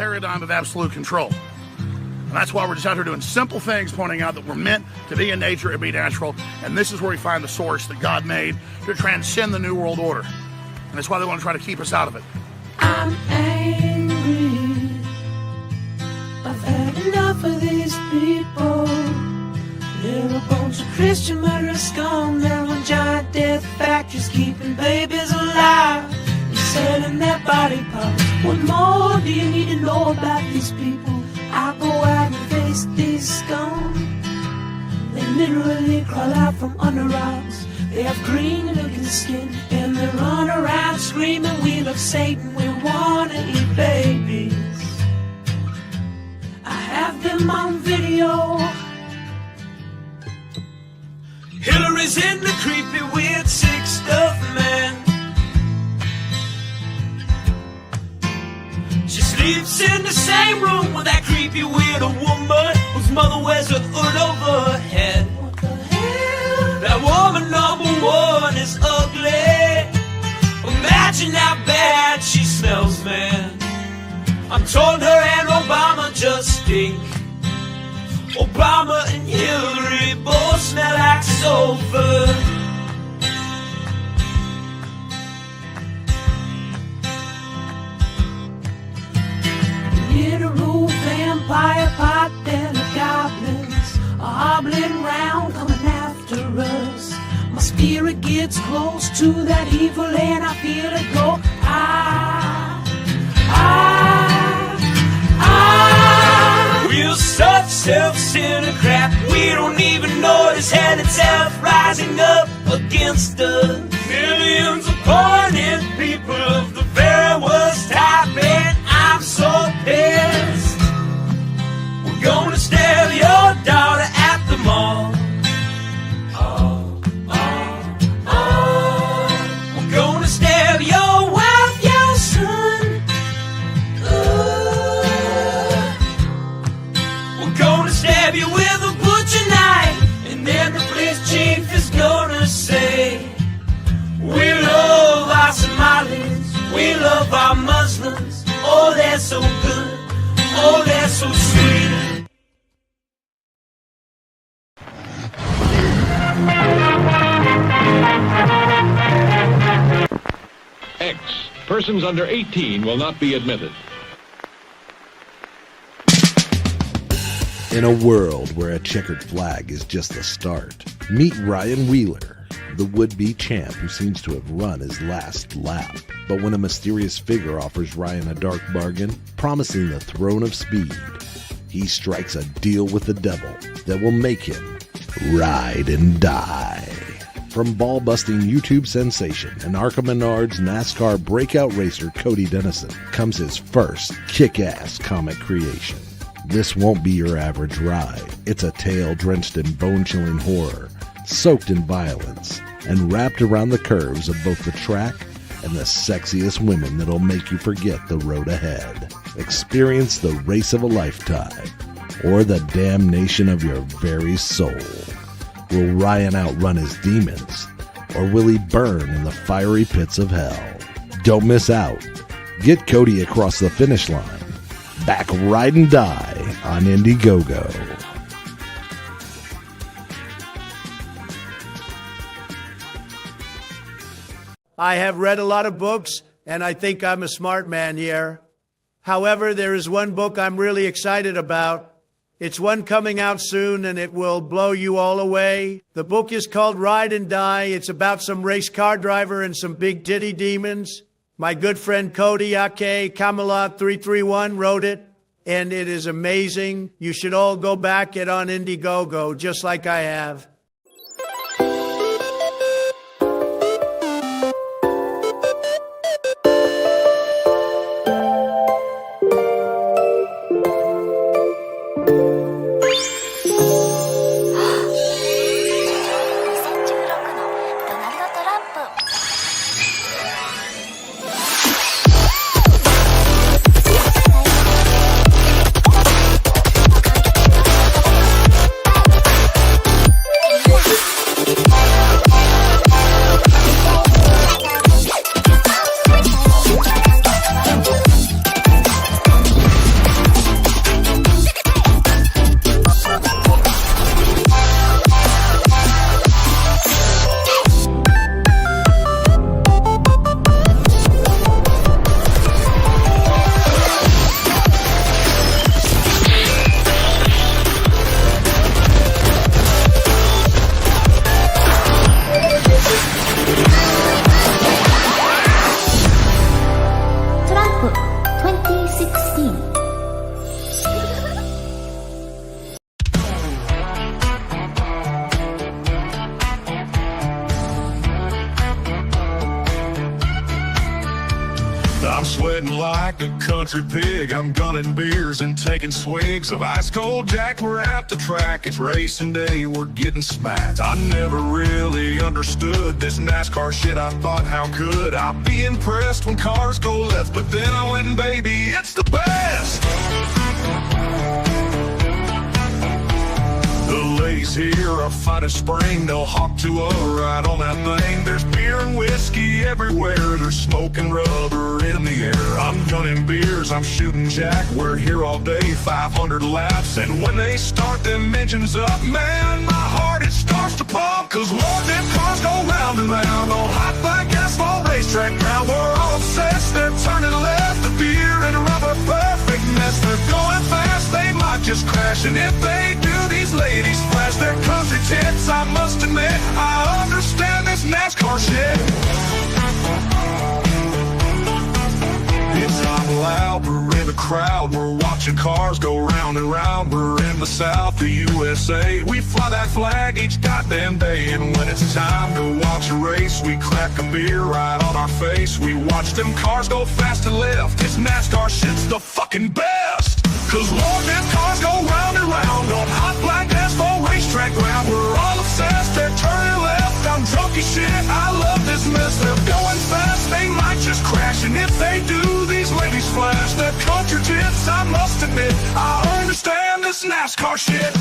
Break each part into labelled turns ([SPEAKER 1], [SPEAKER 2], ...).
[SPEAKER 1] paradigm of absolute control. And that's why we're just out here doing simple things, pointing out that we're meant to be in nature and be natural. And this is where we find the source that God made to transcend the New World Order. And that's why they want to try to keep us out of it.
[SPEAKER 2] I'm angry. I've had enough of these people. They're a bunch of Christian murderers scum. They're on giant death factories keeping babies alive and selling their body parts. What more do you need to know about these people? I go out and face these scum. They literally crawl out from under rocks. They have green looking skin and they run around screaming, we love Satan, we wanna eat babies. I have them on video. Hillary's in the creepy weird sick stuff, man. She sleeps in the same room with that creepy weird woman whose mother wears a hood over her head. What the hell? That woman number one is ugly. Imagine how bad she smells, man. I'm told her and Obama just stink. Obama and Hillary both smell like sulfur. Literal vampire pot and the goblins are hobbling round coming after us. My spirit gets close to that evil and I feel it go. We're such self-centered crap. We don't even notice hell itself rising up against us. Millions of pointed people of the very worst type, and I'm so pissed. We're gonna steal your daughter at the mall. We're gonna steal your wife, your son. We're gonna stab you with a butcher knife, and then the police chief is gonna say, we love our Somalis, we love our Muslims. Oh, they're so good, oh, they're so sweet.
[SPEAKER 3] X. Persons under 18 will not be admitted.
[SPEAKER 4] In a world where a checkered flag is just the start, meet Ryan Wheeler, the would-be champ who seems to have run his last lap. But when a mysterious figure offers Ryan a dark bargain, promising the throne of speed, he strikes a deal with the devil that will make him ride and die. From ball-busting YouTube sensation and Arkham Menard's NASCAR breakout racer Cody Dennison comes his first kick-ass comic creation. This won't be your average ride. It's a tale drenched in bone-chilling horror, soaked in violence, and wrapped around the curves of both the track and the sexiest women that'll make you forget the road ahead. Experience the race of a lifetime, or the damnation of your very soul. Will Ryan outrun his demons, or will he burn in the fiery pits of hell? Don't miss out. Get Cody across the finish line. Back Ride and Die on Indiegogo.
[SPEAKER 5] I have read a lot of books, and I think I'm a smart man here. However, there is one book I'm really excited about. It's one coming out soon, and it will blow you all away. The book is called Ride and Die. It's about some race car driver and some big titty demons. My good friend Cody Ake Camelot 331 wrote it, and it is amazing. You should all go back it on Indiegogo, just like I have.
[SPEAKER 6] I'm sweating like a country pig. I'm gunning beers and taking swigs of ice cold Jack. We're at the track, it's racing day, we're getting smacked. I never really understood this NASCAR shit. I thought, how could I be impressed when cars go left? But then I went and baby, it's the best. The ladies here are fine as spring. They'll hop to a ride on that thing. There's beer and whiskey everywhere. There's smoking rubber in the air. I'm gunning beers, I'm shooting Jack. We're here all day, 500 laps. And when they start them engines up, man, my heart it starts to pump. Cause Lord, them cars go round and round on hot black asphalt racetrack ground. We're all obsessed, they're turning left. The beer and rubber, perfect mess. They're going fast, they might just crash. And if they do, these ladies flash their country tits. I must admit, I understand this NASCAR shit. It's hot and loud, we're in the crowd. We're watching cars go round and round. We're in the South, the USA. We fly that flag each goddamn day. And when it's time to watch a race, we crack a beer right on our face. We watch them cars go fast and left. This NASCAR shit's the fucking best. Cause Lord, them cars go round and round on hot black asphalt racetrack ground. We're all obsessed, they're turning left. I'm drunk as shit, I love this mess. They're going fast, they might just crash. And if they do, these ladies flash their country tits. I must admit, I understand this NASCAR shit.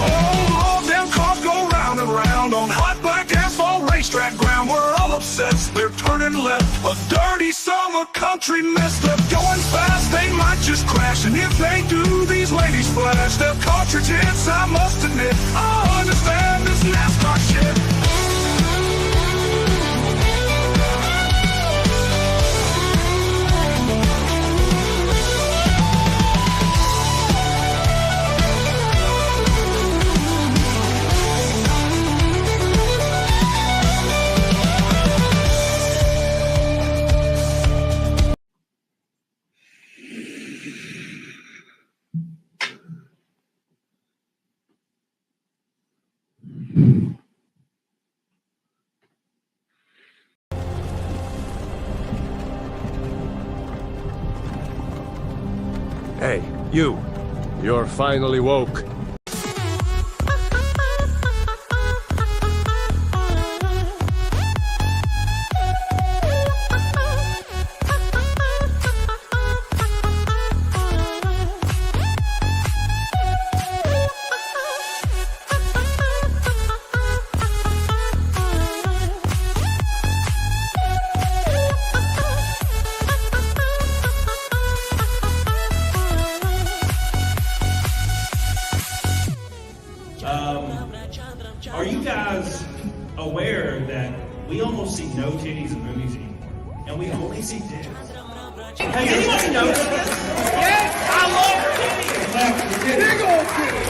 [SPEAKER 6] Oh, Lord, them cars go round and round on hot black asphalt racetrack ground. We're all obsessed, they're turning left. A dirty summer country mess. They're going fast, they might just crash. And if they do, these ladies flash their country tits. I must admit, I understand this NASCAR shit.
[SPEAKER 3] Hey, you. You're finally woke.
[SPEAKER 7] Are you guys aware that we almost see no titties in movies anymore? And we only see titties. Hey, anybody notice this? Yes, I love titties! Big old titties!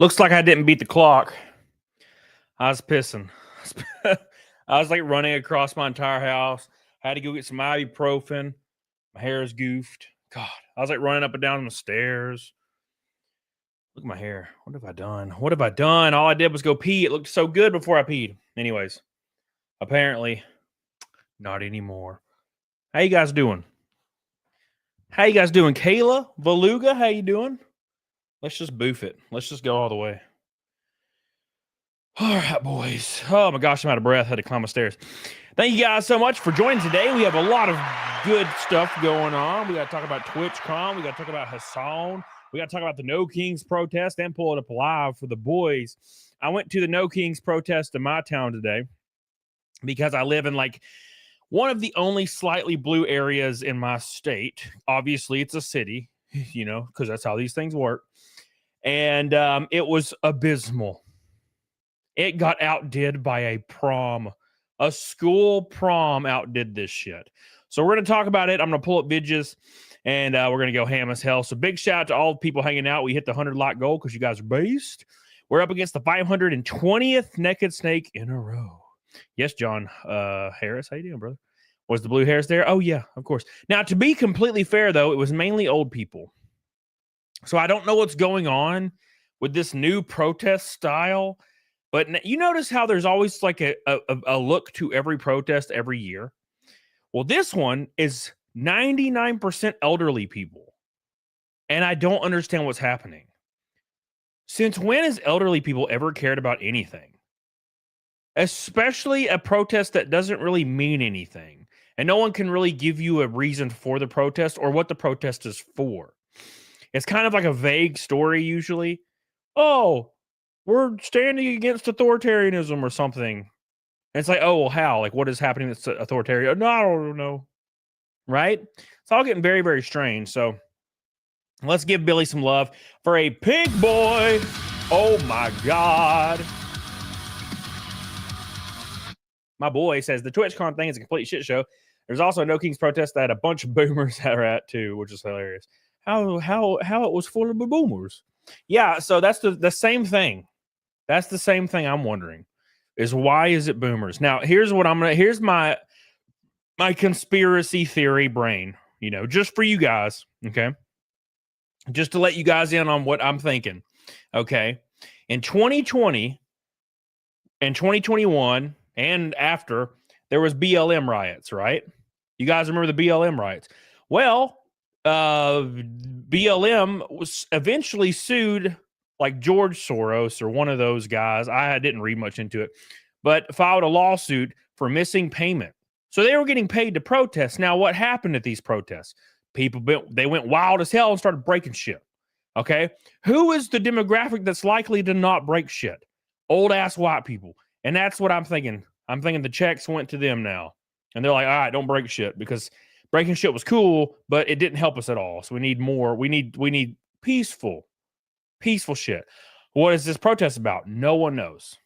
[SPEAKER 8] Looks like I didn't beat the clock. I was pissing. I was like running across my entire house. Had to go get some ibuprofen. My hair is goofed. God, I was like running up and down the stairs. Look at my hair. What have I done? What have I done? All I did was go pee. It looked so good before I peed. Anyways, apparently not anymore. How you guys doing? How you guys doing? Kayla, Valuga, how you doing? Let's just boof it. Let's just go all the way. All right, boys. Oh my gosh, I'm out of breath. Had to climb the stairs. Thank you guys so much for joining today. We have a lot of good stuff going on. We got to talk about TwitchCon. We got to talk about Hasan. We got to talk about the No Kings protest and pull it up live for the boys. I went to the No Kings protest in my town today because I live in like one of the only slightly blue areas in my state. Obviously, it's a city, you know, because that's how these things work. And it was abysmal. It got outdid by a prom. A school prom outdid this shit. So we're going to talk about it. I'm going to pull up vidges, and we're going to go ham as hell. So big shout out to all the people hanging out. We hit the 100 goal because you guys are based. We're up against the 520th Naked Snake in a row. Yes, John Harris. How you doing, brother? Was the blue hairs there? Oh, yeah, of course. Now, to be completely fair, though, it was mainly old people. So I don't know what's going on with this new protest style. But you notice how there's always like a look to every protest every year? Well, this one is 99% elderly people. And I don't understand what's happening. Since when has elderly people ever cared about anything? Especially a protest that doesn't really mean anything. And no one can really give you a reason for the protest or what the protest is for. It's kind of like a vague story usually. Oh, we're standing against authoritarianism or something. And it's like, oh, well, how? Like, what is happening that's authoritarian? No, I don't know. Right? It's all getting very, very strange. So let's give Billy some love for a pink boy. Oh, my God. My boy says the TwitchCon thing is a complete shit show. There's also a No Kings protest that a bunch of boomers are at, too, which is hilarious. How it was full of boomers. Yeah, so that's the same thing. That's the same thing I'm wondering is why is it boomers? Now, here's my conspiracy theory brain, you know, just for you guys, okay? Just to let you guys in on what I'm thinking, okay? In 2020 and 2021 and after, there was BLM riots, right? You guys remember the BLM riots? Well, BLM was eventually sued like George Soros or one of those guys. I didn't read much into it, but filed a lawsuit for missing payment. So they were getting paid to protest. Now, what happened at these protests? They went wild as hell and started breaking shit. Okay? Who is the demographic that's likely to not break shit? Old ass white people. And that's what I'm thinking. I'm thinking the checks went to them now. And they're like, all right, don't break shit because breaking shit was cool, but it didn't help us at all. So we need more. We need peaceful shit. What is this protest about? No one knows.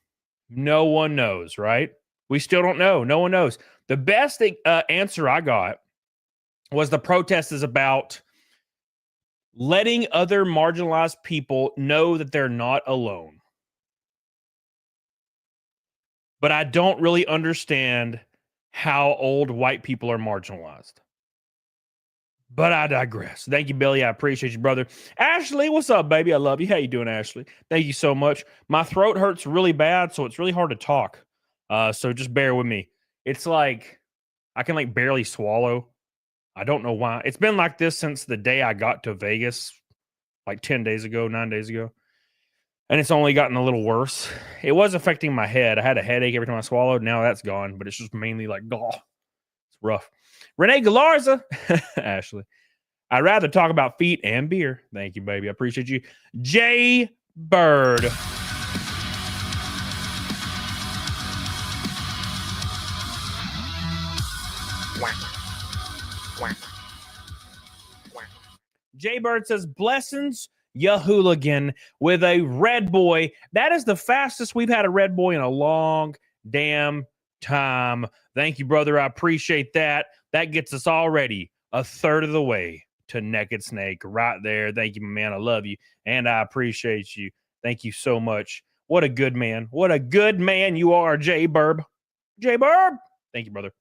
[SPEAKER 8] No one knows, right? We still don't know. No one knows. The best answer I got was the protest is about letting other marginalized people know that they're not alone. But I don't really understand how old white people are marginalized. But I digress. Thank you, Billy. I appreciate you, brother. Ashley, what's up, baby? I love you. How you doing, Ashley? Thank you so much. My throat hurts really bad, so it's really hard to talk. So just bear with me. It's like I can like barely swallow. I don't know why. It's been like this since the day I got to Vegas, like 9 days ago. And it's only gotten a little worse. It was affecting my head. I had a headache every time I swallowed. Now that's gone, but it's just mainly like, it's rough. Renee Galarza, Ashley. I'd rather talk about feet and beer. Thank you, baby. I appreciate you. Jay Bird. Jay Bird says, blessings, ya hooligan, with a red boy. That is the fastest we've had a red boy in a long damn time. Thank you, brother. I appreciate that. That gets us already a third of the way to Naked Snake right there. Thank you, my man. I love you, and I appreciate you. Thank you so much. What a good man. What a good man you are, Jay Burb. Jay Burb. Thank you, brother.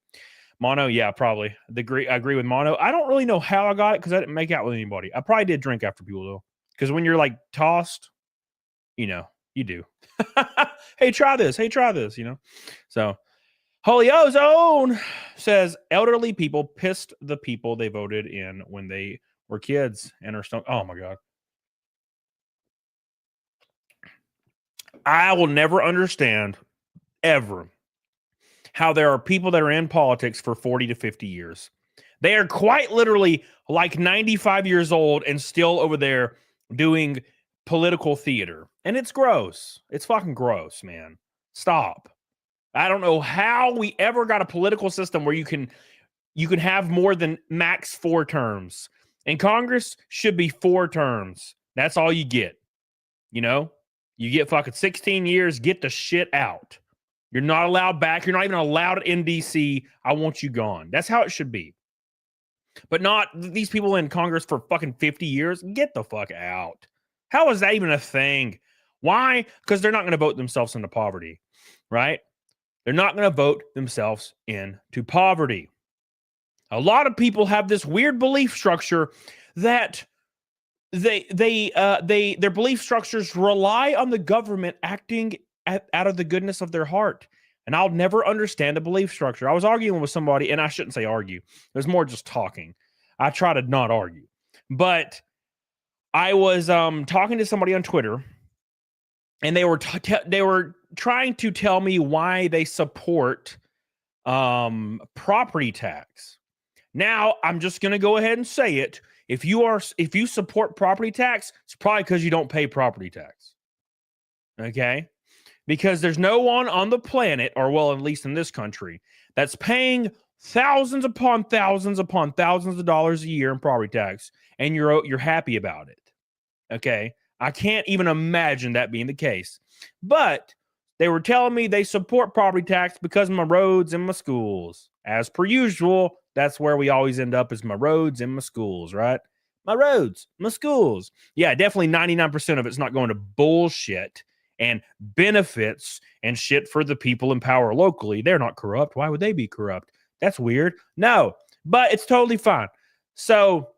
[SPEAKER 8] Mono, yeah, probably. I agree with Mono. I don't really know how I got it because I didn't make out with anybody. I probably did drink after people, though. Because when you're, like, tossed, you know, you do. Hey, try this. You know. So, Holy Ozone says elderly people pissed the people they voted in when they or kids and are still. Oh my God. I will never understand ever how there are people that are in politics for 40 to 50 years. They are quite literally like 95 years old and still over there doing political theater. And it's gross. It's fucking gross, man. Stop. I don't know how we ever got a political system where you can have more than max 4 terms. And Congress should be 4 terms. That's all you get. You know? You get fucking 16 years, get the shit out. You're not allowed back. You're not even allowed in DC. I want you gone. That's how it should be. But not these people in Congress for fucking 50 years. Get the fuck out. How is that even a thing? Why? Because they're not going to vote themselves into poverty, right? They're not going to vote themselves into poverty. A lot of people have this weird belief structure that their belief structures rely on the government acting out of the goodness of their heart. And I'll never understand a belief structure. I was arguing with somebody, and I shouldn't say argue. It was more just talking. I try to not argue. But I was talking to somebody on Twitter, and they were trying to tell me why they support property tax. Now, I'm just going to go ahead and say it. If you support property tax, it's probably because you don't pay property tax. Okay? Because there's no one on the planet, or well, at least in this country, that's paying thousands upon thousands upon thousands of dollars a year in property tax, and you're happy about it. Okay? I can't even imagine that being the case. But they were telling me they support property tax because of my roads and my schools. As per usual, that's where we always end up, is my roads and my schools, right? My roads, my schools. Yeah, definitely 99% of it's not going to bullshit and benefits and shit for the people in power locally. They're not corrupt. Why would they be corrupt? That's weird. No, but it's totally fine. So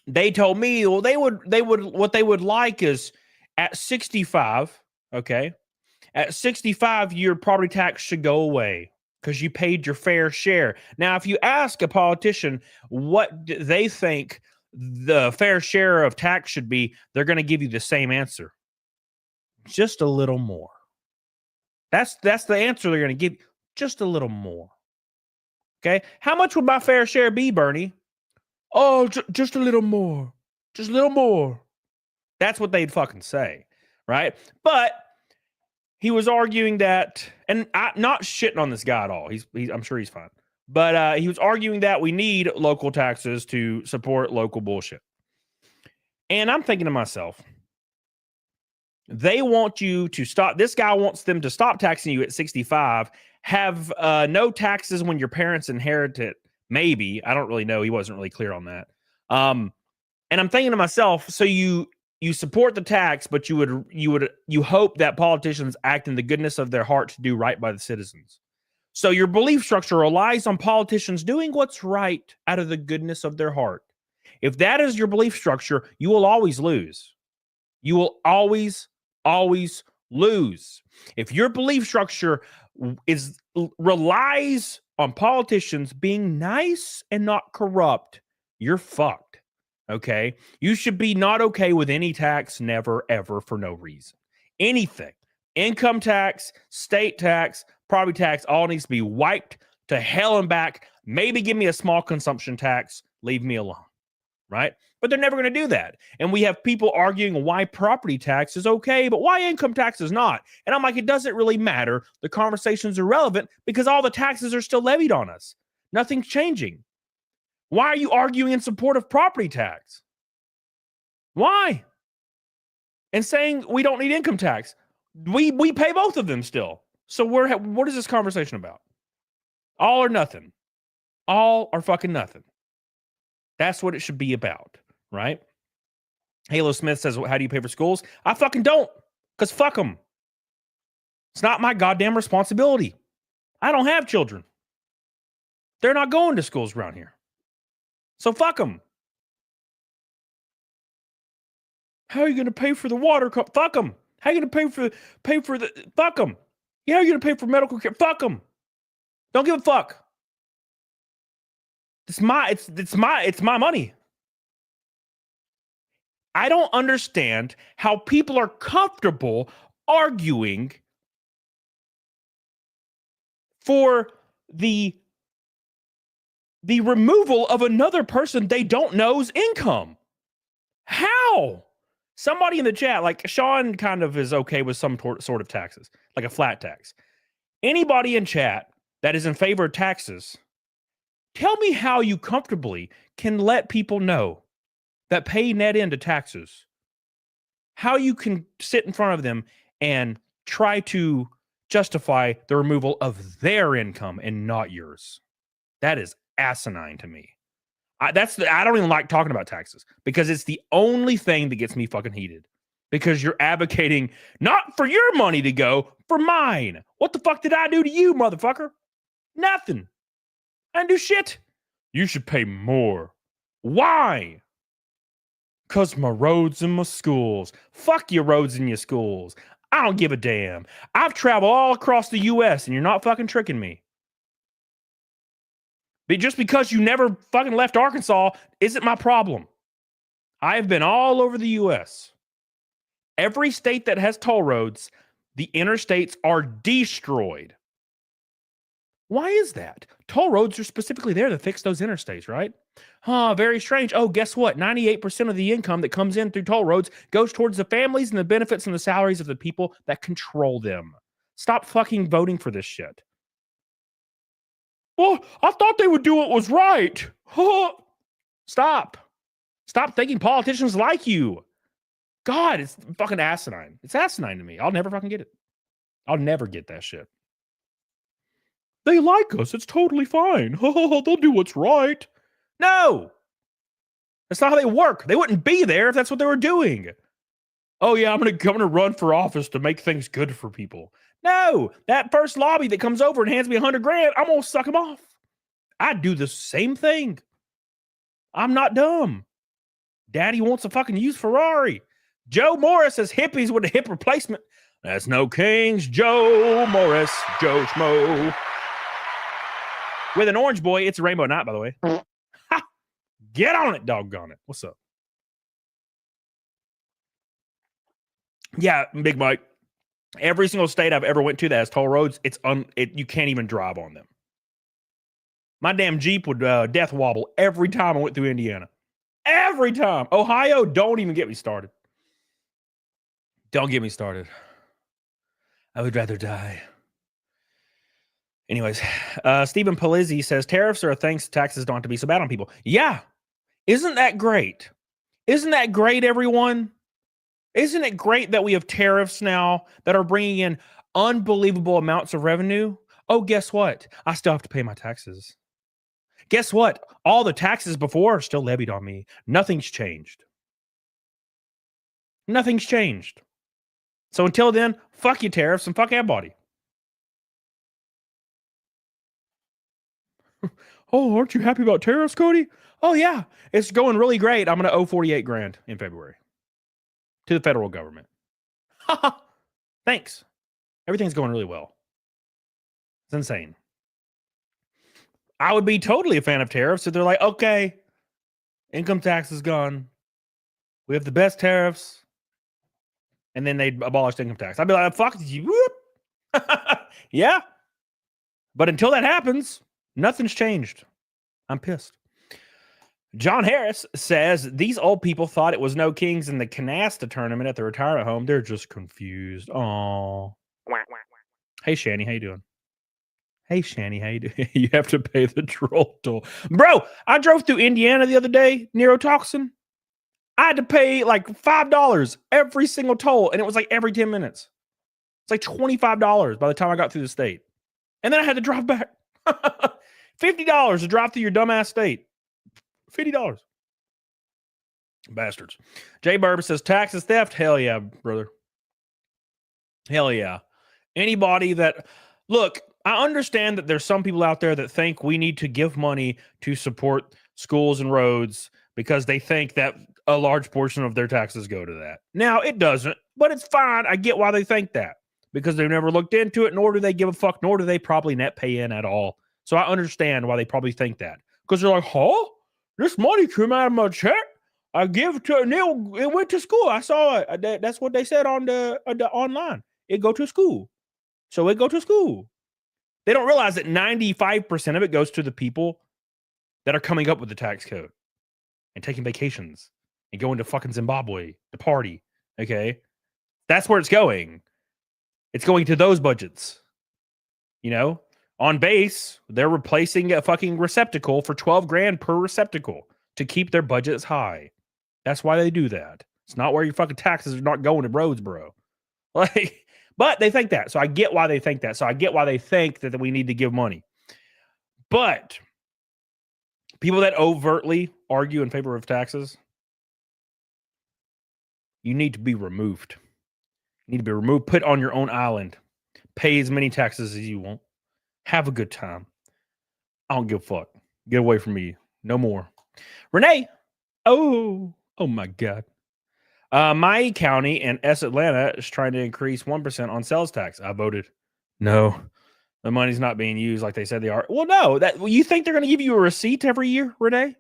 [SPEAKER 8] they told me, well, what they would like is at 65, okay? At 65, your property tax should go away because you paid your fair share. Now, if you ask a politician what they think the fair share of tax should be, they're going to give you the same answer. Just a little more. That's the answer they're going to give you. Just a little more. Okay? How much would my fair share be, Bernie? Oh, just a little more. Just a little more. That's what they'd fucking say, right? But he was arguing that, and I'm not shitting on this guy at all. I'm sure he's fine. But he was arguing that we need local taxes to support local bullshit. And I'm thinking to myself, they want you to stop. This guy wants them to stop taxing you at 65, have no taxes when your parents inherit it. Maybe. I don't really know. He wasn't really clear on that. And I'm thinking to myself, so you support the tax, but you hope that politicians act in the goodness of their heart to do right by the citizens. So your belief structure relies on politicians doing what's right out of the goodness of their heart. If that is your belief structure, you will always lose. You will always lose. If your belief structure relies on politicians being nice and not corrupt, you're fucked. Okay? You should be not okay with any tax, never, ever, for no reason. Anything. Income tax, state tax, property tax, all needs to be wiped to hell and back. Maybe give me a small consumption tax. Leave me alone. Right? But they're never going to do that. And we have people arguing why property tax is okay, but why income tax is not. And I'm like, it doesn't really matter. The conversation's irrelevant because all the taxes are still levied on us. Nothing's changing. Why are you arguing in support of property tax? Why? And saying we don't need income tax. We pay both of them still. So what is this conversation about? All or nothing. All or fucking nothing. That's what it should be about, right? Halo Smith says, how do you pay for schools? I fucking don't, because fuck them. It's not my goddamn responsibility. I don't have children. They're not going to schools around here. So fuck them. How are you going to pay for the water? Fuck them. How are you going to pay for the, fuck them. Yeah, how are you going to pay for medical care? Fuck them. Don't give a fuck. It's my money. I don't understand how people are comfortable arguing for the removal of another person they don't know's income. How? Somebody in the chat, like Sean kind of is okay with some sort of taxes, like a flat tax. Anybody in chat that is in favor of taxes, tell me how you comfortably can let people know that pay net into taxes, how you can sit in front of them and try to justify the removal of their income and not yours. That is asinine to me. I don't even like talking about taxes because it's the only thing that gets me fucking heated. Because you're advocating not for your money to go, for mine. What the fuck did I do to you, motherfucker? Nothing. I didn't do shit. You should pay more. Why? Because my roads and my schools. Fuck your roads and your schools. I don't give a damn. I've traveled all across the U.S. and you're not fucking tricking me. But just because you never fucking left Arkansas isn't my problem. I've been all over the U.S. Every state that has toll roads, the interstates are destroyed. Why is that? Toll roads are specifically there to fix those interstates, right? Very strange. Oh, guess what? 98% of the income that comes in through toll roads goes towards the families and the benefits and the salaries of the people that control them. Stop fucking voting for this shit. Well, I thought they would do what was right. Stop. Stop thinking politicians like you. God, it's fucking asinine. It's asinine to me. I'll never fucking get it. I'll never get that shit. They like us. It's totally fine. They'll do what's right. No. That's not how they work. They wouldn't be there if that's what they were doing. Oh, yeah, I'm gonna run for office to make things good for people. No, that first lobby that comes over and hands me $100,000, I'm gonna suck him off. I'd do the same thing. I'm not dumb. Daddy wants a fucking used Ferrari. Joe Morris says hippies with a hip replacement. That's no kings. Joe Morris, Joe Schmo. With an orange boy, it's a rainbow night, by the way. Ha! Get on it, doggone it. What's up? Yeah, Big Mike. Every single state I've ever went to that has toll roads, you can't even drive on them. My damn Jeep would death wobble every time I went through Indiana. Every time. Ohio, don't even get me started. Don't get me started. I would rather die. Anyways, Stephen Palizzi says tariffs are a thing, taxes don't have to be so bad on people. Yeah. Isn't that great? Isn't that great, everyone? Isn't it great that we have tariffs now that are bringing in unbelievable amounts of revenue? Oh, guess what? I still have to pay my taxes. Guess what? All the taxes before are still levied on me. Nothing's changed. Nothing's changed. So until then, fuck you tariffs and fuck everybody. Oh, aren't you happy about tariffs, Cody? Oh, yeah. It's going really great. I'm going to owe $48,000 in February to the federal government. Thanks. Everything's going really well. It's insane. I would be totally a fan of tariffs if they're like, okay, income tax is gone. We have the best tariffs. And then they abolished income tax. I'd be like, fuck you. Whoop. Yeah. But until that happens, nothing's changed. I'm pissed. John Harris says these old people thought it was no kings in the canasta tournament at the retirement home. They're just confused. Oh. Hey, Shani, how you doing? Hey, Shani, how you doing? You have to pay the troll toll. Bro, I drove through Indiana the other day, neurotoxin. I had to pay like $5 every single toll, and it was like every 10 minutes. It's like $25 by the time I got through the state. And then I had to drive back. $50 to drive through your dumbass state. $50. Bastards. Jay Burb says taxes theft. Hell yeah, brother. Hell yeah. Anybody that look, I understand that there's some people out there that think we need to give money to support schools and roads because they think that a large portion of their taxes go to that. Now, it doesn't, but it's fine. I get why they think that because they've never looked into it, nor do they give a fuck, nor do they probably net pay in at all. So I understand why they probably think that because they're like, huh? This money came out of my check? I give to Neil. It went to school. I saw it. That's what they said on the online. It go to school. So it go to school. They don't realize that 95% of it goes to the people that are coming up with the tax code and taking vacations and going to fucking Zimbabwe to party. Okay. That's where it's going. It's going to those budgets. You know, on base, they're replacing a fucking receptacle for 12 grand per receptacle to keep their budgets high. That's why they do that. It's not where your fucking taxes are not going to roads, bro. Like, but they think that. So I get why they think that. So I get why they think that we need to give money. But people that overtly argue in favor of taxes, you need to be removed. You need to be removed, put on your own island, pay as many taxes as you want, have a good time. I don't give a fuck. Get away from me. No more. Renee. Oh my God. My county and Atlanta is trying to increase 1% on sales tax. I voted no. The money's not being used like they said they are. Well, no. You think they're going to give you a receipt every year, Renee?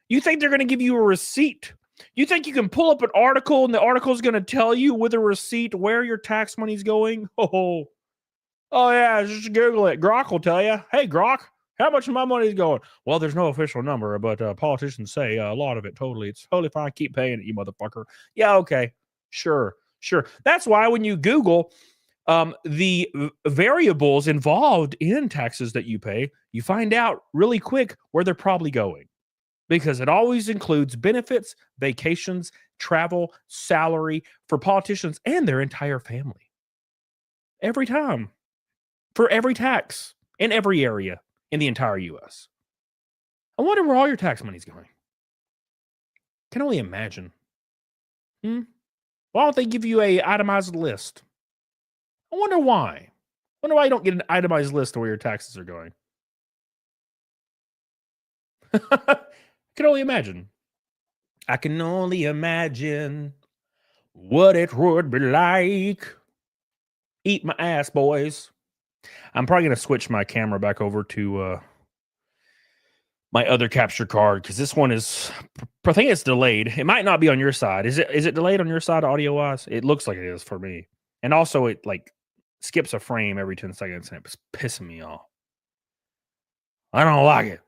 [SPEAKER 8] You think they're going to give you a receipt? You think you can pull up an article and the article is going to tell you with a receipt where your tax money's going? Oh yeah, just Google it. Grok will tell you. Hey, Grok, how much of my money is going? Well, there's no official number, but politicians say a lot of it. It's totally fine. Keep paying it, you motherfucker. Yeah, okay, sure. That's why when you Google the variables involved in taxes that you pay, you find out really quick where they're probably going. Because it always includes benefits, vacations, travel, salary for politicians and their entire family. Every time. For every tax in every area in the entire U.S. I wonder where all your tax money's going. Can only imagine. Why don't they give you a itemized list? I wonder why. I wonder why you don't get an itemized list of where your taxes are going. I can only imagine. I can only imagine what it would be like. Eat my ass, boys. I'm probably going to switch my camera back over to my other capture card because this one is, I think it's delayed. It might not be on your side. Is it delayed on your side audio wise? It looks like it is for me. And also it like skips a frame every 10 seconds and it's pissing me off. I don't like it.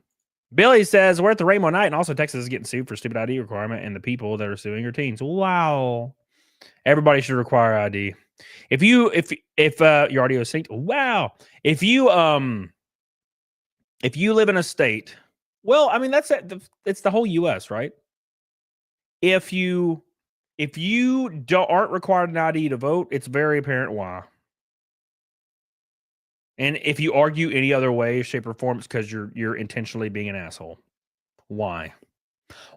[SPEAKER 8] Billy says we're at the Rainbow Night, and also Texas is getting sued for stupid ID requirement, and the people that are suing are teens. Wow, everybody should require ID. If your audio is synced, wow. If you live in a state, well, I mean it's the whole U.S., right? If you aren't required an ID to vote, it's very apparent why. And if you argue any other way, shape, or form, it's because you're intentionally being an asshole. Why?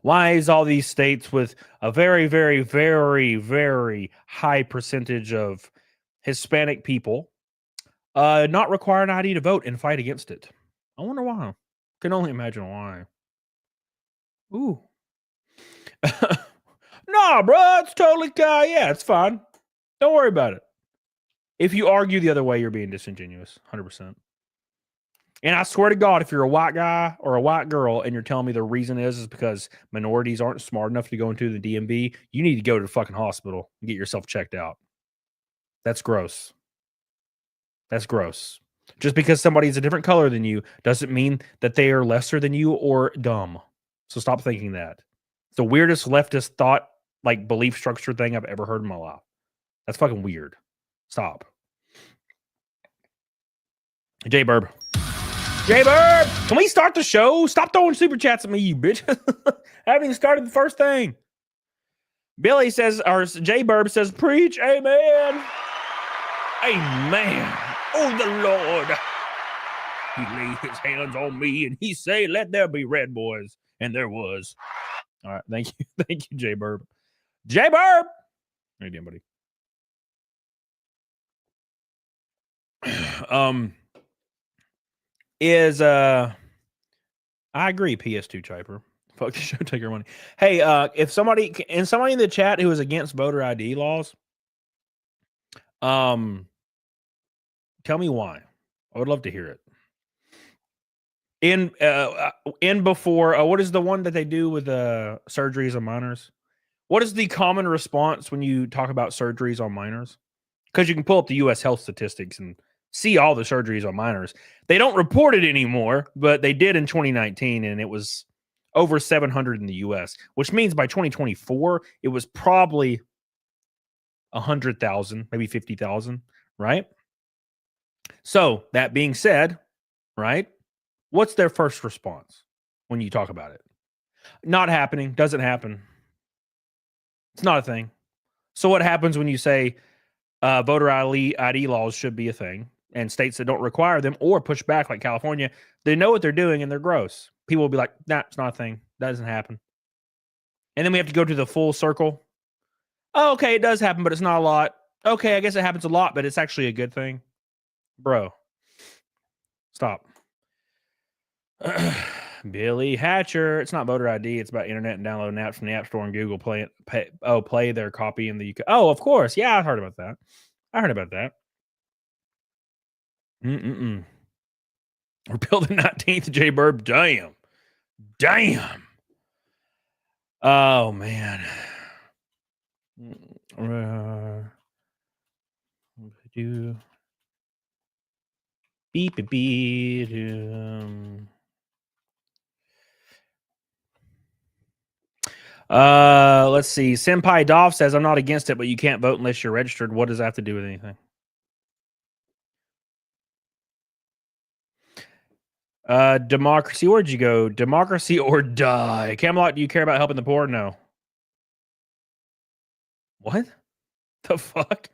[SPEAKER 8] Why is all these states with a very, very, very, very high percentage of Hispanic people not require an ID to vote and fight against it? I wonder why. Can only imagine why. Ooh. Nah, bro, it's totally yeah, it's fine. Don't worry about it. If you argue the other way, you're being disingenuous, 100%. And I swear to God, if you're a white guy or a white girl and you're telling me the reason is because minorities aren't smart enough to go into the DMV, you need to go to the fucking hospital and get yourself checked out. That's gross. That's gross. Just because somebody's a different color than you doesn't mean that they are lesser than you or dumb. So stop thinking that. It's the weirdest leftist thought, like belief structure thing I've ever heard in my life. That's fucking weird. Stop. J Burb. Can we start the show? Stop throwing super chats at me, you bitch. I haven't even started the first thing. Billy says, or J Burb says, preach, amen. Amen. Oh, the Lord. He laid his hands on me and he said, let there be red, boys. And there was. All right. Thank you. Thank you, J Burb. J Burb. How you doing, buddy? I agree, PS2 Chiper. Fuck the show, take your money. Hey, if somebody in the chat who is against voter ID laws, tell me why. I would love to hear it. in before what is the one that they do with surgeries on minors? What is the common response when you talk about surgeries on minors? Because you can pull up the U.S. health statistics and see all the surgeries on minors. They don't report it anymore, but they did in 2019, and it was over 700 in the U.S., which means by 2024, it was probably 100,000, maybe 50,000, right? So that being said, right, what's their first response when you talk about it? Not happening, doesn't happen. It's not a thing. So what happens when you say voter ID laws should be a thing, and states that don't require them or push back like California, they know what they're doing and they're gross. People will be like, nah, it's not a thing. That doesn't happen. And then we have to go to the full circle. Oh, okay, it does happen, but it's not a lot. Okay, I guess it happens a lot, but it's actually a good thing. Bro, stop. Billy Hatcher. It's not voter ID. It's about internet and downloading apps from the App Store and Google Play their copy in the UK. Oh, of course. Yeah, I heard about that. We're building 19th J Burb. Damn. Oh man. Let's see. Senpai Dolph says, I'm not against it, but you can't vote unless you're registered. What does that have to do with anything? Democracy. Where'd you go? Democracy or die. Camelot, do you care about helping the poor? No. What? The fuck?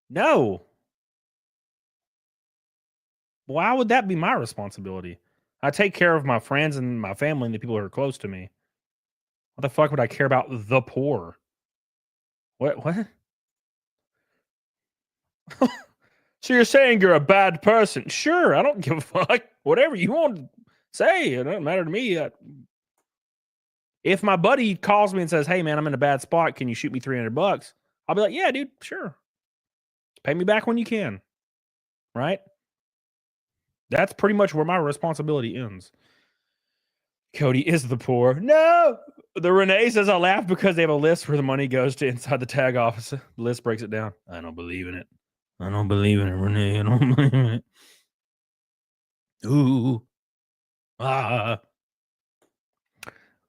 [SPEAKER 8] No. Why would that be my responsibility? I take care of my friends and my family and the people who are close to me. What the fuck would I care about the poor? What? So you're saying you're a bad person? Sure, I don't give a fuck. Whatever you want to say, it doesn't matter to me. If my buddy calls me and says, hey man, I'm in a bad spot, can you shoot me $300? I'll be like, yeah, dude, sure. Pay me back when you can. Right? That's pretty much where my responsibility ends. Cody is the poor. No! The Renee says, I laugh because they have a list where the money goes to inside the tag office. The list breaks it down. I don't believe in it. I don't believe in it, Renee. I don't believe in it. Ooh. Ah.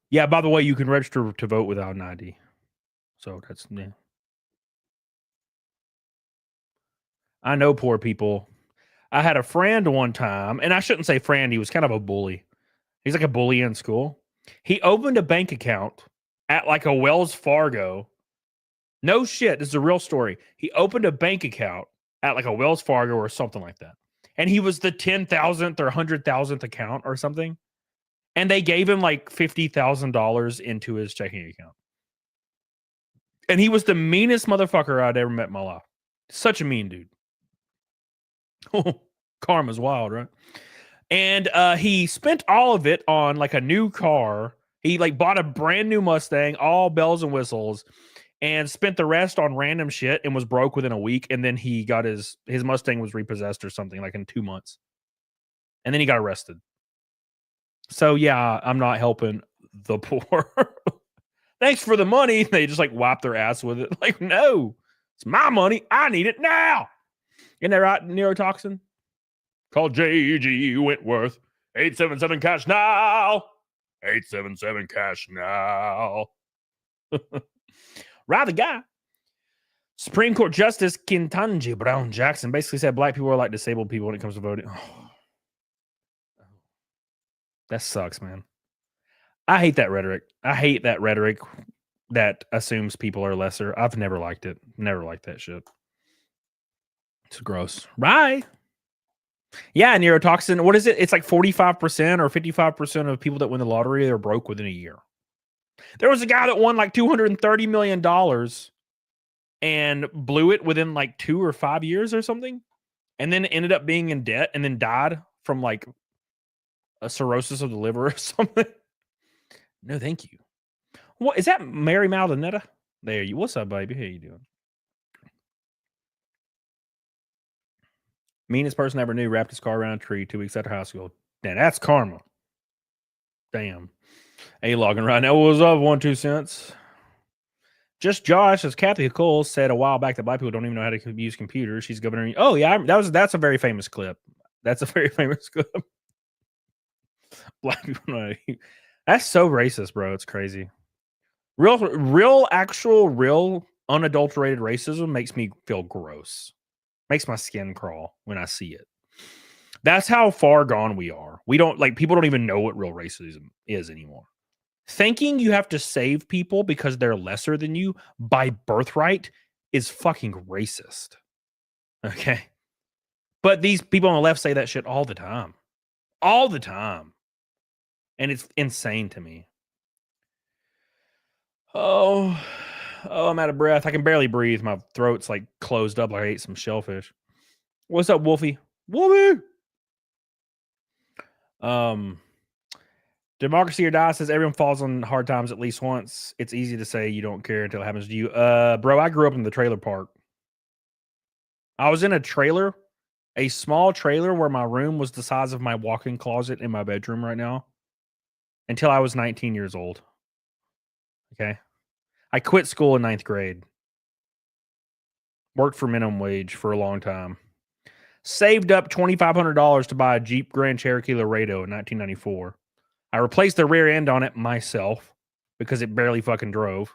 [SPEAKER 8] Yeah, by the way, you can register to vote without an ID. So that's, yeah. I know poor people. I had a friend one time, and I shouldn't say friend. He was kind of a bully. He's like a bully in school. He opened a bank account at like a Wells Fargo. No shit. This is a real story. He opened a bank account at like a Wells Fargo or something like that. And he was the 10,000th or 100,000th account or something. And they gave him like $50,000 into his checking account. And he was the meanest motherfucker I'd ever met in my life. Such a mean dude. Oh, karma's wild, right? And he spent all of it on like a new car. He like bought a brand new Mustang, all bells and whistles, and spent the rest on random shit and was broke within a week. And then he got his Mustang was repossessed or something like in 2 months. And then he got arrested. So yeah, I'm not helping the poor. Thanks for the money. They just like wipe their ass with it. Like, no, it's my money. I need it now. Isn't that right, Neurotoxin? Call J.G. Wentworth. 877 cash now. 877 cash now. Right, the guy. Supreme Court Justice Ketanji Brown Jackson basically said black people are like disabled people when it comes to voting. Oh. That sucks, man. I hate that rhetoric. I hate that rhetoric that assumes people are lesser. I've never liked it. Never liked that shit. It's gross. Right. Yeah, neurotoxin. What is it? It's like 45% or 55% of people that win the lottery are broke within a year. There was a guy that won like $230 million and blew it within like 2 or 5 years or something. And then ended up being in debt and then died from like a cirrhosis of the liver or something. No, thank you. What is that? Mary Maldonetta? There you. What's up, baby? How you doing? Meanest person I ever knew wrapped his car around a tree 2 weeks after high school. Damn, that's karma. Damn. A-logging right now. What was up? 1 2 cents. Just Josh, as Kathy Cole said a while back, that black people don't even know how to use computers. She's governor. Oh yeah, that's a very famous clip. That's a very famous clip. Black people know. That's so racist, bro. It's crazy. Real, unadulterated racism makes me feel gross. Makes my skin crawl when I see it. That's how far gone we are. We don't people don't even know what real racism is anymore. Thinking you have to save people because they're lesser than you by birthright is fucking racist. Okay. But these people on the left say that shit all the time. All the time. And it's insane to me. Oh, I'm out of breath. I can barely breathe. My throat's like closed up like I ate some shellfish. What's up, Wolfie? Wolfie! Democracy or Die says everyone falls on hard times at least once. It's easy to say you don't care until it happens to you. Bro, I grew up in the trailer park. I was in a trailer, a small trailer where my room was the size of my walk-in closet in my bedroom right now until I was 19 years old. Okay. I quit school in 9th grade. Worked for minimum wage for a long time. Saved up $2,500 to buy a Jeep Grand Cherokee Laredo in 1994. I replaced the rear end on it myself because it barely fucking drove.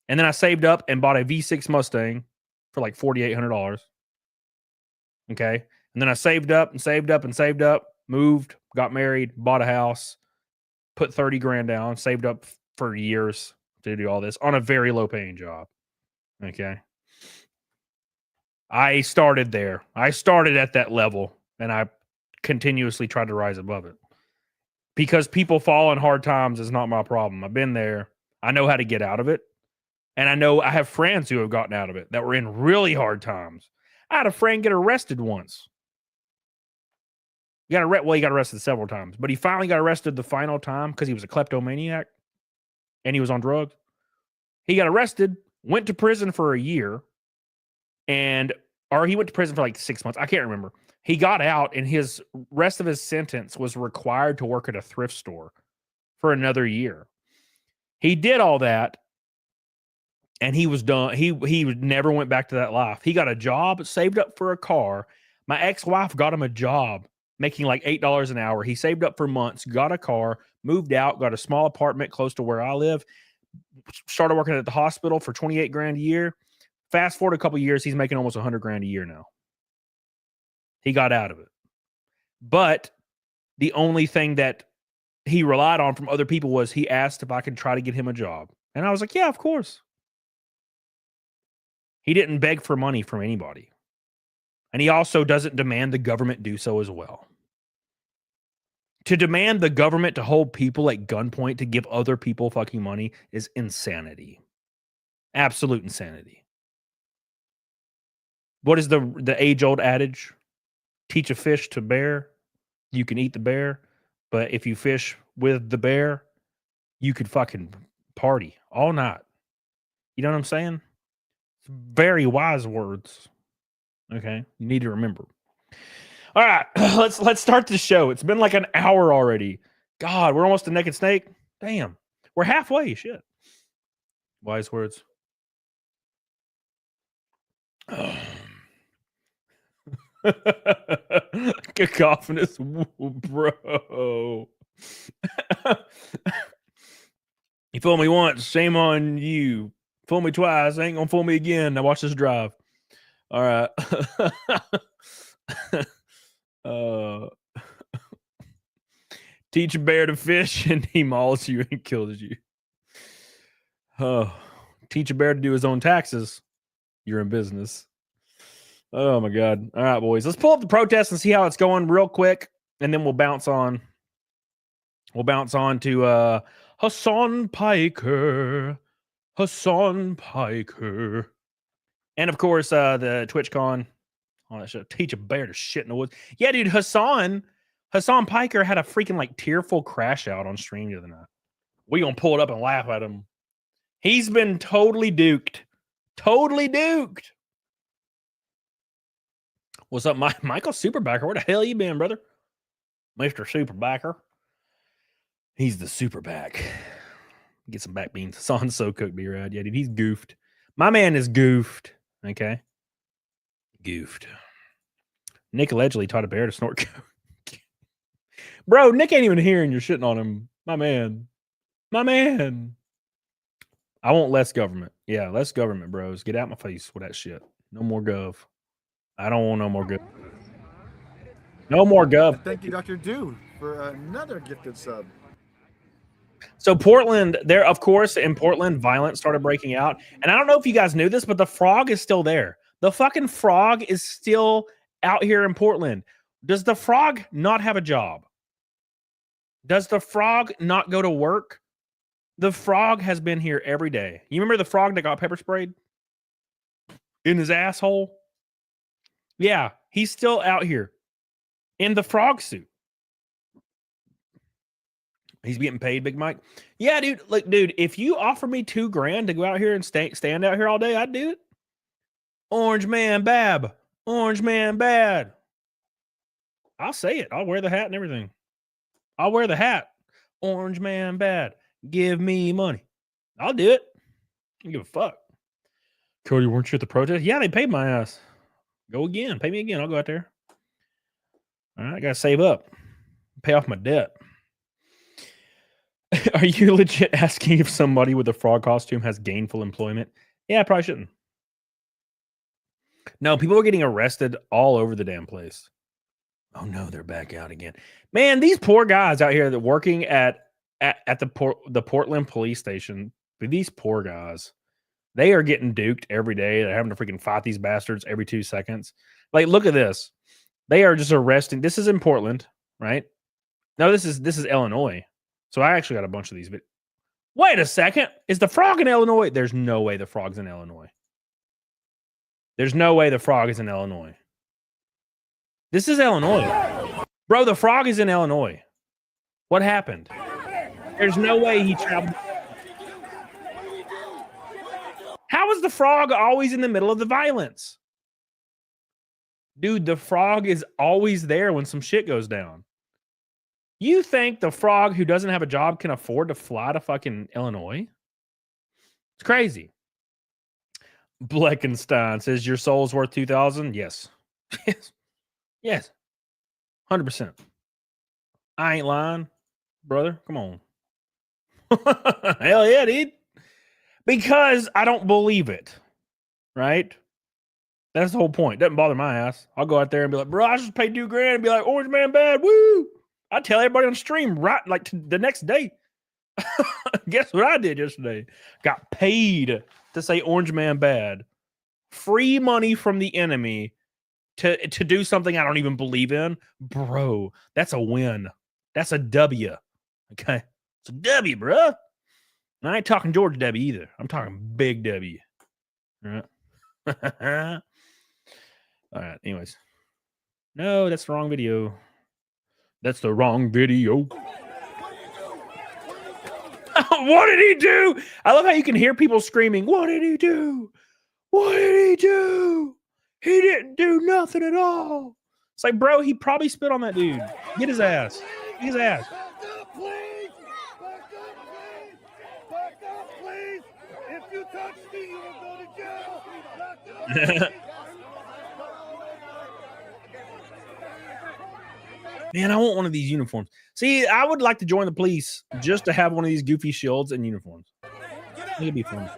[SPEAKER 8] And then I saved up and bought a V6 Mustang for like $4,800. Okay. And then I saved up and saved up and saved up, moved, got married, bought a house, put 30 grand down, saved up for years to do all this on a very low paying job. Okay. I started there. I started at that level and I continuously tried to rise above it. Because people fall in hard times is not my problem. I've been there. I know how to get out of it. And I know I have friends who have gotten out of it that were in really hard times. I had a friend get arrested once. He got arrested several times. But he finally got arrested the final time because he was a kleptomaniac and he was on drugs. He got arrested, went to prison for a year, or he went to prison for like 6 months. I can't remember. He got out and his rest of his sentence was required to work at a thrift store for another year. He did all that and he was done. He never went back to that life. He got a job, saved up for a car. My ex-wife got him a job making like $8 an hour. He saved up for months, got a car, moved out, got a small apartment close to where I live, started working at the hospital for 28 grand a year. Fast forward a couple years, he's making almost 100 grand a year now. He got out of it. But the only thing that he relied on from other people was he asked if I could try to get him a job. And I was like, yeah, of course. He didn't beg for money from anybody. And he also doesn't demand the government do so as well. To demand the government to hold people at gunpoint to give other people fucking money is insanity. Absolute insanity. What is the age-old adage? Teach a fish to bear, you can eat the bear. But if you fish with the bear, you could fucking party all night. You know what I'm saying? Very wise words. Okay, you need to remember. All right, let's start the show. It's been like an hour already. God, we're almost a naked snake. Damn, we're halfway. Shit. Wise words. Cacophonous, bro. You fool me once, shame on you. Fool me twice, ain't gonna fool me again. Now watch this drive. All right. Teach a bear to fish and he mauls you and kills you. Teach a bear to do his own taxes. You're in business. Oh my God. All right, boys. Let's pull up the protest and see how it's going real quick. And then we'll bounce on. We'll bounce on to Hasan Piker. Hasan Piker. And of course, the TwitchCon. Oh, that shit. Teach a bear to shit in the woods. Yeah, dude, Hasan Piker had a freaking like tearful crash out on stream the other night. We gonna pull it up and laugh at him. He's been totally duked. Totally duked. What's up, Michael Superbacker? Where the hell you been, brother? Mr. Superbacker. He's the Superback. Get some back beans. Hasan so cooked B-Rad. Yeah, dude, he's goofed. My man is goofed. Okay? Goofed. Nick allegedly taught a bear to snort coke. Bro, Nick ain't even hearing you're shitting on him. My man. My man. I want less government. Yeah, less government, bros. Get out my face with that shit. No more gov. I don't want no more gov. No more gov.
[SPEAKER 9] Thank you, Dr. Dude, for another gifted sub.
[SPEAKER 8] So Portland, there, of course, in Portland, violence started breaking out. And I don't know if you guys knew this, but the frog is still there. The fucking frog is still out here in Portland. Does the frog not have a job? Does the frog not go to work? The frog has been here every day. You remember the frog that got pepper sprayed in his asshole? Yeah, he's still out here in the frog suit. He's getting paid, Big Mike. Yeah, dude. Look, dude, if you offer me $2,000 to go out here and stand out here all day, I'd do it. Orange man bab. Orange man bad. I'll say it. I'll wear the hat and everything. I'll wear the hat. Orange man bad. Give me money. I'll do it. I don't give a fuck. Cody, weren't you at the protest? Yeah, they paid my ass. Go again. Pay me again. I'll go out there. All right, I got to save up. Pay off my debt. Are you legit asking if somebody with a frog costume has gainful employment? Yeah, I probably shouldn't. No, people are getting arrested all over the damn place. Oh no, they're back out again. Man, these poor guys out here that working at the Portland police station, these poor guys, they are getting duked every day. They're having to freaking fight these bastards every 2 seconds. Like, look at this. They are just arresting. This is in Portland, right? No, this is Illinois. So I actually got a bunch of these. But wait a second. Is the frog in Illinois? There's no way the frog's in Illinois. There's no way the frog is in Illinois. This is Illinois. Bro, the frog is in Illinois. What happened? There's no way he traveled. How is the frog always in the middle of the violence? Dude, the frog is always there when some shit goes down. You think the frog who doesn't have a job can afford to fly to fucking Illinois? It's crazy. Bleckenstein says your soul's worth 2,000. Yes. Yes. Yes. 100%. I ain't lying, brother. Come on. Hell yeah, dude. Because I don't believe it. Right? That's the whole point. Doesn't bother my ass. I'll go out there and be like, bro, I just paid $2,000 and be like, Orange Man bad. Woo. I tell everybody on stream right like the next day. Guess what I did yesterday? Got paid to say Orange Man bad. Free money from the enemy to do something I don't even believe in. Bro, that's a win. That's a W. Okay? It's a W, bro. And I ain't talking George W either. I'm talking big W. All right. All right. Anyways. No, that's the wrong video. That's the wrong video. What did he do? I love how you can hear people screaming, what did he do? What did he do? He didn't do nothing at all. It's like, bro, he probably spit on that dude. Get his ass. Get his ass.
[SPEAKER 10] Back up, please. Back up, please. If you touch me, you will go to jail. Back up,
[SPEAKER 8] Man, I want one of these uniforms. See, I would like to join the police just to have one of these goofy shields and uniforms. It'd be fun.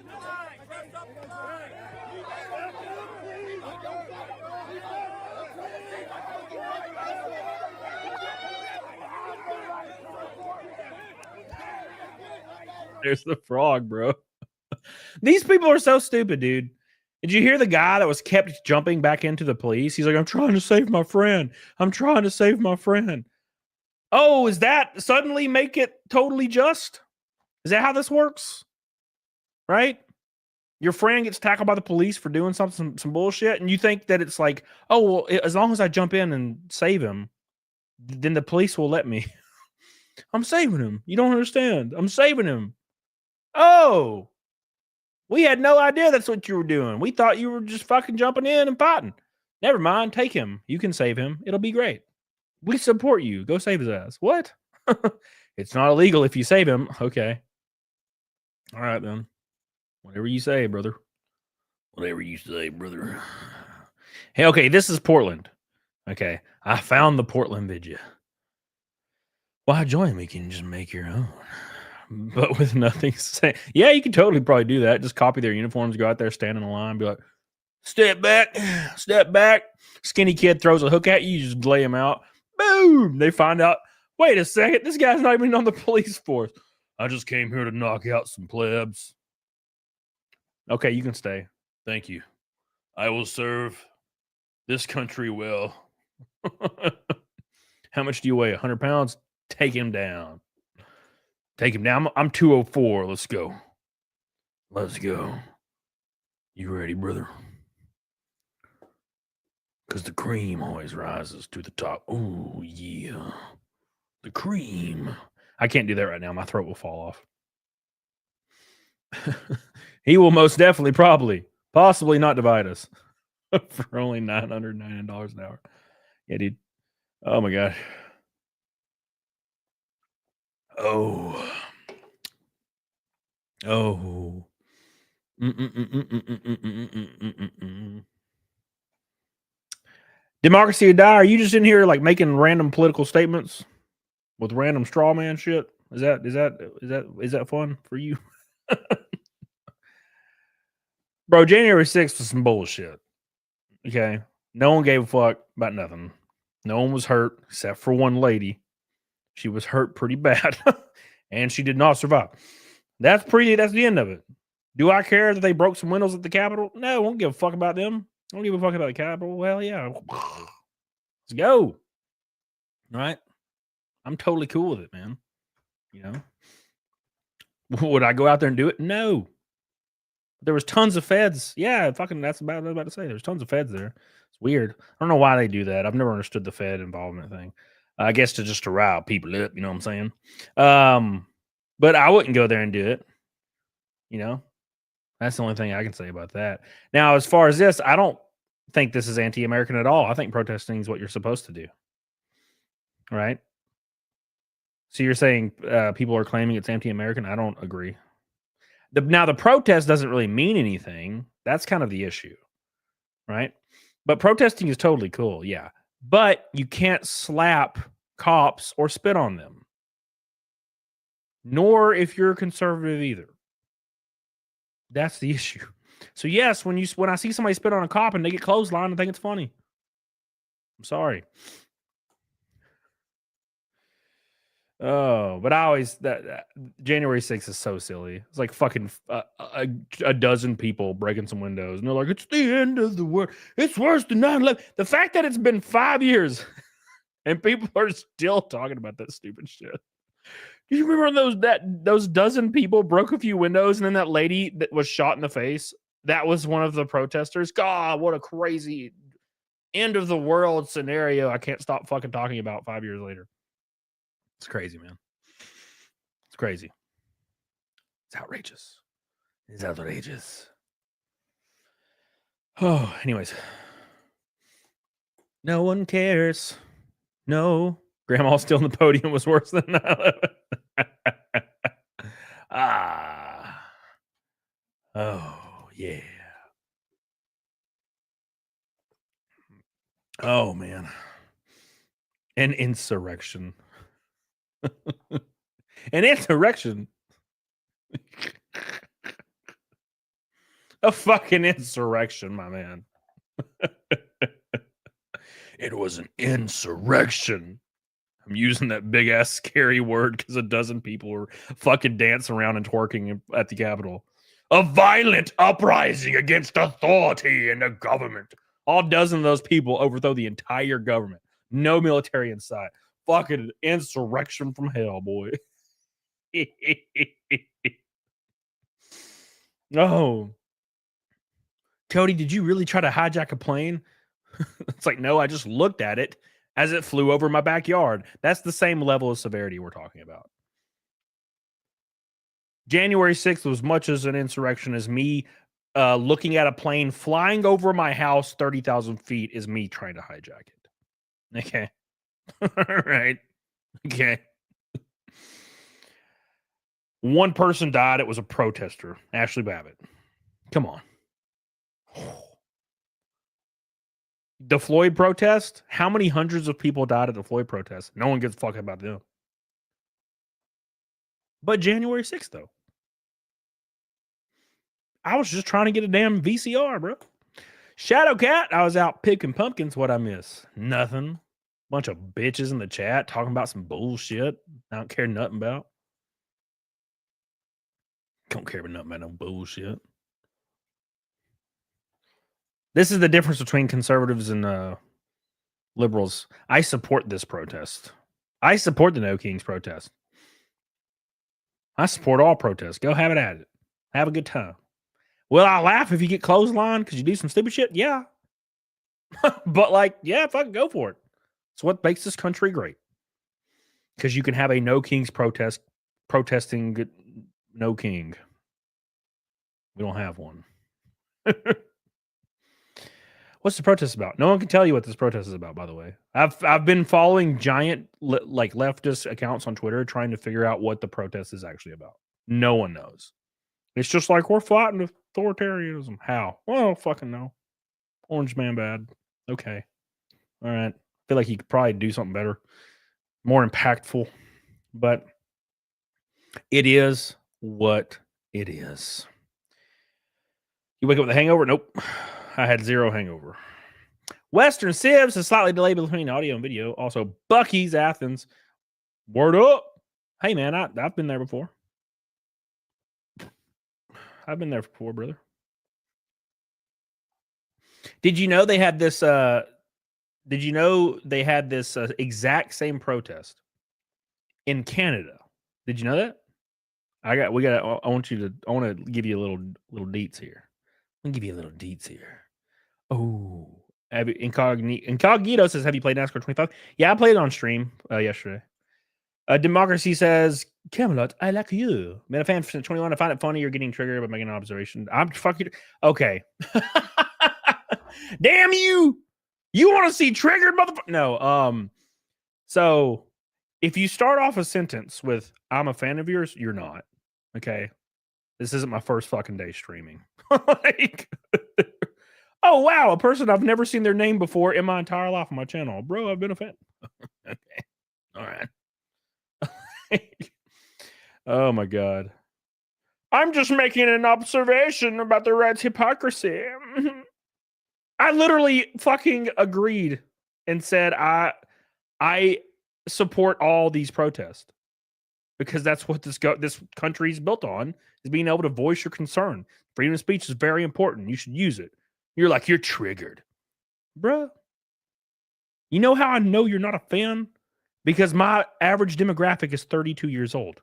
[SPEAKER 8] There's the frog, bro. These people are so stupid, dude. Did you hear the guy that was kept jumping back into the police? He's like, I'm trying to save my friend. I'm trying to save my friend. Oh, is that suddenly make it totally just? Is that how this works? Right? Your friend gets tackled by the police for doing some bullshit, and you think that it's like, oh, well, as long as I jump in and save him, then the police will let me. I'm saving him. You don't understand. I'm saving him. Oh, we had no idea that's what you were doing. We thought you were just fucking jumping in and fighting. Never mind. Take him. You can save him. It'll be great. We support you. Go save his ass. What? It's not illegal if you save him. Okay. All right, then. Whatever you say, brother. Whatever you say, brother. Hey, okay, this is Portland. Okay, I found the Portland video. Why join me? Can you just make your own? But with nothing to say. Yeah, you can totally probably do that. Just copy their uniforms, go out there, stand in a line, be like, step back, step back. Skinny kid throws a hook at you, you just lay him out. Boom! They find out, wait a second, this guy's not even on the police force. I just came here to knock out some plebs. Okay, you can stay. Thank you. I will serve this country well. How much do you weigh? 100 pounds? Take him down. Take him down. I'm 204. Let's go. Let's go. You ready, brother? Because the cream always rises to the top. Oh, yeah. The cream. I can't do that right now. My throat will fall off. He will most definitely, possibly not divide us for only $999 an hour. Yeah, dude. Oh, my God. Oh. Oh. Democracy or die. Are you just in here like making random political statements with random straw man shit? Is that fun for you? Bro, January 6th was some bullshit. Okay. No one gave a fuck about nothing. No one was hurt except for one lady. She was hurt pretty bad. And she did not survive. That's the end of it. Do I care that they broke some windows at the Capitol? No, I won't give a fuck about them. I don't give a fuck about the Capitol. Well, yeah. Let's go. All right. I'm totally cool with it, man. You know? Would I go out there and do it? No. There was tons of feds. Yeah, fucking that's about what I was about to say. There's tons of feds there. It's weird. I don't know why they do that. I've never understood the Fed involvement thing. I guess to rile people up, you know what I'm saying? But I wouldn't go there and do it. You know? That's the only thing I can say about that. Now, as far as this, I don't think this is anti-American at all. I think protesting is what you're supposed to do. Right? So you're saying people are claiming it's anti-American? I don't agree. Now, the protest doesn't really mean anything. That's kind of the issue. Right? But protesting is totally cool. Yeah. But you can't slap cops or spit on them. Nor if you're a conservative either. That's the issue. So yes, when I see somebody spit on a cop and they get clotheslined, I think it's funny. I'm sorry. Oh, but I always that January 6th is so silly. It's like fucking a dozen people breaking some windows, and they're like, "It's the end of the world. It's worse than 9/11." The fact that it's been 5 years and people are still talking about that stupid shit. Do you remember those dozen people broke a few windows, and then that lady that was shot in the face? That was one of the protesters. God, what a crazy end of the world scenario! I can't stop fucking talking about 5 years later. It's crazy, man. It's crazy. It's outrageous. It's outrageous. Oh, anyways. No one cares. No. Grandma still on the podium was worse than 9/11. Oh, yeah. Oh, man. An insurrection. An insurrection. A fucking insurrection, my man. It was an insurrection. I'm using that big ass scary word because a dozen people were fucking dancing around and twerking at the Capitol. A violent uprising against authority and the government. All dozen of those people overthrow the entire government. No military in sight. Fucking insurrection from hell, boy. No. Cody, did you really try to hijack a plane? It's like, no, I just looked at it as it flew over my backyard. That's the same level of severity we're talking about. January 6th was much as an insurrection as me looking at a plane flying over my house 30,000 feet is me trying to hijack it. Okay. All right. Okay. One person died. It was a protester, Ashley Babbitt. Come on. The Floyd protest? How many hundreds of people died at the Floyd protest? No one gives a fuck about them. But January 6th, though. I was just trying to get a damn VCR, bro. Shadow Cat, I was out picking pumpkins. What I miss? Nothing. Bunch of bitches in the chat talking about some bullshit I don't care nothing about. Don't care about nothing about no bullshit. This is the difference between conservatives and liberals. I support this protest. I support the No Kings protest. I support all protests. Go have it at it. Have a good time. Will I laugh if you get clotheslined because you do some stupid shit? Yeah. But like, yeah, fucking go for it. It's what makes this country great. Because you can have a No Kings protest protesting no king. We don't have one. What's the protest about? No one can tell you what this protest is about, by the way. I've been following giant like leftist accounts on Twitter trying to figure out what the protest is actually about. No one knows. It's just like we're fighting authoritarianism. How? Well, fucking no. Orange man bad. Okay. All right. I feel like he could probably do something better, more impactful. But it is what it is. You wake up with a hangover? Nope. I had zero hangover. Western Sibs is slightly delayed between audio and video. Also, Bucky's Athens. Word up. Hey, man, I've been there before. I've been there before, brother. Did you know they had this? Did you know they had this exact same protest in Canada? Did you know that? I want to give you a little deets here. I'll give you a little deets here. Oh, Incognito says, have you played NASCAR 25? Yeah, I played it on stream yesterday. Democracy says, Camelot, I like you. Been a fan since 21. I find it funny you're getting triggered by making an observation. I'm fucking okay. Damn you! You want to see triggered, motherfucker? No. So if you start off a sentence with "I'm a fan of yours," you're not. Okay. This isn't my first fucking day streaming. Like, oh wow, a person I've never seen their name before in my entire life on my channel, bro. I've been a fan. Okay, all right. Oh my god, I'm just making an observation about the Reds' hypocrisy. I literally fucking agreed and said I support all these protests because that's what this country is built on, is being able to voice your concern. Freedom of speech is very important. You should use it. You're like, you're triggered. Bruh. You know how I know you're not a fan? Because my average demographic is 32 years old.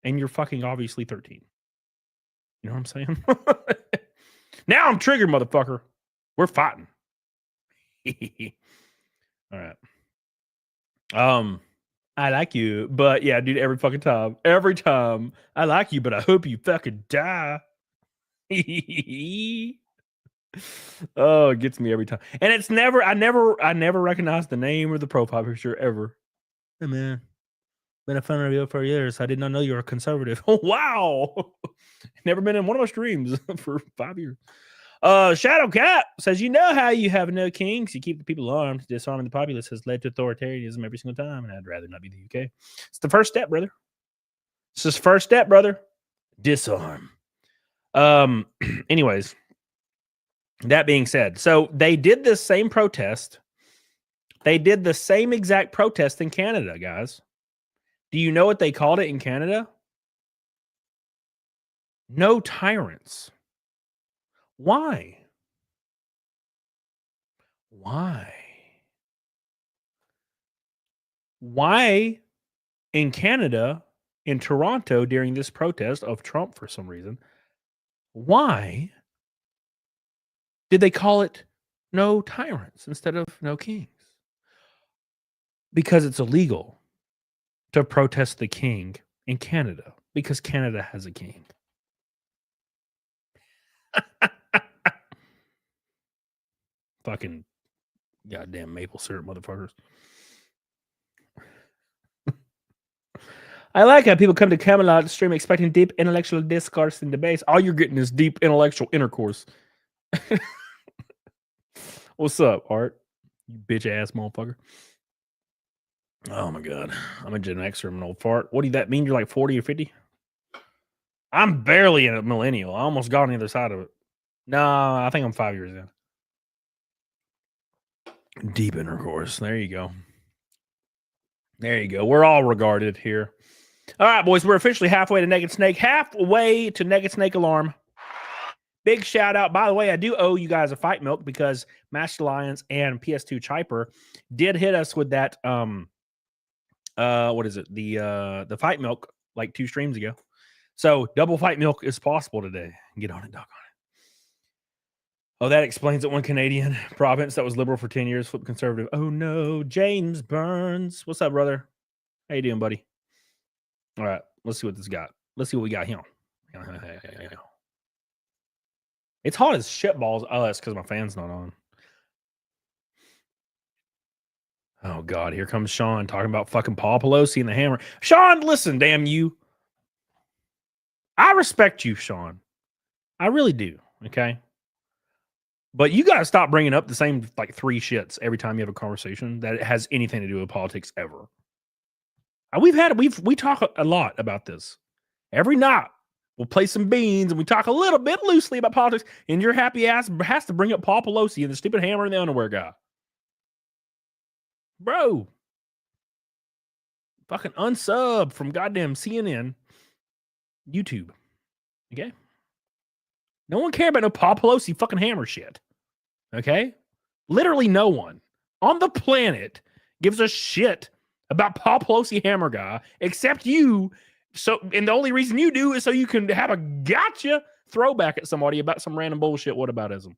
[SPEAKER 8] And you're fucking obviously 13. You know what I'm saying? Now I'm triggered, motherfucker. We're fighting. All right. I like you, but yeah, dude, every fucking time. Every time. I like you, but I hope you fucking die. Oh, it gets me every time. And it's never, I never recognize the name or the profile picture ever. Hey man, been a fan of you for years. I did not know you were a conservative. Oh wow. Never been in one of my streams for 5 years. Shadow Cat says, you know how you have no kings, you keep the people armed. Disarming the populace has led to authoritarianism every single time, and I'd rather not be the UK. It's the first step, brother. It's just first step, brother. Disarm. Anyways, that being said, so they did this same protest. They did the same exact protest in Canada, guys. Do you know what they called it in Canada? No tyrants. Why? Why? Why in Canada, in Toronto, during this protest of Trump for some reason, why did they call it no tyrants instead of no kings? Because it's illegal to protest the king in Canada, because Canada has a king. Fucking goddamn maple syrup motherfuckers. I like how people come to Camelot stream expecting deep intellectual discourse and debates. All you're getting is deep intellectual intercourse. What's up, Art? You bitch ass motherfucker. Oh my god. I'm a Gen Xer, I'm an old fart. What do that mean? You're like 40 or 50? I'm barely a millennial. I almost got on the other side of it. No, I think I'm 5 years in. Deep intercourse. There you go. There you go. We're all regarded here. All right, boys, we're officially halfway to Naked Snake. Halfway to Naked Snake Alarm. Big shout out. By the way, I do owe you guys a fight milk because Master Lions and PS2 Chiper did hit us with that what is it? The fight milk like 2 streams ago. So double fight milk is possible today. Get on it, doc on it. Oh, that explains it. One Canadian province that was liberal for 10 years, flipped conservative. Oh no, James Burns. What's up, brother? How you doing, buddy? All right, let's see what this got. Let's see what we got here. It's hot as shit balls. Oh, that's because my fan's not on. Oh, God, here comes Sean talking about fucking Paul Pelosi and the hammer. Sean, listen, damn you. I respect you, Sean. I really do, okay? But you got to stop bringing up the same, like, 3 shits every time you have a conversation that has anything to do with politics ever. We talk a lot about this. Every night, we'll play some beans and we talk a little bit loosely about politics, and your happy ass has to bring up Paul Pelosi and the stupid hammer and the underwear guy. Bro. Fucking unsub from goddamn CNN. YouTube. Okay? No one care about no Paul Pelosi fucking hammer shit. Okay? Literally no one on the planet gives a shit about Paul Pelosi hammer guy except you. So, and the only reason you do is so you can have a gotcha throwback at somebody about some random bullshit whataboutism.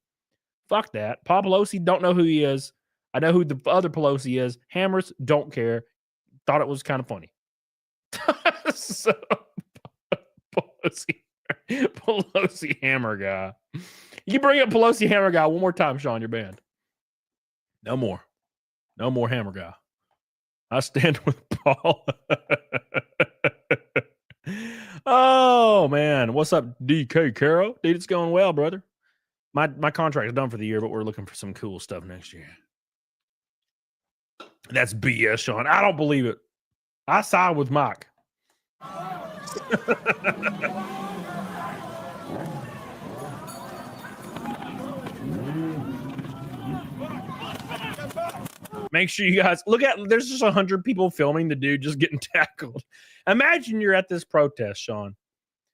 [SPEAKER 8] Fuck that. Paul Pelosi, don't know who he is. I know who the other Pelosi is. Hammers, don't care. Thought it was kind of funny. So, Pelosi hammer guy. You bring up Pelosi hammer guy one more time, Sean, you're banned. No more. No more hammer guy. I stand with Paul. Oh, man. What's up, DK Caro? Dude, it's going well, brother. My contract is done for the year, but we're looking for some cool stuff next year. That's BS, Sean. I don't believe it. I side with Mike. Make sure you guys look at, there's just 100 people filming the dude just getting tackled. Imagine you're at this protest, Sean,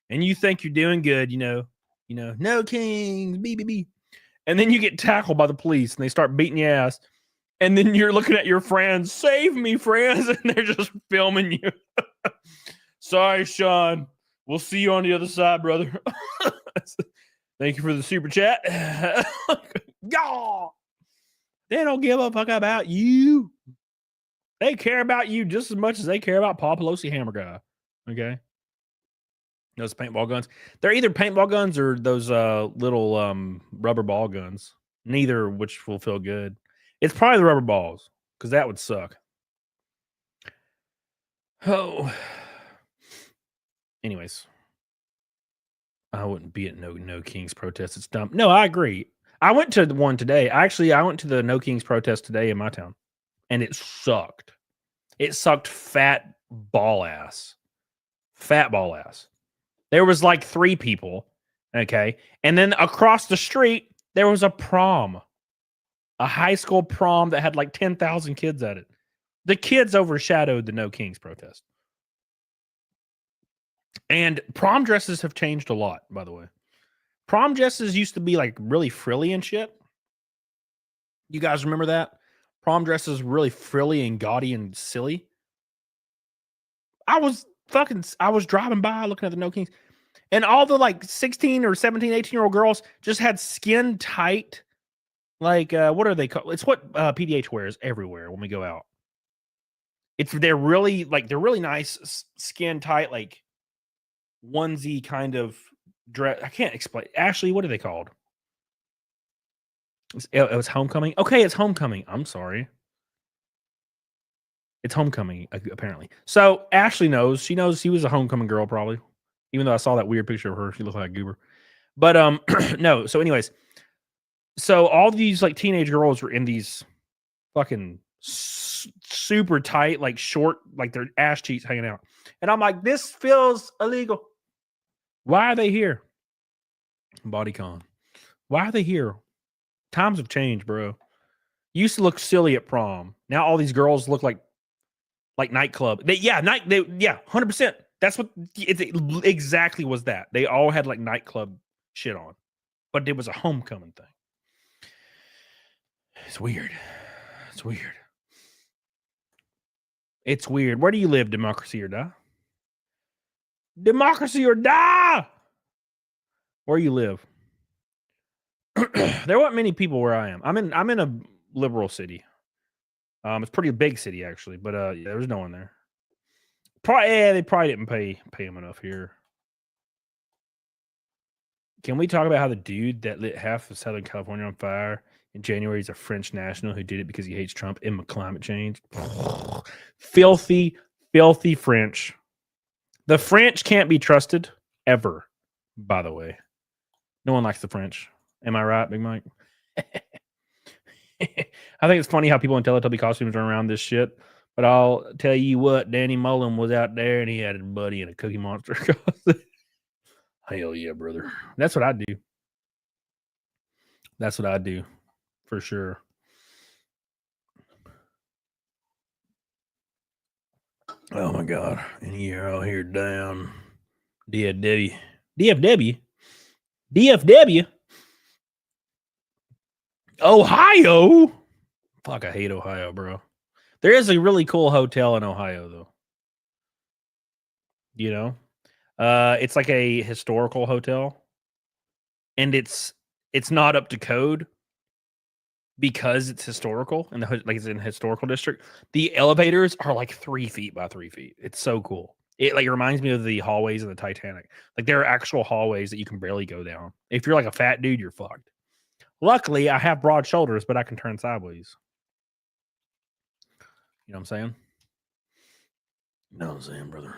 [SPEAKER 8] and you think you're doing good, you know, no kings, BBB. And then you get tackled by the police and they start beating your ass. And then you're looking at your friends, save me, friends, and they're just filming you. Sorry, Sean. We'll see you on the other side, brother. Thank you for the super chat. Y'all. They don't give a fuck about you. They care about you just as much as they care about Paul Pelosi hammer guy. Okay? Those paintball guns. They're either paintball guns or those little rubber ball guns. Neither of which will feel good. It's probably the rubber balls, because that would suck. Oh. Anyways. I wouldn't be at No Kings protest. It's dumb. No, I agree. I went to one today. Actually, I went to the No Kings protest today in my town. And it sucked. It sucked fat ball ass. Fat ball ass. There was like 3 people. Okay. And then across the street, there was a prom. A high school prom that had like 10,000 kids at it. The kids overshadowed the No Kings protest. And prom dresses have changed a lot, by the way. Prom dresses used to be like really frilly and shit. You guys remember that? Prom dresses really frilly and gaudy and silly. I was driving by looking at the No Kings. And all the like 16 or 17, 18-year-old girls just had skin tight. Like, what are they called? It's what PDH wears everywhere when we go out. They're really nice, skin tight, like onesie kind of I can't explain. Ashley, what are they called? It was Homecoming. Okay, it's Homecoming. I'm sorry. It's Homecoming, apparently. So Ashley knows. She knows she was a Homecoming girl, probably. Even though I saw that weird picture of her, she looked like a goober. But no. So, anyways, so all these like teenage girls were in these fucking super tight, like short, like their ass cheeks hanging out, and I'm like, this feels illegal. Why are they here? BodyCon. Why are they here? Times have changed, bro. Used to look silly at prom. Now all these girls look like nightclub. 100%. That's what it exactly was. That they all had like nightclub shit on, but it was a homecoming thing. It's weird. It's weird. It's weird. Where do you live? Democracy or die? Democracy or die. Where you live? There weren't many people where I am. I'm in a liberal city. It's a pretty big city actually, but there was no one there. They probably didn't pay him enough here. Can we talk about how the dude that lit half of Southern California on fire in January is a French national who did it because he hates Trump and climate change? Filthy, filthy French. The French can't be trusted ever, by the way. No one likes the French. Am I right, Big Mike? I think it's funny how people in Teletubby costumes run around this shit. But I'll tell you what, Danny Mullen was out there and he had his buddy in a Cookie Monster costume. Hell yeah, brother. That's what I do. That's what I do. For sure. Oh my God. And you're out here down. DFW. DFW? DFW? Ohio? Fuck, I hate Ohio, bro. There is a really cool hotel in Ohio, though. You know? It's like a historical hotel. And it's not up to code because it's historical and like it's in a historical district. The elevators are like 3 feet by 3 feet. It's so cool. It like reminds me of the hallways of the Titanic. Like there are actual hallways that you can barely go down. If you're like a fat dude, you're fucked. Luckily, I have broad shoulders, but I can turn sideways. You know what I'm saying? You know what I'm saying, brother?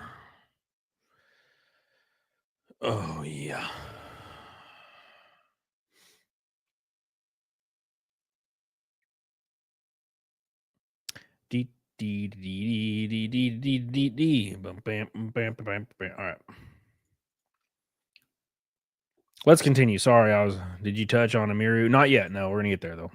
[SPEAKER 8] Oh, yeah. All right. Let's continue. Sorry, did you touch on Amiru? Not yet. No, we're gonna get there though.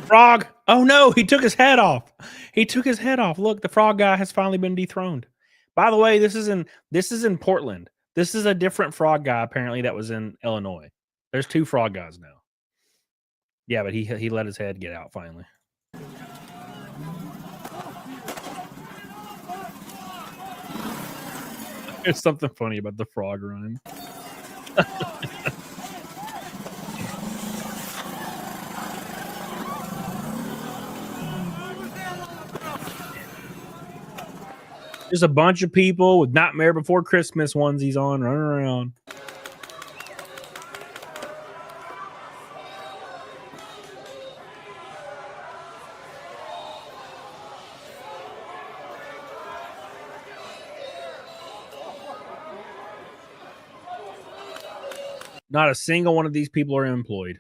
[SPEAKER 8] Frog. Oh no, he took his head off. He took his head off. Look, the frog guy has finally been dethroned. By the way, this is in Portland. This is a different frog guy apparently that was in Illinois. There's 2 frog guys now. Yeah, but he let his head get out finally. There's something funny about the frog rhyme. There's a bunch of people with Nightmare Before Christmas onesies on running around. Not a single one of these people are employed.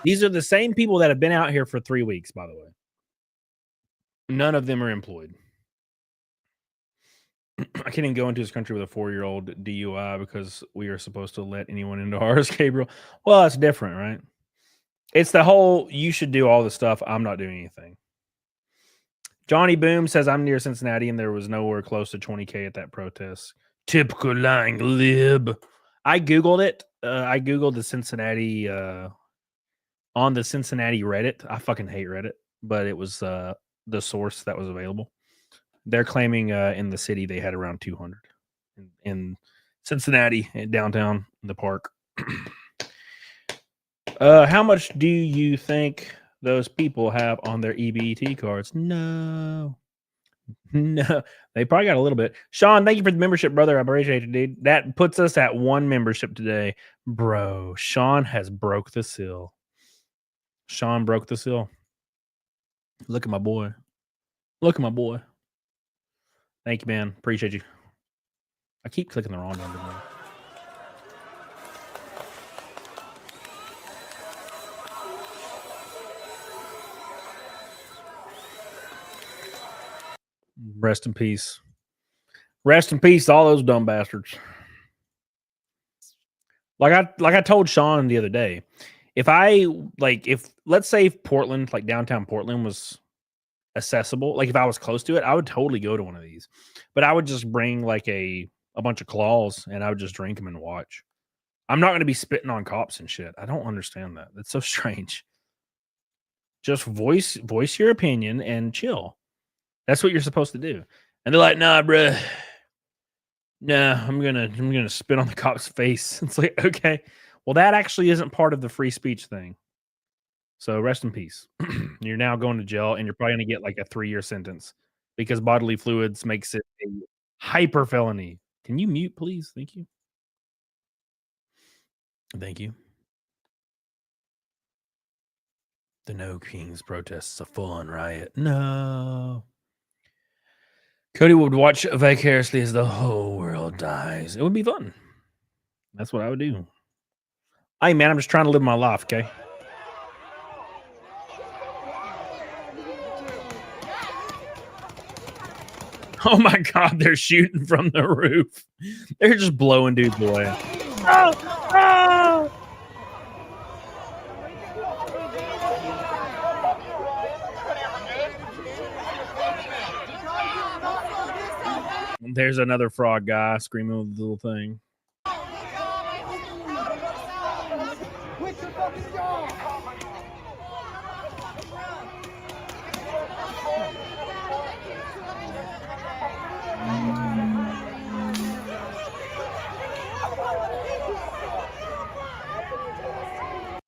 [SPEAKER 8] These are the same people that have been out here for 3 weeks, by the way. None of them are employed. I can't even go into this country with a 4-year-old DUI because we are supposed to let anyone into ours, Gabriel. Well, that's different, right? It's the whole, you should do all the stuff. I'm not doing anything. Johnny Boom says, I'm near Cincinnati and there was nowhere close to 20K at that protest. Typical lying lib. I Googled it. I Googled the Cincinnati, on the Cincinnati Reddit. I fucking hate Reddit, but it was the source that was available. They're claiming in the city they had around 200. In Cincinnati, in downtown, in the park. How much do you think those people have on their EBT cards? No. They probably got a little bit. Sean, thank you for the membership, brother. I appreciate it, dude. That puts us at 1 membership today. Bro, Sean has broke the seal. Sean broke the seal. Look at my boy. Look at my boy. Thank you, man. Appreciate you. I keep clicking the wrong number. Rest in peace. Rest in peace, all those dumb bastards. Like I told Sean the other day, if let's say Portland, like downtown Portland, was accessible, like if I was close to it, I would totally go to one of these. But I would just bring like a bunch of claws and I would just drink them and watch. I'm not going to be spitting on cops and shit. I don't understand that. That's so strange. Just voice your opinion and chill. That's what you're supposed to do. And they're like, nah, bruh. Nah, I'm gonna spit on the cop's face. It's like, okay. Well, that actually isn't part of the free speech thing. So rest in peace. You're now going to jail and you're probably gonna get like a 3-year sentence because bodily fluids makes it a hyper felony. Can you mute, please? Thank you. Thank you. The No Kings protests a full-on riot. No. Cody would watch vicariously as the whole world dies. It would be fun. That's what I would do. Hey, man, I'm just trying to live my life, okay? Oh, my God, they're shooting from the roof. They're just blowing dudes away. Oh! Oh! There's another frog guy screaming with the little thing.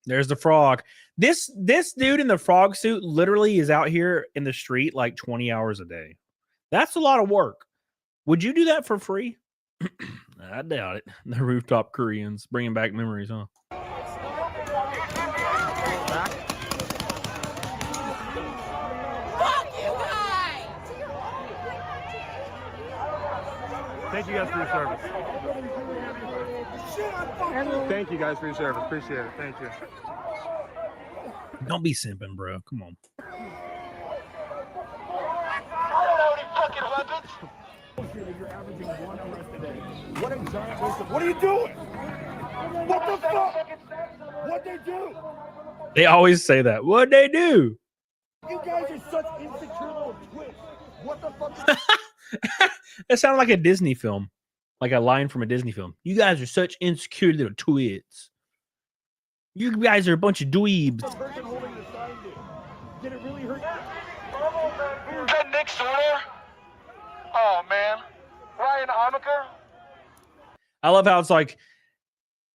[SPEAKER 8] There's the frog. This dude in the frog suit literally is out here in the street like 20 hours a day. That's a lot of work. Would you do that for free? I doubt it. The rooftop Koreans bringing back memories, huh?
[SPEAKER 10] Fuck you guys! Thank you guys for your service. Thank you guys for your service. Appreciate it. Thank you.
[SPEAKER 8] Don't be simping, bro. Come on.
[SPEAKER 10] What are you doing? What the fuck? What'd they do?
[SPEAKER 8] They always say that. What'd they do?
[SPEAKER 10] You guys are such insecure little twits. What the fuck?
[SPEAKER 8] That sounded like a Disney film. Like a line from a Disney film. You guys are such insecure little twits. You guys are a bunch of dweebs.
[SPEAKER 10] Did it really hurt?
[SPEAKER 11] Is that Nick Sawyer? Oh, man. Ryan Armiker?
[SPEAKER 8] I love how it's like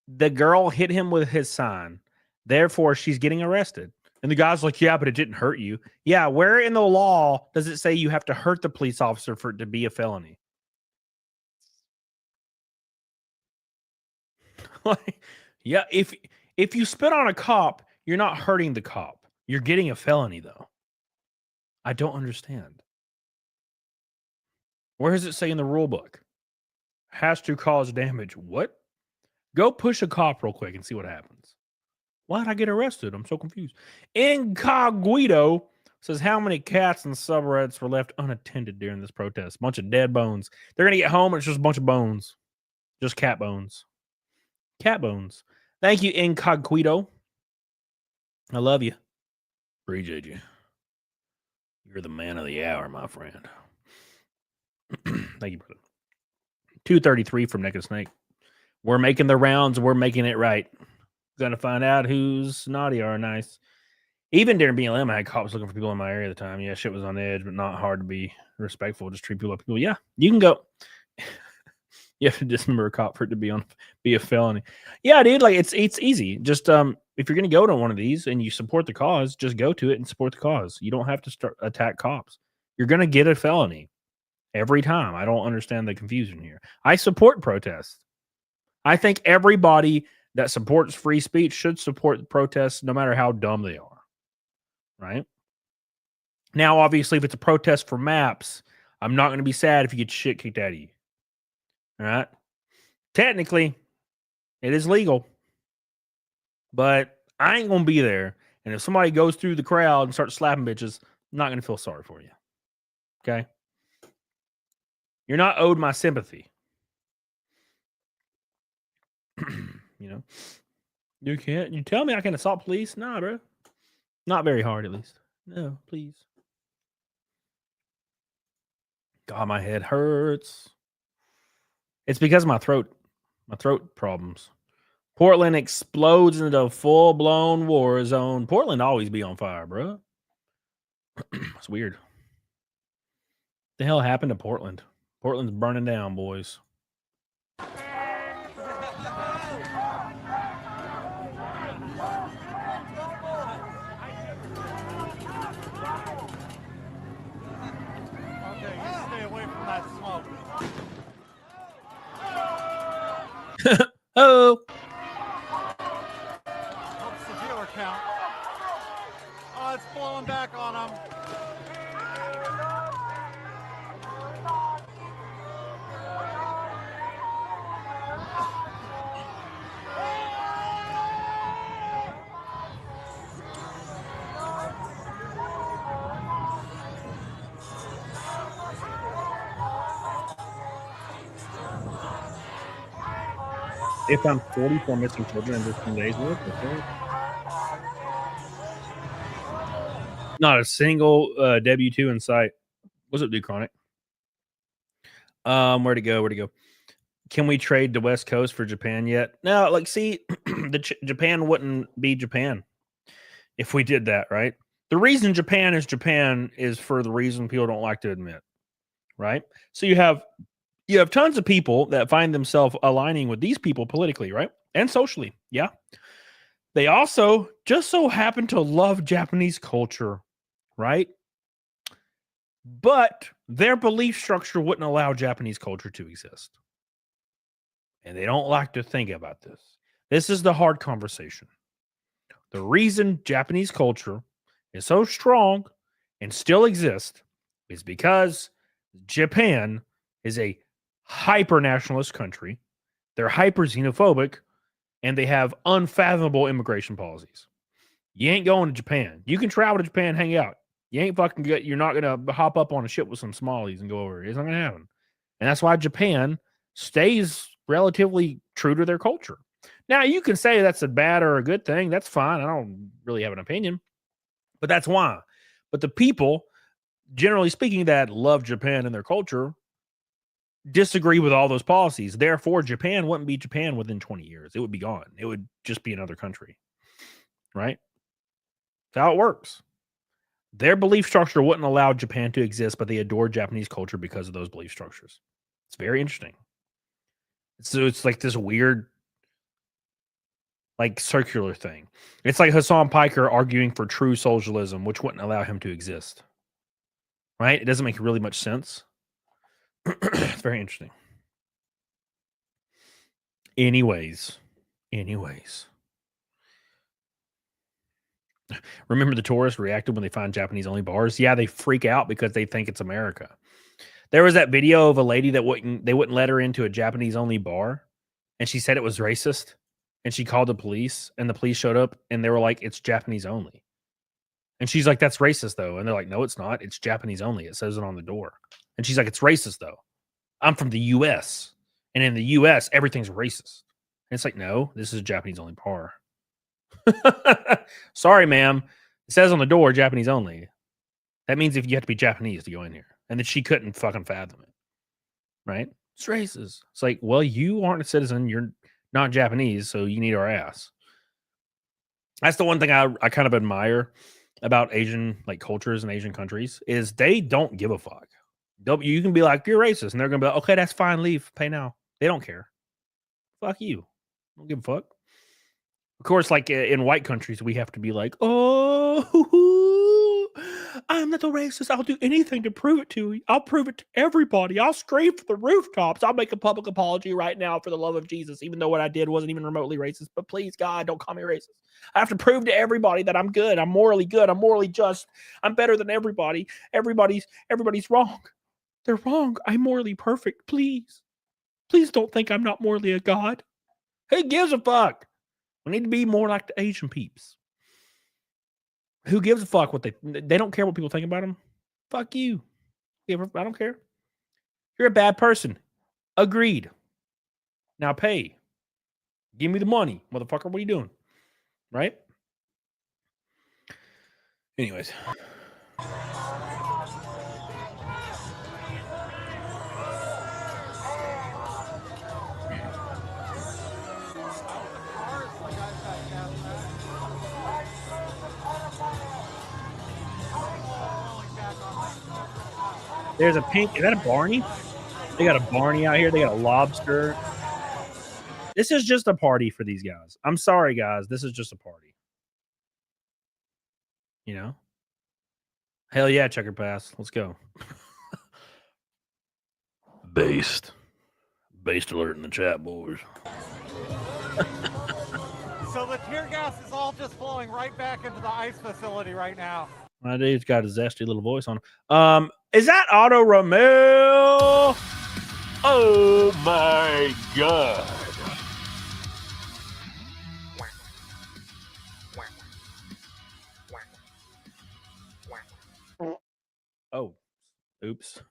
[SPEAKER 8] the girl hit him with his sign. Therefore, she's getting arrested. And the guy's like, yeah, but it didn't hurt you. Yeah, where in the law does it say you have to hurt the police officer for it to be a felony? Like, yeah, if you spit on a cop, you're not hurting the cop. You're getting a felony, though. I don't understand. Where does it say in the rule book? Has to cause damage. What? Go push a cop real quick and see what happens. Why'd I get arrested? I'm so confused. Incognito says, how many cats and subreddits were left unattended during this protest? Bunch of dead bones. They're going to get home and it's just a bunch of bones. Just cat bones. Cat bones. Thank you, Incognito. I love you. Appreciate you. You're the man of the hour, my friend. Thank you, brother. 233 from Naked Snake. We're making the rounds. We're making it right. Gonna find out who's naughty or nice. Even during BLM, I had cops looking for people in my area at the time. Yeah, shit was on edge, but not hard to be respectful. Just treat people like people. Yeah, you can go. You have to dismember a cop for it to be a felony. Yeah, dude, like it's easy. Just if you're gonna go to one of these and you support the cause, just go to it and support the cause. You don't have to start attack cops. You're gonna get a felony every time. I don't understand the confusion here. I support protests. I think everybody that supports free speech should support protests no matter how dumb they are. Right? Now, obviously, if it's a protest for maps, I'm not going to be sad if you get shit kicked out of you. All right? Technically, it is legal, but I ain't going to be there. And if somebody goes through the crowd and starts slapping bitches, I'm not going to feel sorry for you. Okay? You're not owed my sympathy. You know? You tell me I can assault police? Nah, bro. Not very hard, at least. No, please. God, my head hurts. It's because of my throat problems. Portland explodes into a full-blown war zone. Portland always be on fire, bro. It's weird. The hell happened to Portland? Portland's burning down, boys. Oh.
[SPEAKER 10] Helps the viewer count. Oh, it's blowing back on them.
[SPEAKER 8] They found 44 missing children in just 10 days worth. Okay. Not a single W2 in sight. What's up, dude? Chronic. Where'd it go? Can we trade the West Coast for Japan yet? No, like, see, Japan wouldn't be Japan if we did that, right? The reason Japan is for the reason people don't like to admit, right? So you have tons of people that find themselves aligning with these people politically, right? And socially, yeah. They also just so happen to love Japanese culture, right? But their belief structure wouldn't allow Japanese culture to exist. And they don't like to think about this. This is the hard conversation. The reason Japanese culture is so strong and still exists is because Japan is a hyper-nationalist country. They're hyper-xenophobic, and they have unfathomable immigration policies. You ain't going to Japan. You can travel to Japan, hang out. You ain't fucking good. You're not going to hop up on a ship with some Somalis and go over. It's not going to happen. And that's why Japan stays relatively true to their culture. Now, you can say that's a bad or a good thing. That's fine. I don't really have an opinion. But that's why. But the people, generally speaking, that love Japan and their culture disagree with all those policies. Therefore, Japan wouldn't be Japan within 20 years. It would be gone. It would just be another country. Right? That's how it works. Their belief structure wouldn't allow Japan to exist, but they adore Japanese culture because of those belief structures. It's very interesting. So it's like this weird, like, circular thing. It's like Hasan Piker arguing for true socialism, which wouldn't allow him to exist. Right? It doesn't make really much sense. It's very interesting. Anyways. Remember the tourists reacted when they find Japanese-only bars? Yeah, they freak out because they think it's America. There was that video of a lady that they wouldn't let her into a Japanese-only bar, and she said it was racist, and she called the police, and the police showed up, and they were like, it's Japanese-only. And she's like, that's racist, though. And they're like, no, it's not. It's Japanese-only. It says it on the door. And she's like, it's racist, though. I'm from the U.S., and in the U.S., everything's racist. And it's like, no, this is a Japanese-only bar. Sorry, ma'am. It says on the door, Japanese only. That means if you have to be Japanese to go in here. And that she couldn't fucking fathom it. Right? It's racist. It's like, well, you aren't a citizen. You're not Japanese, so you need our ass. That's the one thing I kind of admire about Asian, like, cultures and Asian countries is they don't give a fuck. You can be like, you're racist. And they're going to be like, okay, that's fine. Leave. Pay now. They don't care. Fuck you. Don't give a fuck. Of course, like in white countries, we have to be like, oh, I'm not a racist. I'll do anything to prove it to you. I'll prove it to everybody. I'll scream from the rooftops. I'll make a public apology right now for the love of Jesus, even though what I did wasn't even remotely racist. But please, God, don't call me racist. I have to prove to everybody that I'm good. I'm morally good. I'm morally just. I'm better than everybody. Everybody's wrong. They're wrong. I'm morally perfect. Please. Please don't think I'm not morally a god. Who gives a fuck? We need to be more like the Asian peeps. Who gives a fuck what they don't care what people think about them? Fuck you. I don't care. You're a bad person. Agreed. Now pay. Give me the money, motherfucker. What are you doing? Right? Anyways. There's a pink. Is that a Barney? They got a Barney out here. They got a lobster. This is just a party for these guys. I'm sorry, guys. This is just a party. You know? Hell yeah, checker pass. Let's go. Based alert in the chat, boys.
[SPEAKER 12] So the tear gas is all just flowing right back into the ice facility right now.
[SPEAKER 8] My dude's got a zesty little voice on him. Is that Otto Romel? Oh my god. Oh, oops.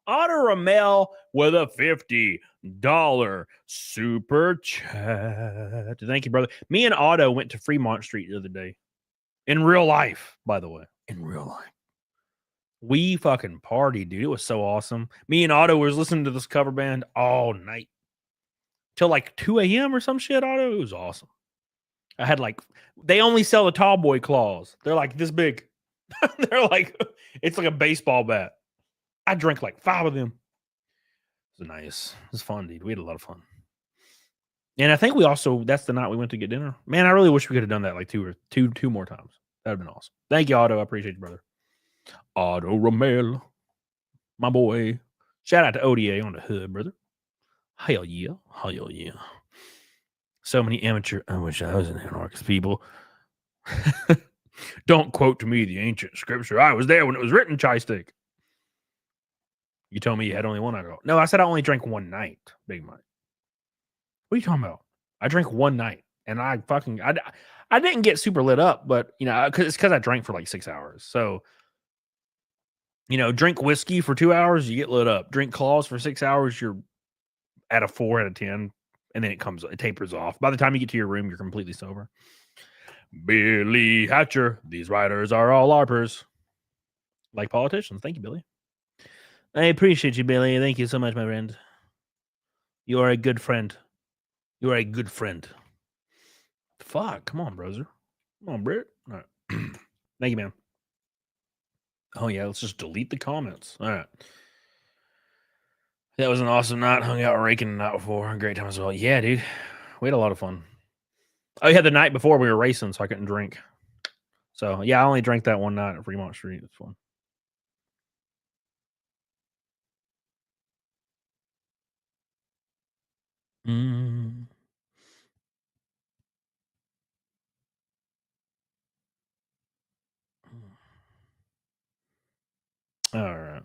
[SPEAKER 8] Otto Romel with a $50 super chat. Thank you, brother. Me and Otto went to Fremont Street the other day. In real life, by the way. In real life. We fucking partied, dude. It was so awesome. Me and Otto was listening to this cover band all night. Till like 2 a.m. or some shit, Otto. It was awesome. I had like, they only sell the tall boy claws. They're like this big. They're like, it's like a baseball bat. I drank like 5 of them. It was nice. It was fun, dude. We had a lot of fun. And I think we also, that's the night we went to get dinner. Man, I really wish we could have done that like two more times. That would have been awesome. Thank you, Otto. I appreciate you, brother. Otto Romel. My boy. Shout out to ODA on the hood, brother. Hell yeah. Hell yeah. So many amateur, I wish I was an anarchist, people. Don't quote to me the ancient scripture. I was there when it was written, Chai Stick. You told me you had only one alcohol. No, I said I only drank one night, Big Mike. What are you talking about? I drank one night, and I didn't get super lit up, but, you know, it's because I drank for like 6 hours. So, you know, drink whiskey for 2 hours, you get lit up. Drink claws for 6 hours, you're at a 4 out of 10, and then it tapers off. By the time you get to your room, you're completely sober. Billy Hatcher, these writers are all LARPers. Like politicians. Thank you, Billy. I appreciate you, Billy. Thank you so much, my friend. You are a good friend. You are a good friend. Fuck. Come on, brother. Come on, Britt. All right. Thank you, man. Oh, yeah. Let's just delete the comments. All right. That was an awesome night. Hung out raking the night before. Great time as well. Yeah, dude. We had a lot of fun. Oh, yeah. The night before we were racing, so I couldn't drink. So, yeah, I only drank that one night at Fremont Street. It's fun. All right.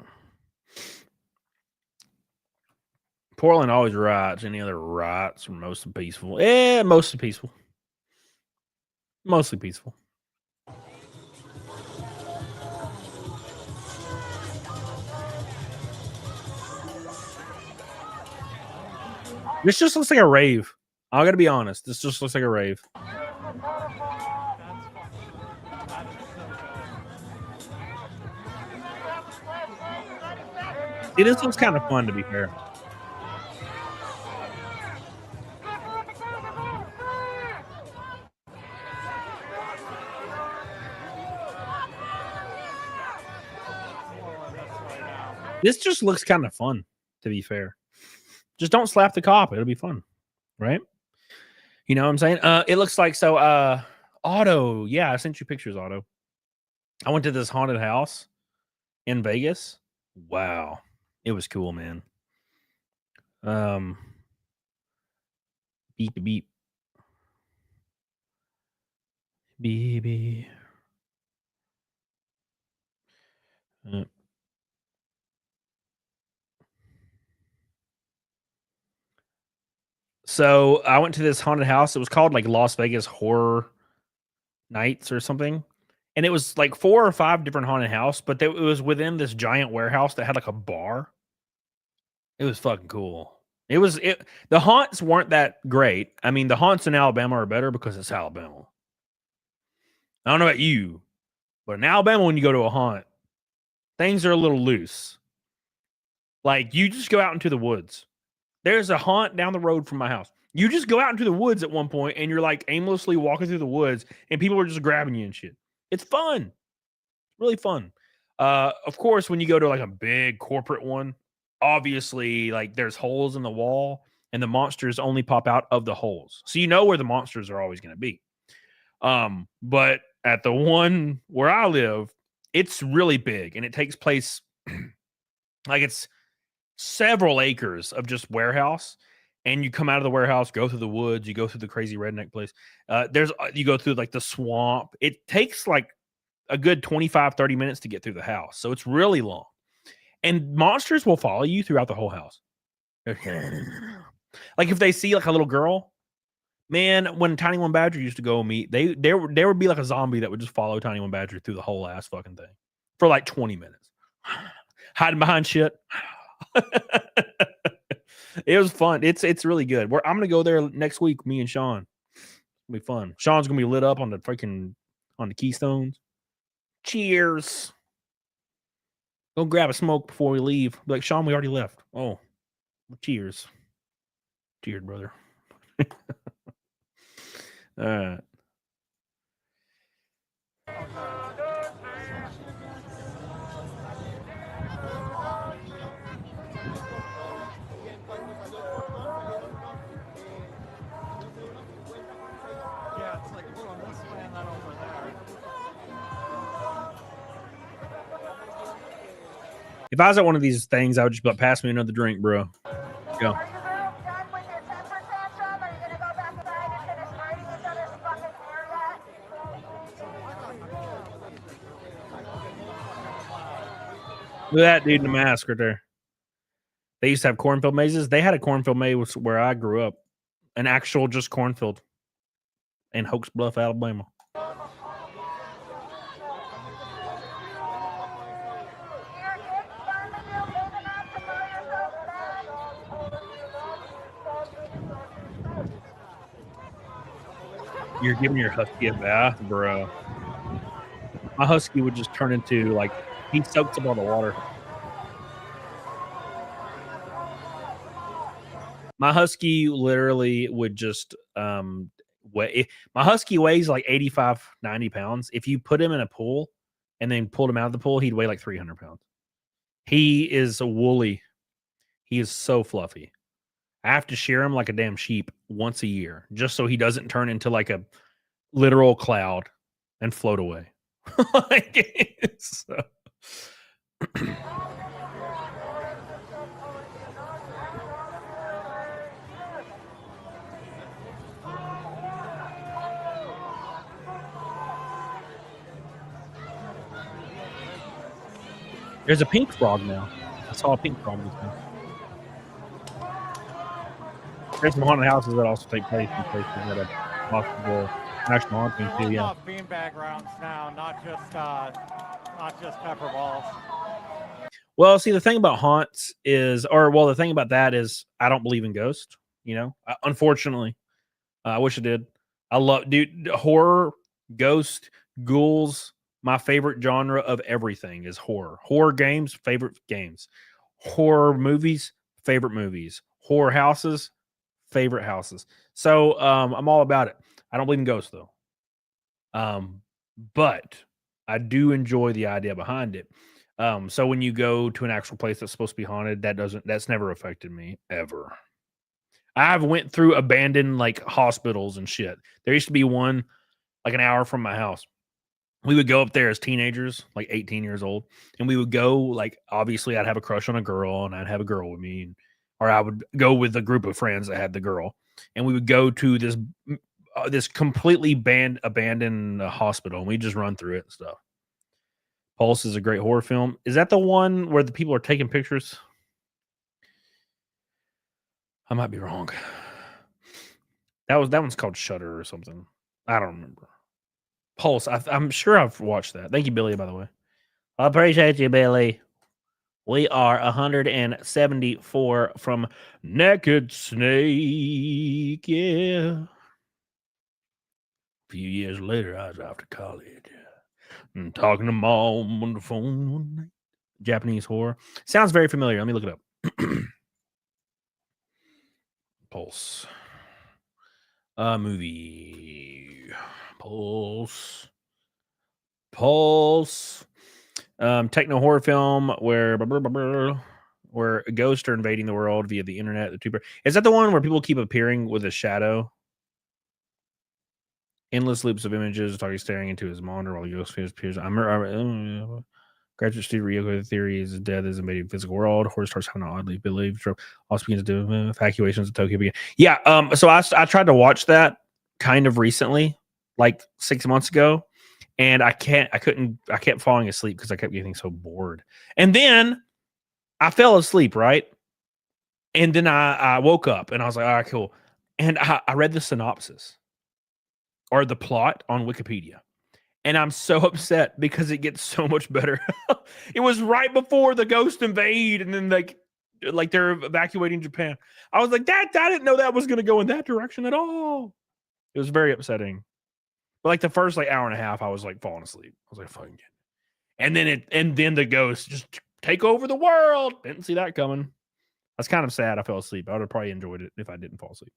[SPEAKER 8] Portland always riots. Any other riots are mostly peaceful? Yeah, mostly peaceful. Mostly peaceful. This just looks like a rave. I gotta be honest. This just looks like a rave. It just looks kind of fun, to be fair. This just looks kind of fun, to be fair. Just don't slap the cop. It'll be fun, right? You know what I'm saying? It looks like so. Otto, yeah, I sent you pictures, Otto. I went to this haunted house in Vegas. Wow, it was cool, man. Beep beep beep beep. So I went to this haunted house. It was called like Las Vegas Horror Nights or something. And it was like 4 or 5 different haunted house, but it was within this giant warehouse that had like a bar. It was fucking cool. The haunts weren't that great. I mean, the haunts in Alabama are better because it's Alabama. I don't know about you, but in Alabama, when you go to a haunt, things are a little loose. Like, you just go out into the woods. There's a haunt down the road from my house. You just go out into the woods at one point and you're like aimlessly walking through the woods and people are just grabbing you and shit. It's fun. Really fun. Of course, when you go to like a big corporate one, obviously like there's holes in the wall and the monsters only pop out of the holes. So you know where the monsters are always going to be. But at the one where I live, it's really big and it takes place like it's several acres of just warehouse. And you come out of the warehouse, go through the woods, you go through the crazy redneck place. You go through like the swamp. It takes like a good 25-30 minutes to get through the house. So it's really long. And monsters will follow you throughout the whole house. Like if they see like a little girl, man, when Tiny One Badger used to go meet, there would be like a zombie that would just follow Tiny One Badger through the whole ass fucking thing for like 20 minutes. Hiding behind shit. It was fun. It's really good. I'm gonna go there next week, me and Sean. It'll be fun. Sean's gonna be lit up on the Keystones. Cheers. Go grab a smoke before we leave. Be like, Sean, we already left. Oh, well, cheers. Cheers, brother. All right.
[SPEAKER 12] Yeah, it's like, oh, I'm just playing that over there.
[SPEAKER 8] If I was at one of these things, I would just be like, pass me another drink, bro. Go. Look at that dude in the mask right there. They used to have cornfield mazes. They had a cornfield maze where I grew up. An actual just cornfield in Hoax Bluff, Alabama. You're giving your husky a bath, bro. My husky would just turn into like he soaks up all the water. My husky literally would just weigh. My husky weighs like 85, 90 pounds. If you put him in a pool and then pulled him out of the pool, he'd weigh like 300 pounds. He is a woolly. He is so fluffy. I have to shear him like a damn sheep once a year just so he doesn't turn into like a literal cloud and float away. So. There's a pink frog now. I saw a pink frog this time. There's some haunted houses that also take place in places that have possible national haunting too. Yeah.
[SPEAKER 12] Beanbag rounds now, not just pepper balls.
[SPEAKER 8] Well, see, the thing about haunts is, the thing about that is, I don't believe in ghosts. You know, unfortunately, I wish I did. I love, dude, horror, ghost, ghouls. My favorite genre of everything is horror. Horror games, favorite games. Horror movies, favorite movies. Horror houses, favorite houses. So I'm all about it. I don't believe in ghosts though. But I do enjoy the idea behind it. So when you go to an actual place that's supposed to be haunted, that's never affected me ever. I've went through abandoned like hospitals and shit. There used to be one like an hour from my house. We would go up there as teenagers, like 18 years old, and we would go, like, obviously I'd have a crush on a girl and I'd have a girl with me, or I would go with a group of friends that had the girl, and we would go to this completely abandoned hospital, and we just run through it and stuff. Pulse is a great horror film. Is that the one where the people are taking pictures? I might be wrong. That one's called Shutter or something. I don't remember. Pulse. I'm sure I've watched that. Thank you, Billy, by the way. I appreciate you, Billy. We are 174 from Naked Snake. Yeah. A few years later, I was off to college and talking to mom on the phone one night. Japanese horror. Sounds very familiar. Let me look it up. Pulse. Movie. Pulse. Techno horror film where ghosts are invading the world via the internet. Is that the one where people keep appearing with a shadow? Endless loops of images, target staring into his monitor while the ghost appears. Graduate student Ryoko theory is death is invading the physical world. Horror starts having an oddly believed trope. Also begins to do evacuations of Tokyo. Yeah. So I tried to watch that kind of recently, like 6 months ago. And I kept falling asleep because I kept getting so bored. And then I fell asleep, right? And then I woke up and I was like, all right, cool. And I read the synopsis or the plot on Wikipedia. And I'm so upset because it gets so much better. It was right before the ghost invade and then like they're evacuating Japan. I was like, I didn't know that was going to go in that direction at all. It was very upsetting. But like the first like hour and a half, I was like falling asleep. I was like, fucking get. And then the ghosts just take over the world. Didn't see that coming. That's kind of sad. I fell asleep. I would have probably enjoyed it if I didn't fall asleep.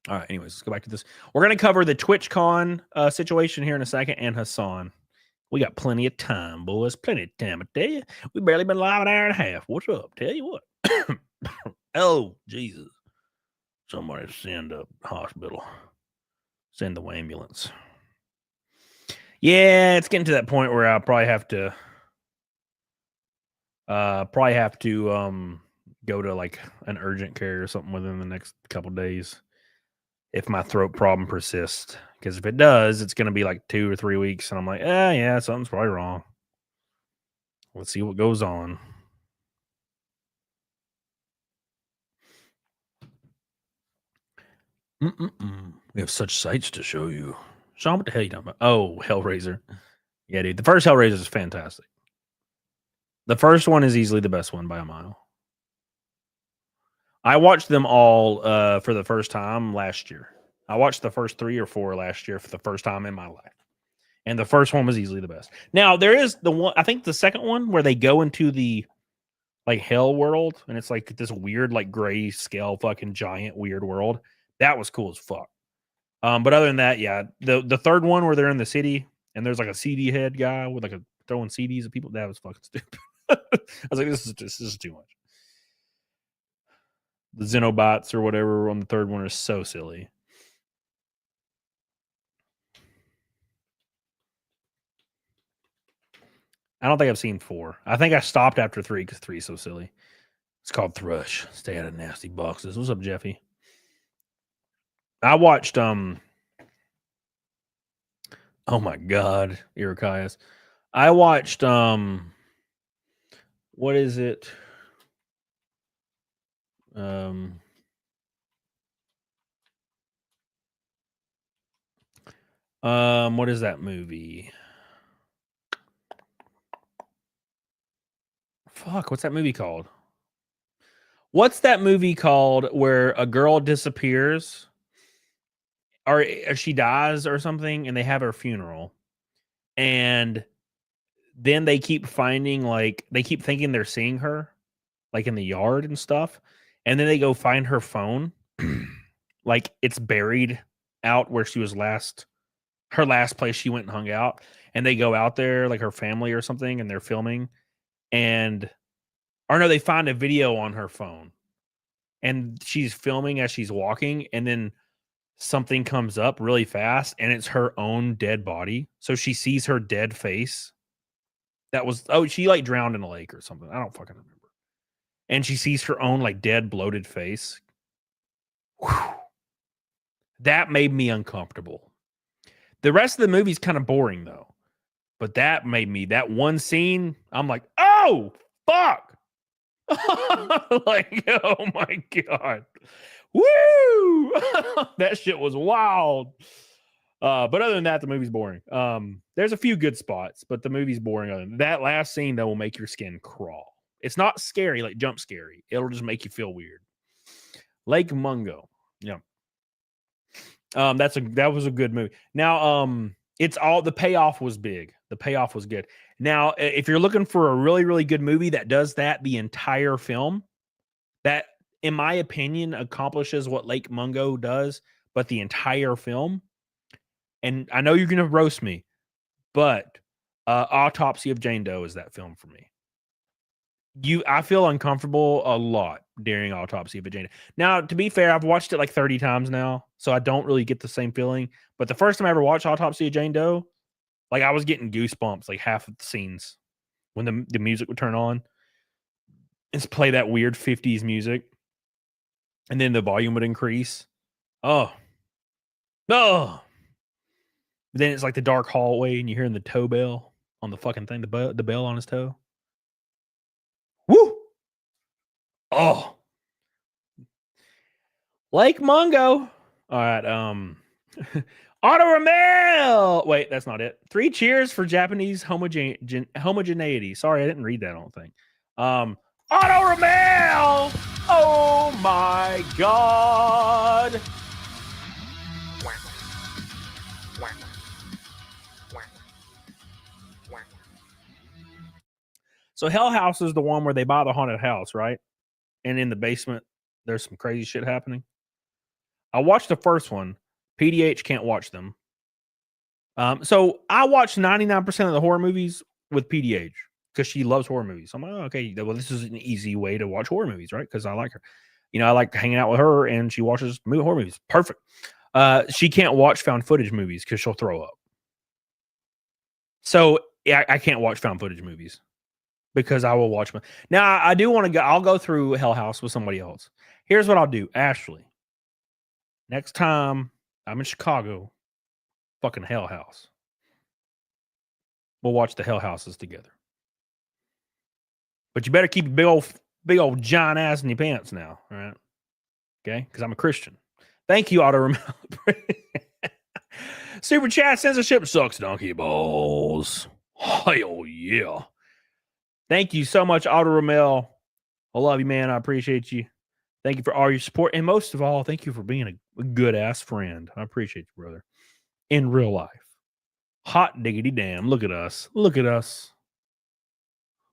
[SPEAKER 8] All right. Anyways, let's go back to this. We're going to cover the TwitchCon situation here in a second and Hasan. We got plenty of time, boys. Plenty of time, I tell you. We've barely been live an hour and a half. What's up? Tell you what. Oh, Jesus. Somebody send a hospital. Send the ambulance. Yeah, it's getting to that point where I'll probably have to go to like an urgent care or something within the next couple days if my throat problem persists. Because if it does, it's going to be like 2 or 3 weeks, and I'm like, yeah, something's probably wrong. Let's see what goes on. We have such sights to show you. Sean, what the hell are you talking about? Oh, Hellraiser. Yeah, dude. The first Hellraiser is fantastic. The first one is easily the best one by a mile. I watched them all for the first time last year. I watched the first 3 or 4 last year for the first time in my life. And the first one was easily the best. Now, there is the one, I think the second one where they go into the like hell world, and it's like this weird, like gray scale fucking giant weird world. That was cool as fuck. But other than that, yeah, the third one where they're in the city and there's like a CD head guy with like a throwing CDs at people, that was fucking stupid. I was like, this is too much. The Xenobots or whatever on the third one are so silly. I don't think I've seen 4. I think I stopped after 3 because 3 is so silly. It's called Thrush. Stay out of nasty boxes. What's up, Jeffy? I watched oh my god, Irakias. I watched what is it? What is that movie? Fuck, what's that movie called? What's that movie called where a girl disappears or she dies or something and they have her funeral and then they keep finding like they keep thinking they're seeing her like in the yard and stuff, and then they go find her phone like it's buried out where she was her last place she went and hung out, and they go out there, like her family or something, and they're filming, or no, they find a video on her phone, and she's filming as she's walking, and then something comes up really fast, and it's her own dead body. So she sees her dead face. She like drowned in a lake or something. I don't fucking remember. And she sees her own like dead, bloated face. Whew. That made me uncomfortable. The rest of the movie's kind of boring though. But that one scene, I'm like, oh, fuck. Like, oh my God. Woo! That shit was wild. But other than that, the movie's boring. There's a few good spots, but the movie's boring. That last scene, though, will make your skin crawl. It's not scary, like jump scary. It'll just make you feel weird. Lake Mungo. Yeah. That was a good movie. Now, the payoff was big. The payoff was good. Now, if you're looking for a really, really good movie that does that the entire film, that, in my opinion, accomplishes what Lake Mungo does, but the entire film. And I know you're going to roast me, but Autopsy of Jane Doe is that film for me. I feel uncomfortable a lot during Autopsy of a Jane Doe. Now, to be fair, I've watched it like 30 times now, so I don't really get the same feeling. But the first time I ever watched Autopsy of Jane Doe, like I was getting goosebumps like half of the scenes when the music would turn on. It's play that weird 50s music. And then the volume would increase. Oh. Then it's like the dark hallway and you're hearing the toe bell on the fucking thing, the bell on his toe. Woo! Oh. Lake Mungo. All right. Otto Ramel. Wait, that's not it. 3 cheers for Japanese homogeneity. Sorry, I didn't read that, I don't think. Otto Ramel. Oh my God. So Hell House is the one where they buy the haunted house, right? And in the basement, there's some crazy shit happening. I watched the first one. PDH can't watch them. So I watch 99% of the horror movies with PDH because she loves horror movies. I'm like, oh, okay, well, this is an easy way to watch horror movies, right? Because I like her. I like hanging out with her, and she watches horror movies. Perfect. She can't watch found footage movies because she'll throw up. So I can't watch found footage movies because I will watch them. Now, I do want to go. I'll go through Hell House with somebody else. Here's what I'll do. Ashley, next time I'm in Chicago, fucking Hell House. We'll watch the Hell Houses together. But you better keep a big old giant ass in your pants now, all right? Okay? Because I'm a Christian. Thank you, Otto Ramel. Super chat censorship sucks donkey balls. Hell yeah. Thank you so much, Otto Ramel. I love you, man. I appreciate you. Thank you for all your support. And most of all, thank you for being a good ass friend. I appreciate you, brother. In real life. Hot diggity damn. Look at us. Look at us.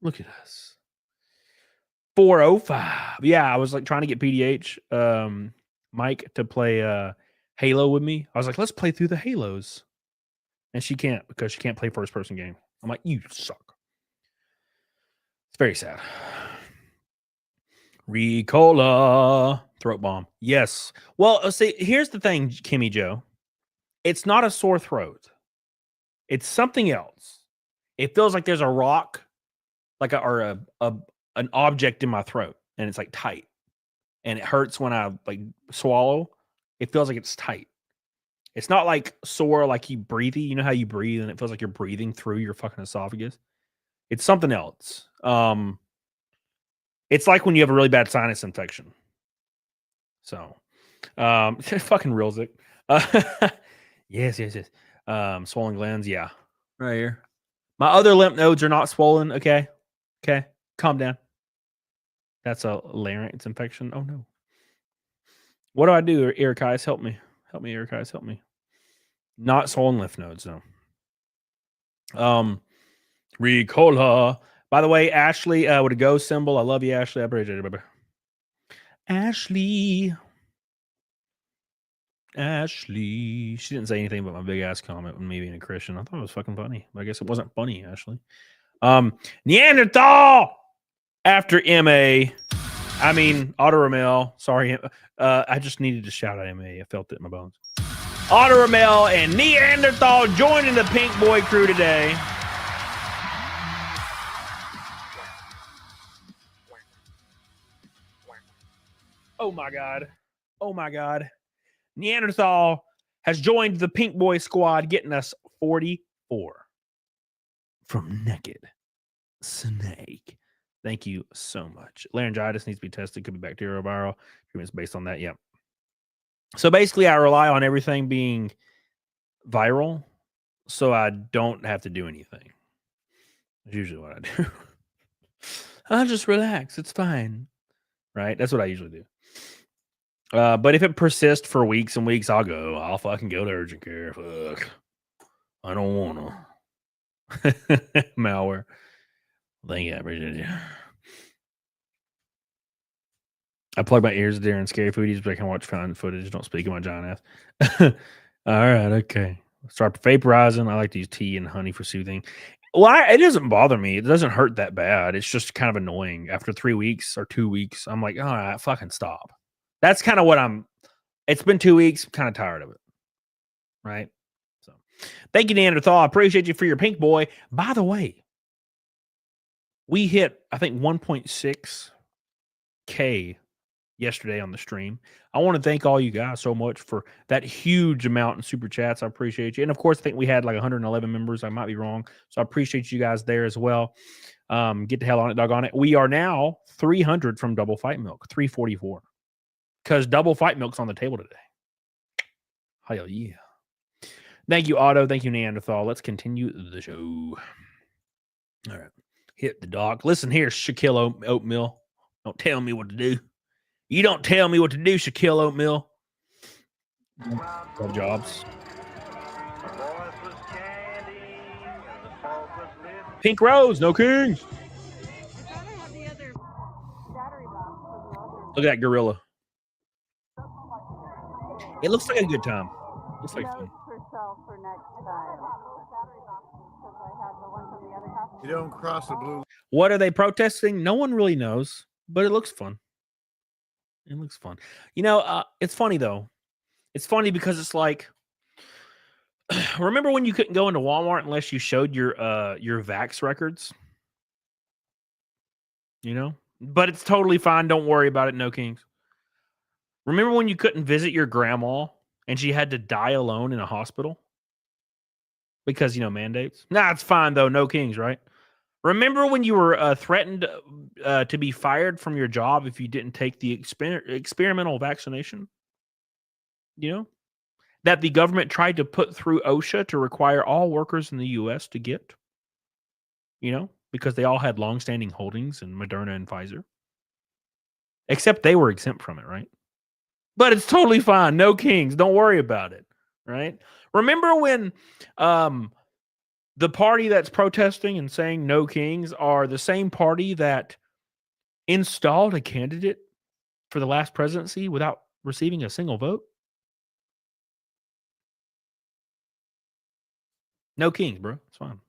[SPEAKER 8] Look at us. 405. Yeah, I was like trying to get PDH, Mike, to play Halo with me. I was like, let's play through the Halos. And she can't because she can't play first person game. I'm like, you suck. It's very sad. Ricola. Throat bomb. Yes. Well, see, here's the thing, Kimmy Joe. It's not a sore throat. It's something else. It feels like there's a rock, like an object in my throat, and it's like tight. And it hurts when I like swallow. It feels like it's tight. It's not like sore, like you breathy. You know how you breathe and it feels like you're breathing through your fucking esophagus? It's something else. It's like when you have a really bad sinus infection. So, fucking reals it. Yes. Swollen glands, yeah. Right here. My other lymph nodes are not swollen. Okay. Calm down. That's a larynx infection. Oh no. What do I do? Eric, help me. Help me, Eric, help me. Not swollen lymph nodes, no. Ricola. By the way, Ashley with a go symbol. I love you, Ashley. I appreciate it, baby. Ashley. Ashley. She didn't say anything about my big ass comment when me being a Christian. I thought it was fucking funny. But I guess it wasn't funny, Ashley. Neanderthal after MA. I mean, Auto Ramel. Sorry. I just needed to shout out MA. I felt it in my bones. Auto Ramel and Neanderthal joining the Pink Boy crew today. Oh my God. Oh my God. Neanderthal has joined the Pink Boy squad, getting us 44 from Naked Snake. Thank you so much. Laryngitis needs to be tested. Could be bacterial, viral. Treatments based on that. Yep. So basically, I rely on everything being viral, so I don't have to do anything. That's usually what I do. I'll just relax. It's fine. Right? That's what I usually do. But if it persists for weeks and weeks, I'll fucking go to urgent care. Fuck. I don't want to. Malware. Thank you. I appreciate you. I plug my ears during scary footage, but I can watch found footage. Don't speak in my giant ass. All right. Okay. Start vaporizing. I like to use tea and honey for soothing. Well, it doesn't bother me. It doesn't hurt that bad. It's just kind of annoying. After 3 weeks or 2 weeks, I'm like, all right, fucking stop. That's kind of what it's been 2 weeks. I'm kind of tired of it. Right? So thank you, Neanderthal. I appreciate you for your Pink Boy. By the way, we hit, I think, 1.6K yesterday on the stream. I want to thank all you guys so much for that huge amount in super chats. I appreciate you. And of course, I think we had like 111 members. I might be wrong. So I appreciate you guys there as well. Get the hell on it, doggone it. We are now 300 from Double Fight Milk, 344. Because Double Fight Milk's on the table today. Hell yeah. Thank you, Otto. Thank you, Neanderthal. Let's continue the show. All right. Hit the doc. Listen here, Shaquille Oatmeal. Don't tell me what to do. You don't tell me what to do, Shaquille Oatmeal. Love jobs. Pink Rose, no kings. Look at that gorilla. It looks like a good time. Looks like fun.
[SPEAKER 9] You don't cross the blue.
[SPEAKER 8] What are they protesting? No one really knows, but it looks fun. It looks fun. You know, it's funny though. It's funny because it's like, remember when you couldn't go into Walmart unless you showed your Vax records? You know, but it's totally fine. Don't worry about it. No kings. Remember when you couldn't visit your grandma and she had to die alone in a hospital? Because, mandates. Nah, it's fine though. No kings, right? Remember when you were threatened to be fired from your job if you didn't take the experimental vaccination? That the government tried to put through OSHA to require all workers in the U.S. to get? Because they all had longstanding holdings in Moderna and Pfizer. Except they were exempt from it, right? But it's totally fine. No kings. Don't worry about it, right? Remember when the party that's protesting and saying no kings are the same party that installed a candidate for the last presidency without receiving a single vote? No kings, bro. It's fine.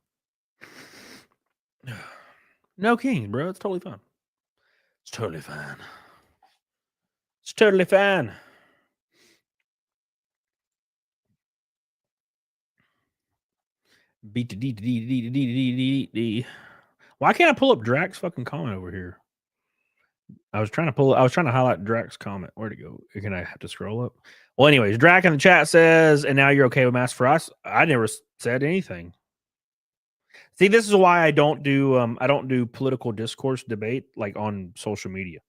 [SPEAKER 8] No kings, bro. It's totally fine. It's totally fine. It's totally fine. B to D to D to D to D to D to D to D. Why can't I pull up Drax's fucking comment over here? I was trying to highlight Drax's comment. Where'd it go? Can I have to scroll up? Well, anyways, Drac in the chat says, and now you're okay with Mask for Us. I never said anything. See, this is why I don't do political discourse debate like on social media.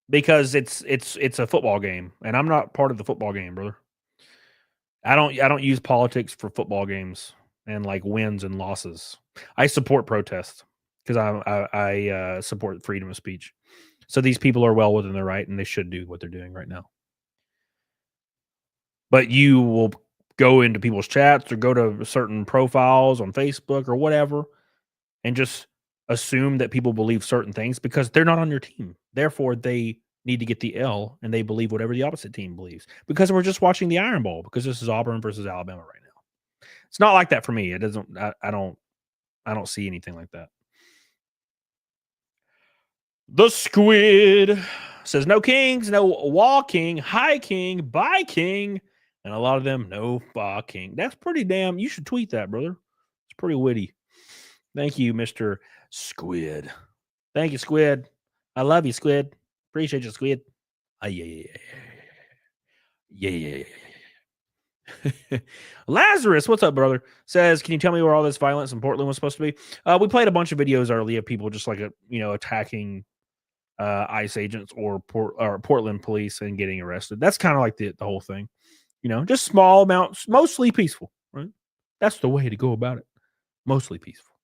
[SPEAKER 8] Because it's a football game, and I'm not part of the football game, brother. I don't use politics for football games and like wins and losses. I support protests because I support freedom of speech. So these people are well within their right, and they should do what they're doing right now. But you will go into people's chats or go to certain profiles on Facebook or whatever, and just assume that people believe certain things because they're not on your team. Therefore, they need to get the L, and they believe whatever the opposite team believes because we're just watching the Iron Bowl because this is Auburn versus Alabama right now. It's not like that for me. It doesn't. I don't see anything like that. The Squid says no kings, no walking, hiking, biking, and a lot of them no fucking. That's pretty damn. You should tweet that, brother. It's pretty witty. Thank you, Mr. Squid. Thank you, Squid. I love you, Squid. Appreciate you, Squid. Yeah. Lazarus, what's up, brother? Says, can you tell me where all this violence in Portland was supposed to be? We played a bunch of videos earlier of people just like attacking ICE agents or Portland police and getting arrested. That's kind of like the whole thing. Just small amounts, mostly peaceful, right? That's the way to go about it. Mostly peaceful.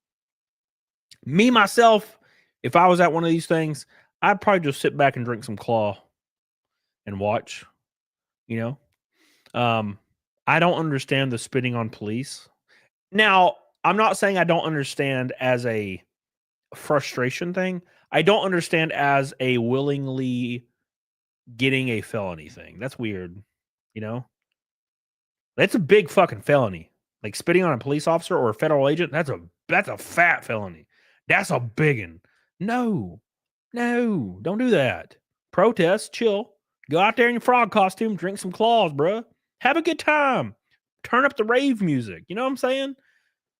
[SPEAKER 8] Me, myself, if I was at one of these things, I'd probably just sit back and drink some claw and watch, I don't understand the spitting on police. Now, I'm not saying I don't understand as a frustration thing. I don't understand as a willingly getting a felony thing. That's weird, That's a big fucking felony. Like spitting on a police officer or a federal agent, that's a fat felony. That's a big one. No, don't do that. Protest, chill. Go out there in your frog costume, drink some claws, bruh. Have a good time. Turn up the rave music. You know what I'm saying?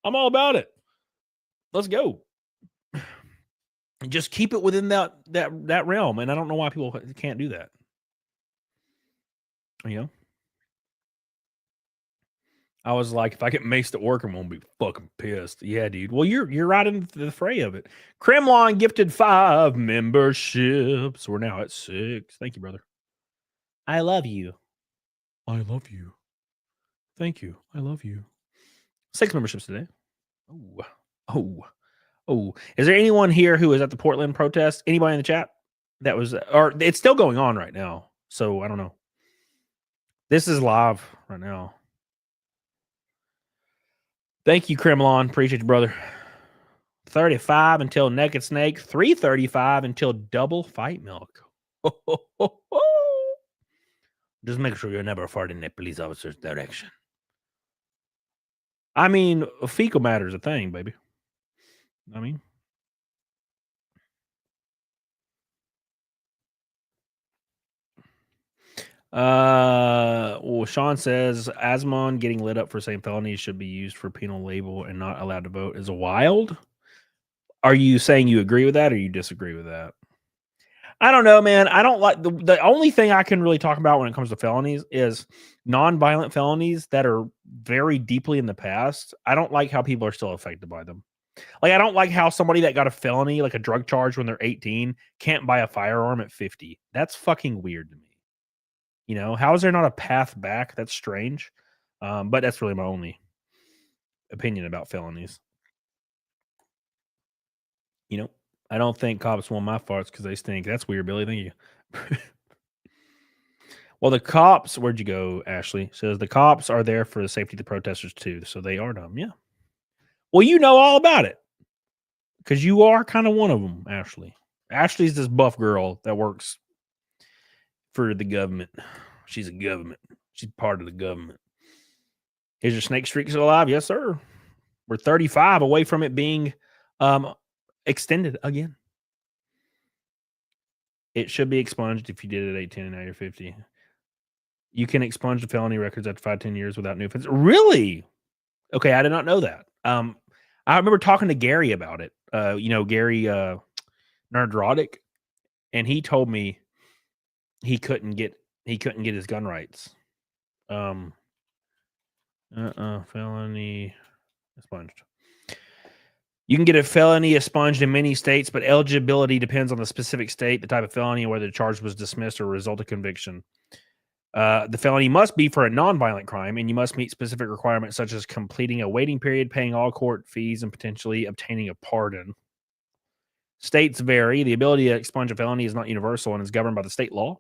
[SPEAKER 8] I'm all about it. Let's go. Just keep it within that realm. And I don't know why people can't do that. I was like, if I get maced at work, I'm gonna be fucking pissed. Yeah, dude. Well, you're right in the fray of it. Kremlon gifted 5 memberships. We're now at 6. Thank you, brother. I love you. I love you. Thank you. I love you. 6 memberships today. Oh. Is there anyone here who is at the Portland protest? Anybody in the chat? That was, or it's still going on right now. So I don't know. This is live right now. Thank you, Kremlon. Appreciate you, brother. 35 until Naked Snake. 3:35 until Double Fight Milk. Just make sure you never fart in the police officer's direction. I mean, fecal matter is a thing, baby. Sean says Asmongold getting lit up for same felonies should be used for penal label and not allowed to vote is wild. Are you saying you agree with that or you disagree with that? I don't know, man. I don't like the only thing I can really talk about when it comes to felonies is non-violent felonies that are very deeply in the past. I don't like how people are still affected by them. Like, I don't like how somebody that got a felony, like a drug charge when they're 18, can't buy a firearm at 50. That's fucking weird to me. How is there not a path back? That's strange. But that's really my only opinion about felonies. I don't think cops want my farts because they stink. That's weird, Billy. Thank you. Well, the cops, where'd you go, Ashley? Says the cops are there for the safety of the protesters too. So they are dumb. Yeah. Well, you know all about it because you are kind of one of them, Ashley. Ashley's this buff girl that works for the government. She's a government. She's part of the government. Is your snake streak still alive? Yes, sir. We're 35 away from it being extended again. It should be expunged if you did it at 18 and now you're 50. You can expunge the felony records after 5-10 years without new offense. Really? Okay, I did not know that. I remember talking to Gary about it. Gary Nerdrotic, and he told me he couldn't get his gun rights. Felony expunged. You can get a felony expunged in many states, but eligibility depends on the specific state, the type of felony, and whether the charge was dismissed or result of conviction. The felony must be for a nonviolent crime, and you must meet specific requirements such as completing a waiting period, paying all court fees, and potentially obtaining a pardon. States vary. The ability to expunge a felony is not universal and is governed by the state law.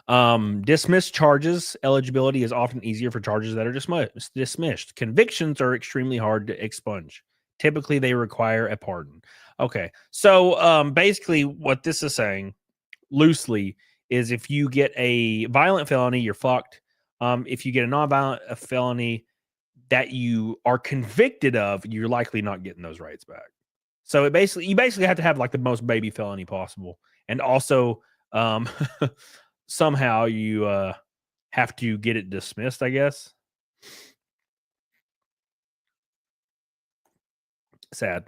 [SPEAKER 8] Dismissed charges, eligibility is often easier for charges that are dismissed. Convictions are extremely hard to expunge. Typically, they require a pardon. Okay, so basically what this is saying, loosely is if you get a violent felony, you're fucked. If you get a non-violent felony that you are convicted of, you're likely not getting those rights back. So you basically have to have like the most baby felony possible, and also somehow you have to get it dismissed, I guess. Sad.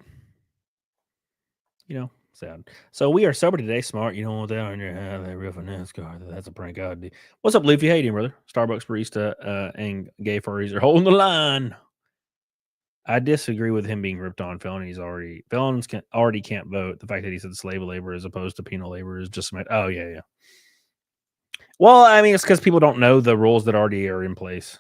[SPEAKER 8] Sad. So we are sober today, smart. You don't want that on your head. That real finesse card. That's a prank ID. What's up, Luffy? How you doing, brother? Starbucks barista and gay furries are holding the line. I disagree with him being ripped on. Felons already can't vote. The fact that he said slave labor as opposed to penal labor is just oh yeah. Well, I mean, it's because people don't know the rules that already are in place.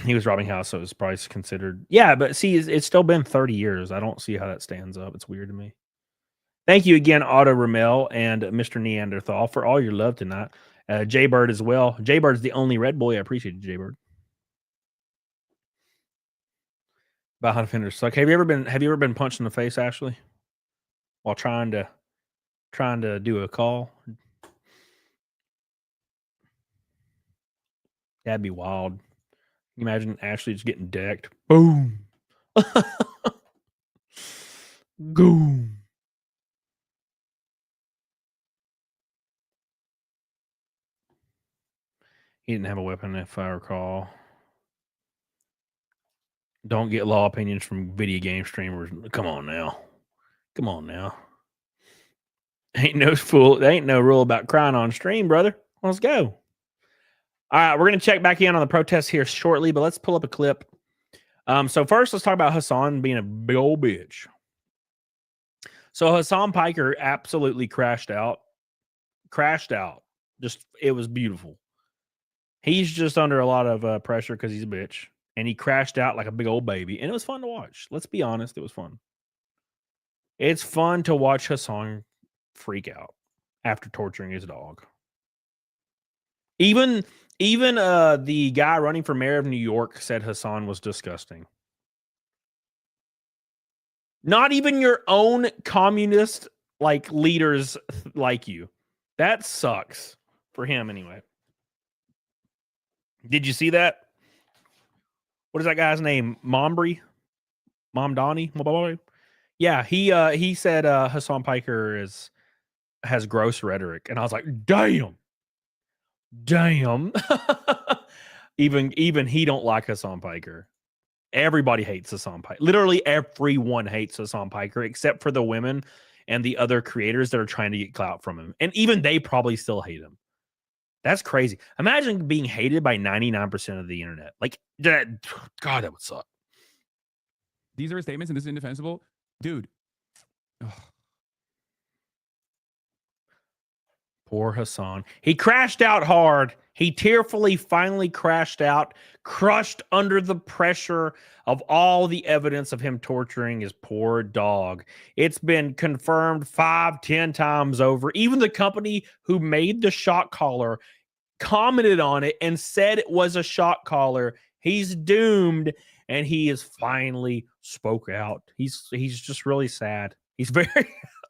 [SPEAKER 8] He was robbing house, so it's probably considered. Yeah, but see, it's still been 30 years. I don't see how that stands up. It's weird to me. Thank you again, Otto Ramel and Mr. Neanderthal, for all your love tonight. Jaybird as well. Jaybird's the only red boy. I appreciate you, Jaybird. About how defenders suck. Have you ever been punched in the face, Ashley, while trying to do a call? That'd be wild. Can you imagine Ashley just getting decked? Boom. Boom. He didn't have a weapon, if I recall. Don't get law opinions from video game streamers. Come on now. Ain't no rule about crying on stream, brother. Let's go. All right, we're going to check back in on the protests here shortly, but let's pull up a clip. So first, let's talk about Hasan being a big old bitch. So Hasan Piker absolutely crashed out. Just, it was beautiful. He's just under a lot of pressure because he's a bitch. And he crashed out like a big old baby. And it was fun to watch. Let's be honest, it was fun. It's fun to watch Hasan freak out after torturing his dog. Even the guy running for mayor of New York said Hasan was disgusting. Not even your own communist leaders like you. That sucks for him anyway. Did you see that? What is that guy's name? Mombrey? Momdani? Yeah, he said Hasan Piker has gross rhetoric, and I was like, damn. Even he don't like Hasan Piker. Everybody hates Hasan Piker. Literally everyone hates Hasan Piker except for the women and the other creators that are trying to get clout from him. And even they probably still hate him. That's crazy. Imagine being hated by 99% of the internet. God, that would suck.
[SPEAKER 13] These are his statements and this is indefensible. Dude. Ugh.
[SPEAKER 8] Poor Hasan. He crashed out hard. He tearfully finally crashed out, crushed under the pressure of all the evidence of him torturing his poor dog. It's been confirmed 5-10 times over. Even the company who made the shock collar commented on it and said it was a shock collar. He's doomed, and he has finally spoke out. He's just really sad. He's very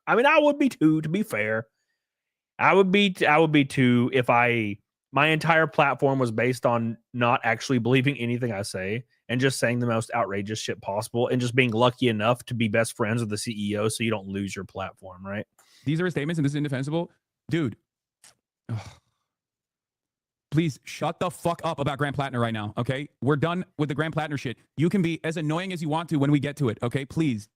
[SPEAKER 8] I mean, I would be too, to be fair. I would be too if my entire platform was based on not actually believing anything I say and just saying the most outrageous shit possible and just being lucky enough to be best friends with the CEO so you don't lose your platform, right?
[SPEAKER 13] These are his statements and this is indefensible. Dude. Ugh. Please shut the fuck up about Grant Plattner right now, okay? We're done with the Grant Plattner shit. You can be as annoying as you want to when we get to it, okay? Please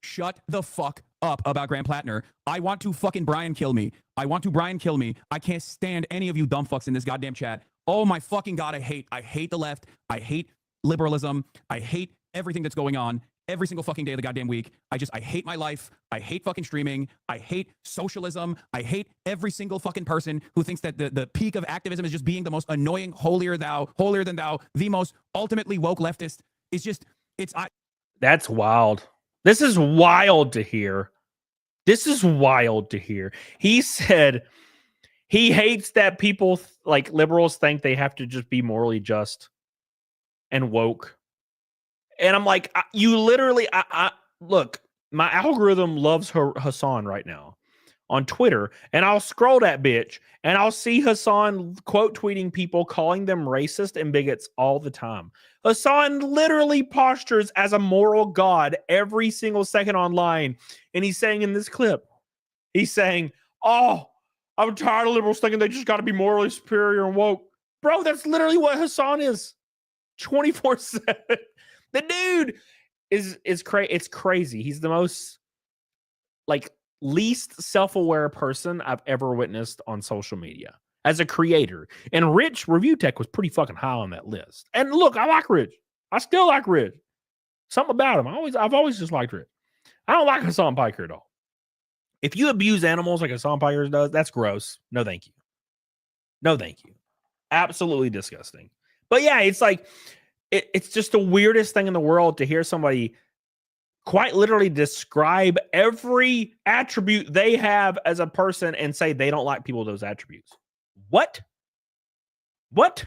[SPEAKER 13] shut the fuck up about Grant Plattner. I want to fucking Brian kill me. I can't stand any of you dumb fucks in this goddamn chat. Oh my fucking God, I hate the left. I hate liberalism. I hate everything that's going on every single fucking day of the goddamn week. I hate my life. I hate fucking streaming. I hate socialism. I hate every single fucking person who thinks that the peak of activism is just being the most annoying, holier than thou, the most ultimately woke leftist.
[SPEAKER 8] That's wild. This is wild to hear. He said he hates that people like liberals think they have to just be morally just and woke. And I'm like, you literally, look, my algorithm loves Hasan right now on Twitter, and I'll scroll that bitch and I'll see Hasan quote tweeting people, calling them racist and bigots all the time. Hasan literally postures as a moral god every single second online. And he's saying in this clip, he's saying, oh, I'm tired of liberals thinking they just got to be morally superior and woke. Bro, that's literally what Hasan is 24/7. The dude is crazy. It's crazy. He's the most like least self-aware person I've ever witnessed on social media as a creator. And Rich Review Tech was pretty fucking high on that list. And look, I like Rich. I still like Rich. Something about him. I've always just liked Rich. I don't like Hasan Piker at all. If you abuse animals like Hasan Piker does, that's gross. No, thank you. No, thank you. Absolutely disgusting. But yeah, it's like it's just the weirdest thing in the world to hear somebody quite literally describe every attribute they have as a person and say they don't like people with those attributes. What? What?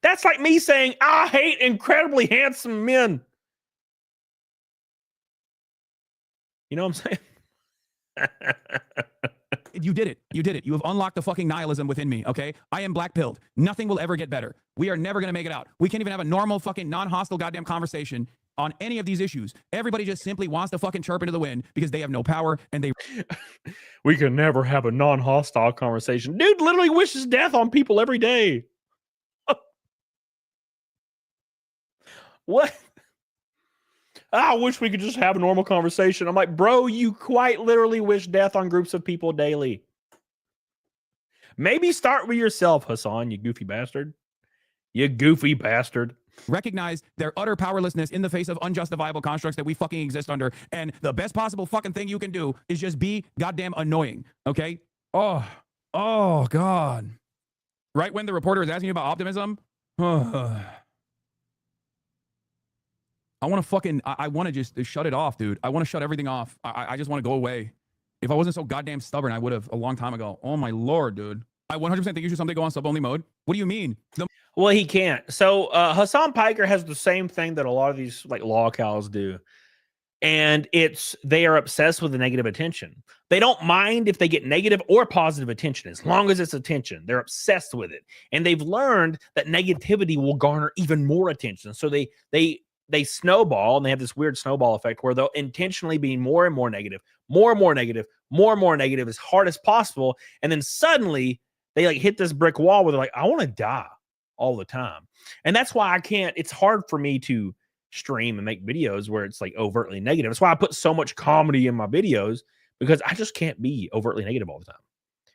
[SPEAKER 8] That's like me saying, I hate incredibly handsome men. You know what I'm saying?
[SPEAKER 13] You did it. You did it. You have unlocked the fucking nihilism within me, okay? I am black-pilled. Nothing will ever get better. We are never going to make it out. We can't even have a normal fucking non-hostile goddamn conversation on any of these issues. Everybody just simply wants to fucking chirp into the wind because they have no power and they...
[SPEAKER 8] We can never have a non-hostile conversation. Dude literally wishes death on people every day. What? I wish we could just have a normal conversation. I'm like, bro, you quite literally wish death on groups of people daily. Maybe start with yourself, Hasan, you goofy bastard. You goofy bastard.
[SPEAKER 13] Recognize their utter powerlessness in the face of unjustifiable constructs that we fucking exist under. And the best possible fucking thing you can do is just be goddamn annoying, okay? Oh, God. Right when the reporter is asking you about optimism, I want to fucking, I want to just shut it off, dude. I want to shut everything off. I just want to go away. If I wasn't so goddamn stubborn, I would have a long time ago. Oh my Lord, dude. I 100% think you should someday go on sub-only mode. What do you mean?
[SPEAKER 8] Well, he can't. So Hasan Piker has the same thing that a lot of these like law cows do. And they are obsessed with the negative attention. They don't mind if they get negative or positive attention, as long as it's attention. They're obsessed with it. And they've learned that negativity will garner even more attention. So they snowball, and they have this weird snowball effect where they'll intentionally be more and more negative, more and more negative, more and more negative as hard as possible. And then suddenly they like hit this brick wall where they're like, I want to die all the time. And that's why it's hard for me to stream and make videos where it's like overtly negative. That's why I put so much comedy in my videos, because I just can't be overtly negative all the time.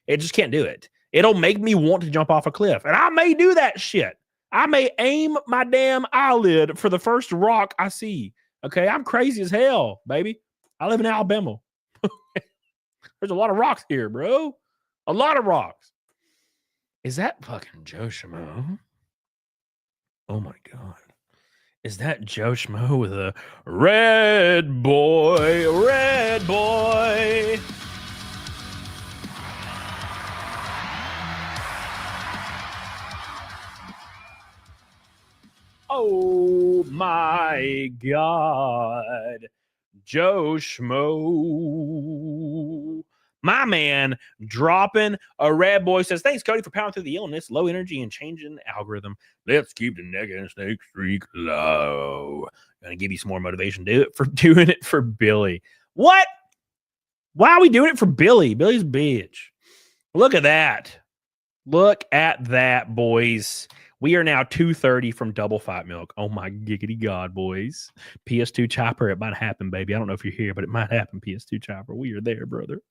[SPEAKER 8] It just can't do it. It'll make me want to jump off a cliff. And I may do that shit. I may aim my damn eyelid for the first rock I see. Okay, I'm crazy as hell, baby. I live in Alabama. There's a lot of rocks here, bro. A lot of rocks. Is that fucking Joe Schmo? Oh my God. Is that Joe Schmo with a red boy, red boy? Oh my God. Joe Schmo. My man dropping a red boy says, thanks, Cody, for powering through the illness, low energy, and changing the algorithm. Let's keep the negative snake streak low. Gonna give you some more motivation. Doing it for Billy. What? Why are we doing it for Billy? Billy's a bitch. Look at that. Look at that, boys. We are now 2:30 from Double Fat Milk. Oh my giggity God, boys. PS2 Chopper, it might happen, baby. I don't know if you're here, but it might happen, PS2 Chopper. We are there, brother.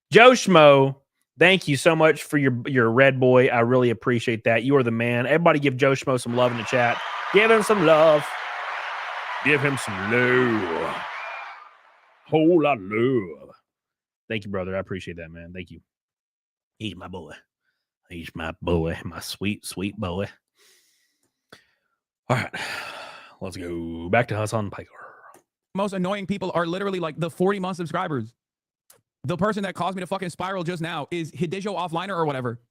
[SPEAKER 8] Joe Schmo, thank you so much for your red boy. I really appreciate that. You are the man. Everybody give Joe Schmo some love in the chat. Give him some love. Give him some love. Whole lot of love. Thank you, brother. I appreciate that, man. Thank you. He's my boy. He's my boy. My sweet, sweet boy. All right. Let's go back to Hasan Piker.
[SPEAKER 13] Most annoying people are literally like the 40-month subscribers. The person that caused me to fucking spiral just now is Hidejo Offliner or whatever.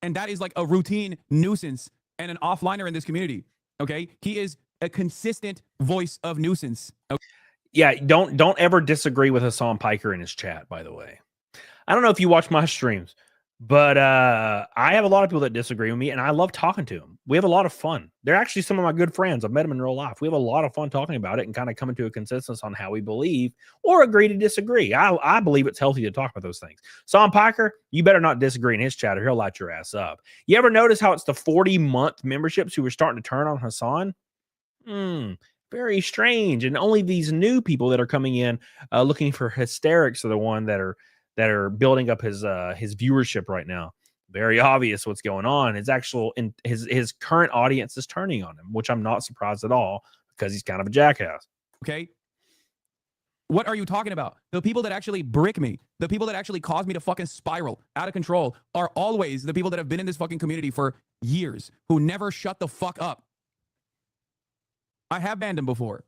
[SPEAKER 13] And that is like a routine nuisance and an offliner in this community. Okay? He is a consistent voice of nuisance. Okay?
[SPEAKER 8] Yeah, don't ever disagree with Hasan Piker in his chat, by the way. I don't know if you watch my streams, but I have a lot of people that disagree with me, and I love talking to them. We have a lot of fun. They're actually some of my good friends. I've met them in real life. We have a lot of fun talking about it and kind of coming to a consensus on how we believe or agree to disagree. I believe it's healthy to talk about those things. Hasan Piker, you better not disagree in his chat or he'll light your ass up. You ever notice how it's the 40-month memberships who are starting to turn on Hasan? Very strange. And only these new people that are coming in looking for hysterics are the one that are building up his viewership right now. Very obvious what's going on. His current audience is turning on him, which I'm not surprised at all because he's kind of a jackass.
[SPEAKER 13] Okay. What are you talking about? The people that actually brick me, the people that actually cause me to fucking spiral out of control are always the people that have been in this fucking community for years who never shut the fuck up. I have banned him before.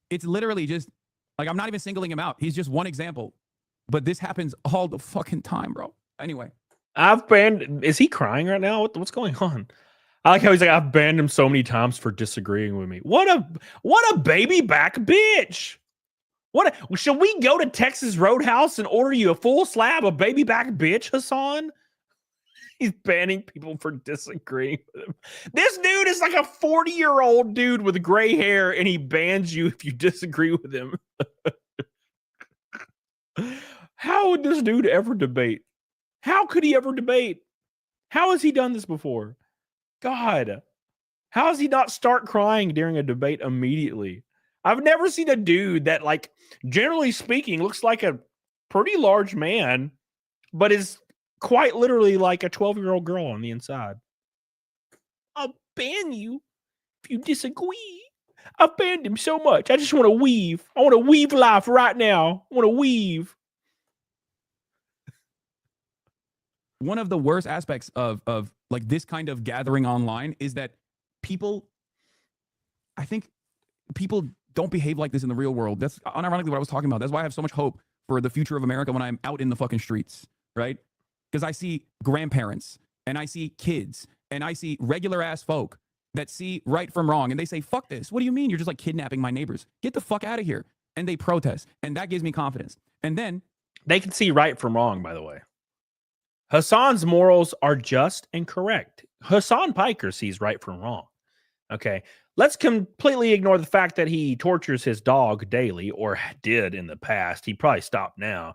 [SPEAKER 13] It's literally just like, I'm not even singling him out. He's just one example. But this happens all the fucking time, bro. Anyway.
[SPEAKER 8] I've banned. Is he crying right now? What's going on? I like how he's like, I've banned him so many times for disagreeing with me. What a baby back bitch. Should we go to Texas Roadhouse and order you a full slab of baby back bitch, Hasan? He's banning people for disagreeing with him. This dude is like a 40-year-old dude with gray hair, and he bans you if you disagree with him. How would this dude ever debate? How could he ever debate? How has he done this before? God, how does he not start crying during a debate immediately? I've never seen a dude that, like, generally speaking, looks like a pretty large man, but is quite literally like a 12-year-old girl on the inside. I'll ban you if you disagree. I've banned him so much. I just want to weave. I want to weave life right now. I want to weave.
[SPEAKER 13] One of the worst aspects of like this kind of gathering online is that I think people don't behave like this in the real world. That's unironically what I was talking about. That's why I have so much hope for the future of America when I'm out in the fucking streets, right? Because I see grandparents and I see kids and I see regular ass folk that see right from wrong and they say, fuck this. What do you mean? You're just like kidnapping my neighbors. Get the fuck out of here. And they protest. And that gives me confidence. And then
[SPEAKER 8] they can see right from wrong, by the way. Hasan's morals are just and correct. Hasan Piker sees right from wrong. Okay. Let's completely ignore the fact that he tortures his dog daily, or did in the past. He probably stopped now.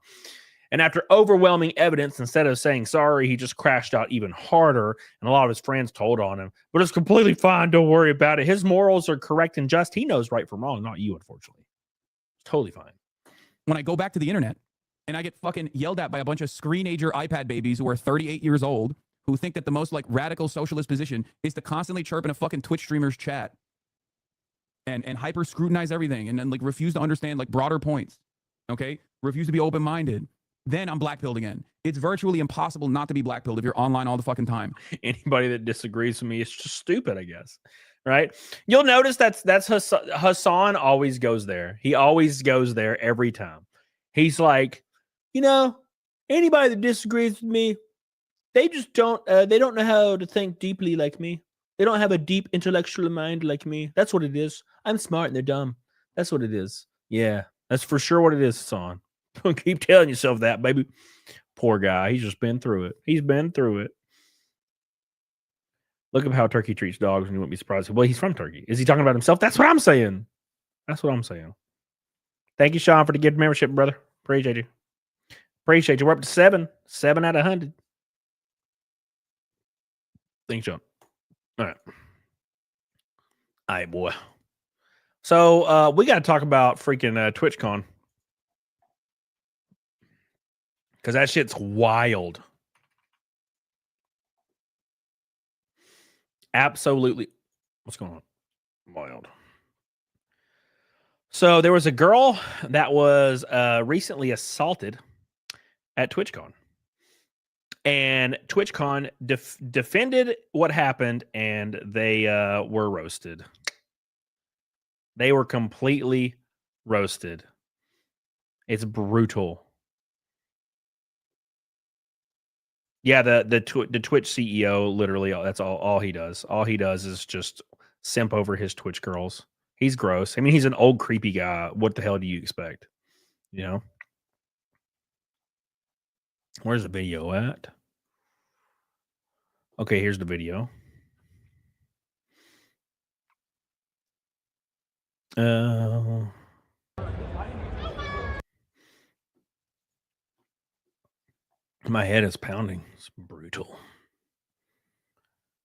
[SPEAKER 8] And after overwhelming evidence, instead of saying sorry, he just crashed out even harder. And a lot of his friends told on him. But it's completely fine. Don't worry about it. His morals are correct and just. He knows right from wrong, not you, unfortunately. It's totally fine.
[SPEAKER 13] When I go back to the internet and I get fucking yelled at by a bunch of screenager iPad babies who are 38 years old, who think that the most like radical socialist position is to constantly chirp in a fucking Twitch streamer's chat and hyper scrutinize everything and then like refuse to understand like broader points. Okay. Refuse to be open-minded. Then I'm blackpilled again. It's virtually impossible not to be blackpilled if you're online all the fucking time.
[SPEAKER 8] Anybody that disagrees with me is just stupid, I guess. Right? You'll notice that's Hasan always goes there. He always goes there every time. He's like, you know, anybody that disagrees with me, they just don't know how to think deeply like me. They don't have a deep intellectual mind like me. That's what it is. I'm smart and they're dumb. That's what it is. Yeah, that's for sure what it is, Hasan. Don't keep telling yourself that, baby. Poor guy. He's just been through it. He's been through it. Look at how Turkey treats dogs, and you wouldn't be surprised. Well, he's from Turkey. Is he talking about himself? That's what I'm saying. That's what I'm saying. Thank you, Sean, for the gift membership, brother. Appreciate you. Appreciate you. We're up to 7. 7 out of 100. Thanks, Sean. All right. All right, boy. So we got to talk about freaking TwitchCon. Because that shit's wild. Absolutely. What's going on? Wild. So there was a girl that was recently assaulted at TwitchCon. And TwitchCon defended what happened, and they were roasted. They were completely roasted. It's brutal. Yeah, the Twitch CEO, literally, that's all he does. All he does is just simp over his Twitch girls. He's gross. I mean, he's an old creepy guy. What the hell do you expect? You know? Where's the video at? Okay, here's the video. My head is pounding. It's brutal.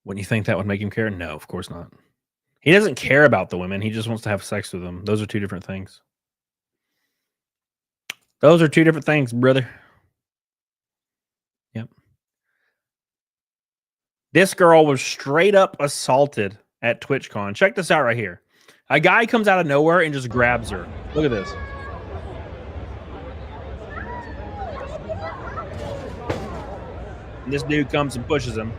[SPEAKER 8] Wouldn't you think that would make him care? No, of course not. He doesn't care about the women. He just wants to have sex with them. Those are two different things. Those are two different things, brother. Yep. This girl was straight up assaulted at TwitchCon. Check this out right here. A guy comes out of nowhere and just grabs her. Look at this. And this dude comes and pushes him.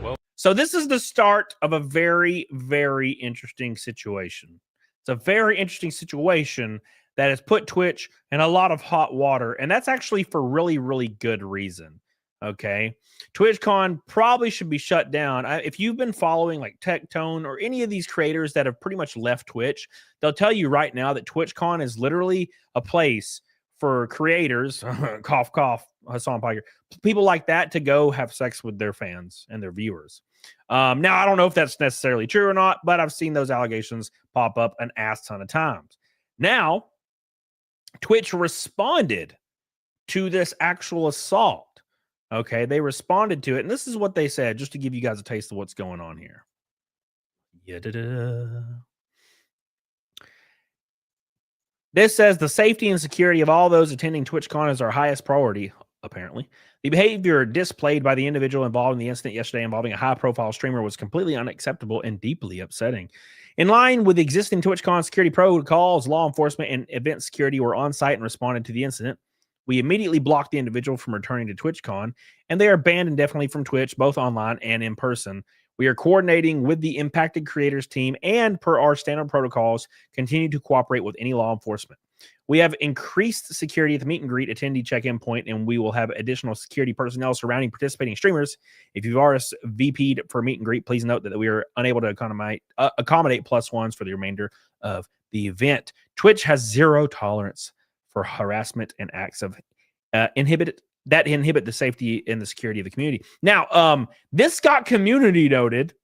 [SPEAKER 8] Well, so this is the start of a very, very interesting situation. It's a very interesting situation that has put Twitch in a lot of hot water, and that's actually for really, really good reason. Okay, TwitchCon probably should be shut down. If you've been following like Tectone or any of these creators that have pretty much left Twitch, they'll tell you right now that TwitchCon is literally a place for creators, cough, cough, Hasan Piker, people like that to go have sex with their fans and their viewers. Now, I don't know if that's necessarily true or not, but I've seen those allegations pop up an ass ton of times. Now, Twitch responded to this actual assault. Okay, they responded to it, and this is what they said, just to give you guys a taste of what's going on here. This says the safety and security of all those attending TwitchCon is our highest priority, apparently. The behavior displayed by the individual involved in the incident yesterday involving a high-profile streamer was completely unacceptable and deeply upsetting. In line with existing TwitchCon security protocols, law enforcement and event security were on site and responded to the incident. We immediately blocked the individual from returning to TwitchCon, and they are banned indefinitely from Twitch, both online and in person. We are coordinating with the impacted creators team and, per our standard protocols, continue to cooperate with any law enforcement. We have increased security at the meet and greet attendee check-in point, and we will have additional security personnel surrounding participating streamers. If you've RSVP'd for meet and greet, please note that we are unable to accommodate +1s for the remainder of the event. Twitch has zero tolerance for harassment and acts of inhibit the safety and the security of the community. Now, this got community noted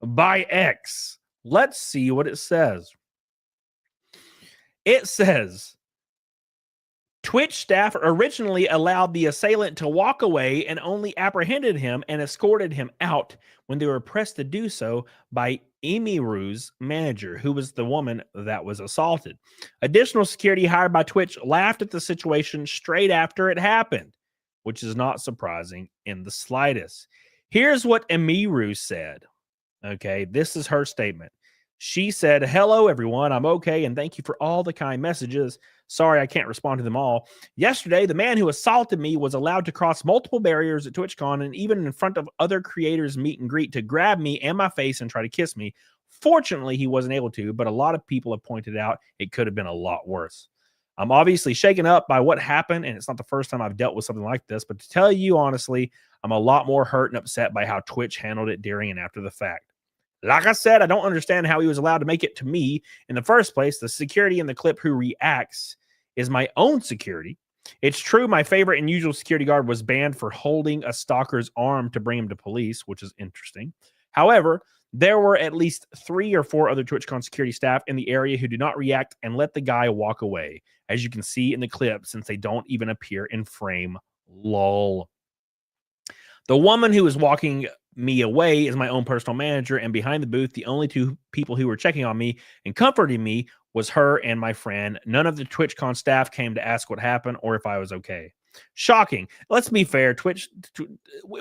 [SPEAKER 8] by X. Let's see what it says. It says, Twitch staff originally allowed the assailant to walk away and only apprehended him and escorted him out when they were pressed to do so by Emiru's manager, who was the woman that was assaulted. Additional security hired by Twitch laughed at the situation straight after it happened, which is not surprising in the slightest. Here's what Emiru said. Okay, this is her statement. She said, "Hello, everyone. I'm okay, and thank you for all the kind messages. Sorry, I can't respond to them all. Yesterday, the man who assaulted me was allowed to cross multiple barriers at TwitchCon and even in front of other creators meet and greet to grab me and my face and try to kiss me. Fortunately, he wasn't able to, but a lot of people have pointed out it could have been a lot worse. I'm obviously shaken up by what happened, and it's not the first time I've dealt with something like this, but to tell you honestly, I'm a lot more hurt and upset by how Twitch handled it during and after the fact. Like I said, I don't understand how he was allowed to make it to me in the first place. The security in the clip who reacts is my own security. It's true my favorite and usual security guard was banned for holding a stalker's arm to bring him to police, which is interesting. However, there were at least 3 or 4 other TwitchCon security staff in the area who did not react and let the guy walk away, as you can see in the clip, since they don't even appear in frame. Lol. The woman who was walking me away is my own personal manager, and behind the booth, the only 2 people who were checking on me and comforting me was her and my friend. None of the TwitchCon staff came to ask what happened or if I was okay. Shocking. Let's be fair.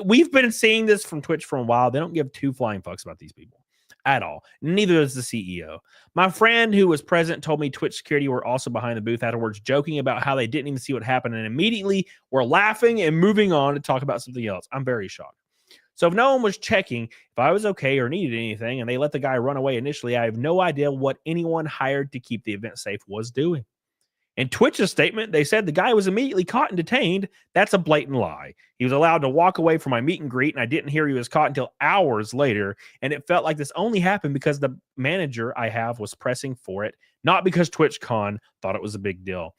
[SPEAKER 8] We've been seeing this from Twitch for a while. They don't give 2 flying fucks about these people at all. Neither does the CEO. My friend who was present told me Twitch security were also behind the booth afterwards, joking about how they didn't even see what happened and immediately were laughing and moving on to talk about something else. I'm very shocked. So if no one was checking if I was okay or needed anything and they let the guy run away initially, I have no idea what anyone hired to keep the event safe was doing. In Twitch's statement, they said the guy was immediately caught and detained. That's a blatant lie. He was allowed to walk away from my meet and greet, and I didn't hear he was caught until hours later. And it felt like this only happened because the manager I have was pressing for it, not because TwitchCon thought it was a big deal.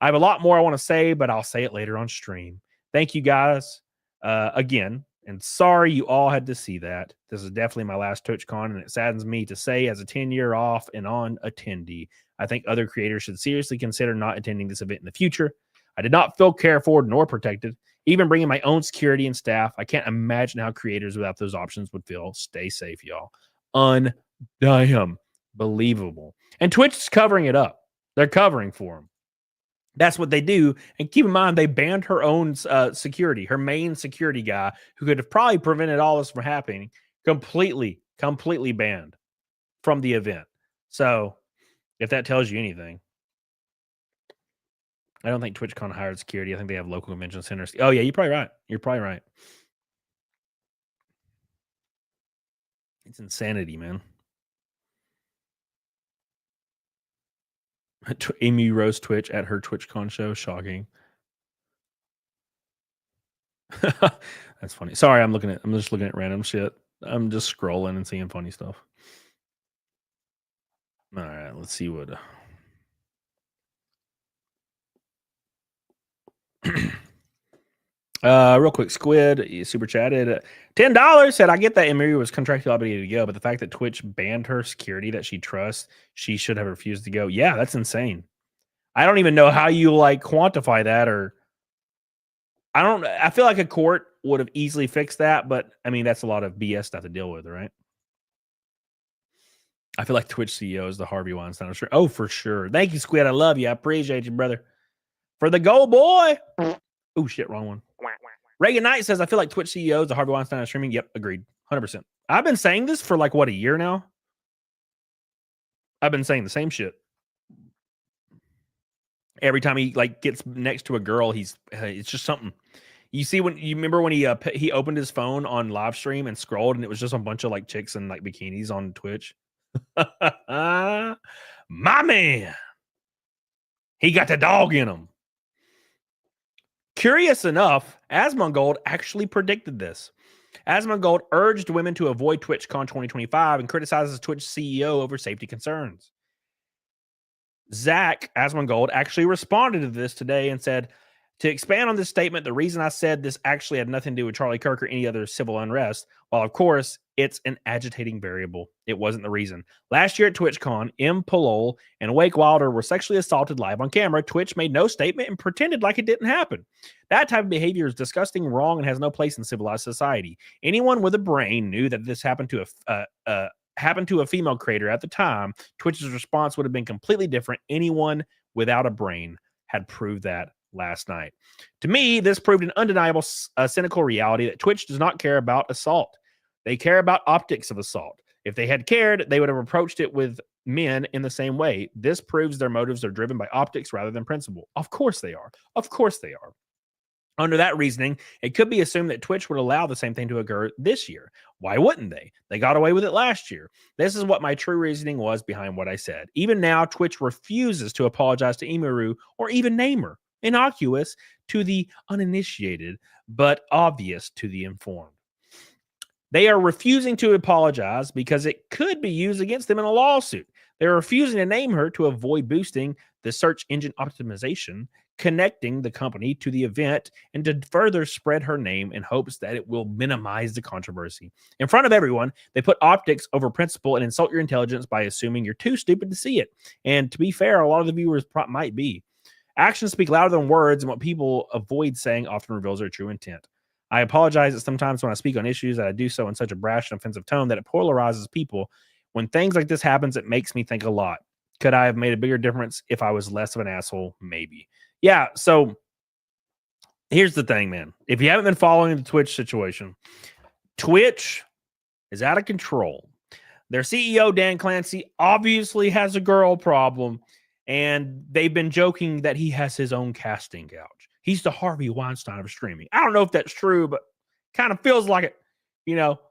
[SPEAKER 8] I have a lot more I want to say, but I'll say it later on stream. Thank you guys again. And sorry you all had to see that. This is definitely my last TwitchCon, and it saddens me to say, as a 10-year off and on attendee, I think other creators should seriously consider not attending this event in the future. I did not feel cared for nor protected. Even bringing my own security and staff, I can't imagine how creators without those options would feel. Stay safe, y'all. Undamn believable. And Twitch is covering it up. They're covering for him. That's what they do. And keep in mind, they banned her own security, her main security guy, who could have probably prevented all this from happening, completely banned from the event. So if that tells you anything, I don't think TwitchCon hired security. I think they have local convention centers. Oh, yeah, you're probably right. You're probably right. It's insanity, man. Amy Rose Twitch at her TwitchCon show. Shocking. That's funny. Sorry, I'm just looking at random shit. I'm just scrolling and seeing funny stuff. All right, let's see what. Real quick, Squid super chatted $10. Said, I get that Emiru was contractually obligated to go, but the fact that Twitch banned her security that she trusts, she should have refused to go. Yeah, that's insane. I don't even know how you quantify that, or I feel like a court would have easily fixed that, but I mean, that's a lot of BS stuff to deal with, right? I feel like Twitch CEO is the Harvey Weinstein. I'm sure. Oh, for sure. Thank you, Squid. I love you. I appreciate you, brother. For the goal, boy. Oh, shit. Wrong one. Reagan Knight says, I feel like Twitch CEO is the Harvey Weinstein of streaming. Yep, agreed. 100%. I've been saying this for a year now. I've been saying the same shit. Every time he gets next to a girl, it's just something. You see, when you remember when he opened his phone on live stream and scrolled, and it was just a bunch of chicks in bikinis on Twitch. My man, he got the dog in him. Curious enough, Asmongold actually predicted this. Asmongold urged women to avoid TwitchCon 2025 and criticizes Twitch CEO over safety concerns. Zach Asmongold actually responded to this today and said, to expand on this statement, the reason I said this actually had nothing to do with Charlie Kirk or any other civil unrest, while of course it's an agitating variable, it wasn't the reason. Last year at TwitchCon, M. Polol and Wake Wilder were sexually assaulted live on camera. Twitch made no statement and pretended like it didn't happen. That type of behavior is disgusting, wrong, and has no place in civilized society. Anyone with a brain knew that this happened to a female creator at the time. Twitch's response would have been completely different. Anyone without a brain had proved that last night. To me, this proved an undeniable cynical reality that Twitch does not care about assault. They care about optics of assault. If they had cared, they would have approached it with men in the same way. This proves their motives are driven by optics rather than principle. Of course they are. Of course they are. Under that reasoning, it could be assumed that Twitch would allow the same thing to occur this year. Why wouldn't they? They got away with it last year. This is what my true reasoning was behind what I said. Even now, Twitch refuses to apologize to Emiru or even name her. Innocuous to the uninitiated, but obvious to the informed. They are refusing to apologize because it could be used against them in a lawsuit. They're refusing to name her to avoid boosting the search engine optimization, connecting the company to the event, and to further spread her name in hopes that it will minimize the controversy. In front of everyone, they put optics over principle and insult your intelligence by assuming you're too stupid to see it. And to be fair, a lot of the viewers might be. Actions speak louder than words, and what people avoid saying often reveals their true intent. I apologize that sometimes when I speak on issues that I do so in such a brash and offensive tone that it polarizes people. When things like this happens, it makes me think a lot. Could I have made a bigger difference if I was less of an asshole? Maybe. Yeah, so here's the thing, man. If you haven't been following the Twitch situation, Twitch is out of control. Their CEO, Dan Clancy, obviously has a girl problem, and they've been joking that he has his own casting couch. He's the Harvey Weinstein of streaming. I don't know if that's true, but kind of feels like it,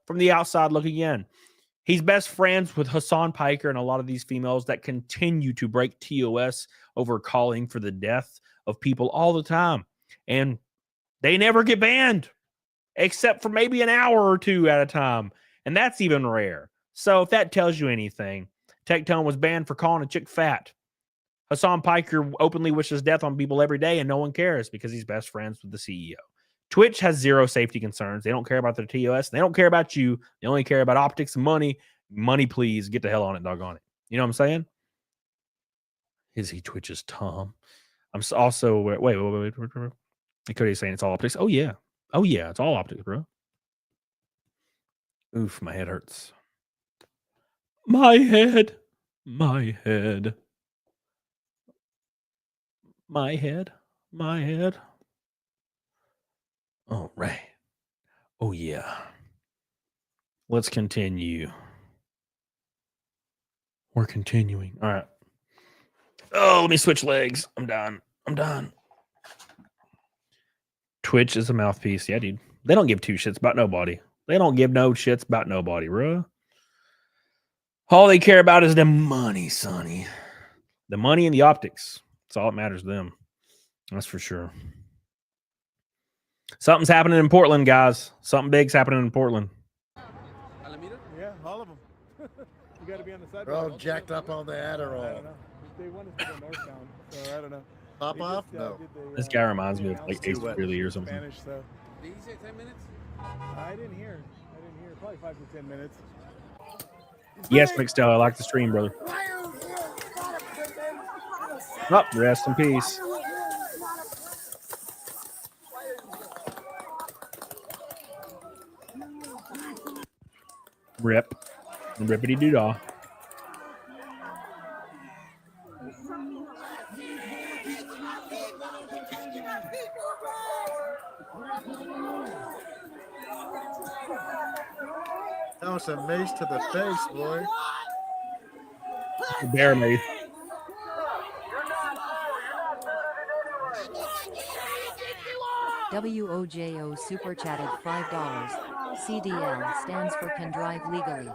[SPEAKER 8] from the outside looking in. He's best friends with Hasan Piker and a lot of these females that continue to break TOS over calling for the death of people all the time. And they never get banned, except for maybe an hour or two at a time. And that's even rare. So if that tells you anything, Tectone was banned for calling a chick fat. Hasan Piker openly wishes death on people every day, and no one cares because he's best friends with the CEO. Twitch has zero safety concerns. They don't care about their TOS. They don't care about you. They only care about optics and money. Money, please. Get the hell on it, doggone it. You know what I'm saying? Is he Twitch's Tom? I'm also... Wait. Cody's saying it's all optics. Oh, yeah. Oh, yeah. It's all optics, bro. Oof, my head hurts. My head. My head. My head. My head. All right. Oh, yeah. Let's continue. We're continuing. All right. Oh, let me switch legs. I'm done. Twitch is a mouthpiece. Yeah, dude. They don't give two shits about nobody. They don't give no shits about nobody, bro. All they care about is the money, Sonny. The money and the optics. That's all that matters to them. That's for sure. Something's happening in Portland, guys. Something big's happening in Portland.
[SPEAKER 10] Yeah, all of them. You got to be on the sidewalk.
[SPEAKER 9] They're all jacked up on the Adderall.
[SPEAKER 10] I don't know. They want us to go northbound, so I don't know.
[SPEAKER 9] Pop off? No.
[SPEAKER 8] This guy reminds me of like Ace Frehley or something.
[SPEAKER 10] Spanish, so. Did you say 10 minutes? I didn't hear. Probably 5 to 10 minutes.
[SPEAKER 8] Yes, McStell, I like the stream, brother. Oh, rest in peace. Rip. Rippity doo dah.
[SPEAKER 9] That was a mace to the face, boy.
[SPEAKER 8] Bear mace.
[SPEAKER 14] WOJO super chatted $5. CDL stands for can drive legally.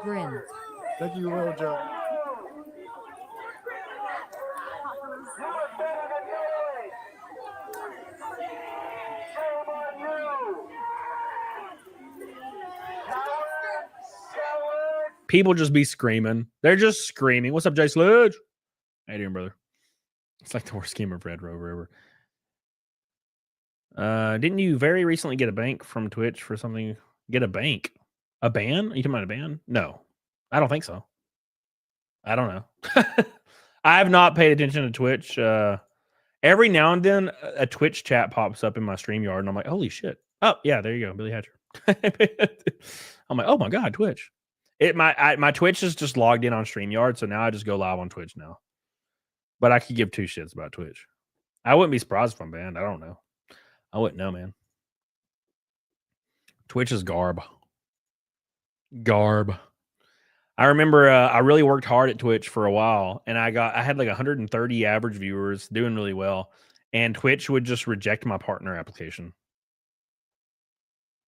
[SPEAKER 14] Grin.
[SPEAKER 9] Thank you, Rojo.
[SPEAKER 8] People just be screaming. They're just screaming. What's up, Jay Sledge? How you doing, brother? It's like the worst game of Red Rover ever. Didn't you very recently get a bank from Twitch for something? Get a bank? A ban? Are you talking about a ban? No, I don't think so. I don't know. I have not paid attention to Twitch. Every now and then, a Twitch chat pops up in my StreamYard, and I'm like, holy shit. Oh, yeah, there you go, Billy Hatcher. I'm like, oh my God, Twitch. My Twitch is just logged in on StreamYard, so now I just go live on Twitch now. But I could give two shits about Twitch. I wouldn't be surprised if I'm banned. I don't know. I wouldn't know, man. Twitch is garb. Garb. I remember I really worked hard at Twitch for a while, and I had like 130 average viewers, doing really well, and Twitch would just reject my partner application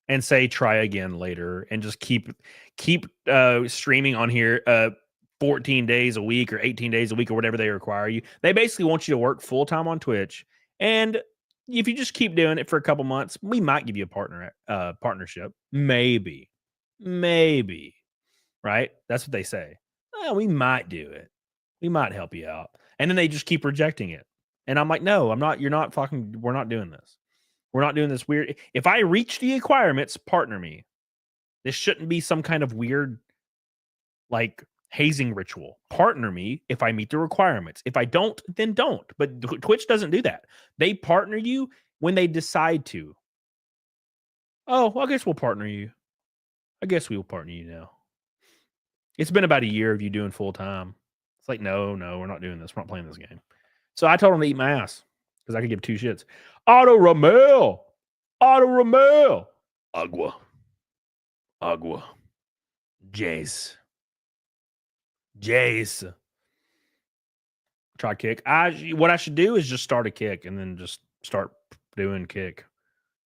[SPEAKER 8] and say try again later, and just keep streaming on here 14 days a week or 18 days a week or whatever they require you. They basically want you to work full time on Twitch, and if you just keep doing it for a couple months, we might give you a partnership, maybe, right? That's what they say. Oh, we might do it. We might help you out, and then they just keep rejecting it. And I'm like, no, I'm not. You're not fucking. We're not doing this. We're not doing this weird. If I reach the requirements, partner me. This shouldn't be some kind of weird, like, hazing ritual. Partner me if I meet the requirements. If I don't, then don't. But Twitch doesn't do that. They partner you when they decide to. Oh, well, I guess we'll partner you. I guess we will partner you now. It's been about a year of you doing full time. It's like, no, we're not doing this. We're not playing this game. So I told him to eat my ass because I could give two shits. Otto Ramel. Agua. Jace. Try kick. What I should do is just start a kick and then just start doing kick.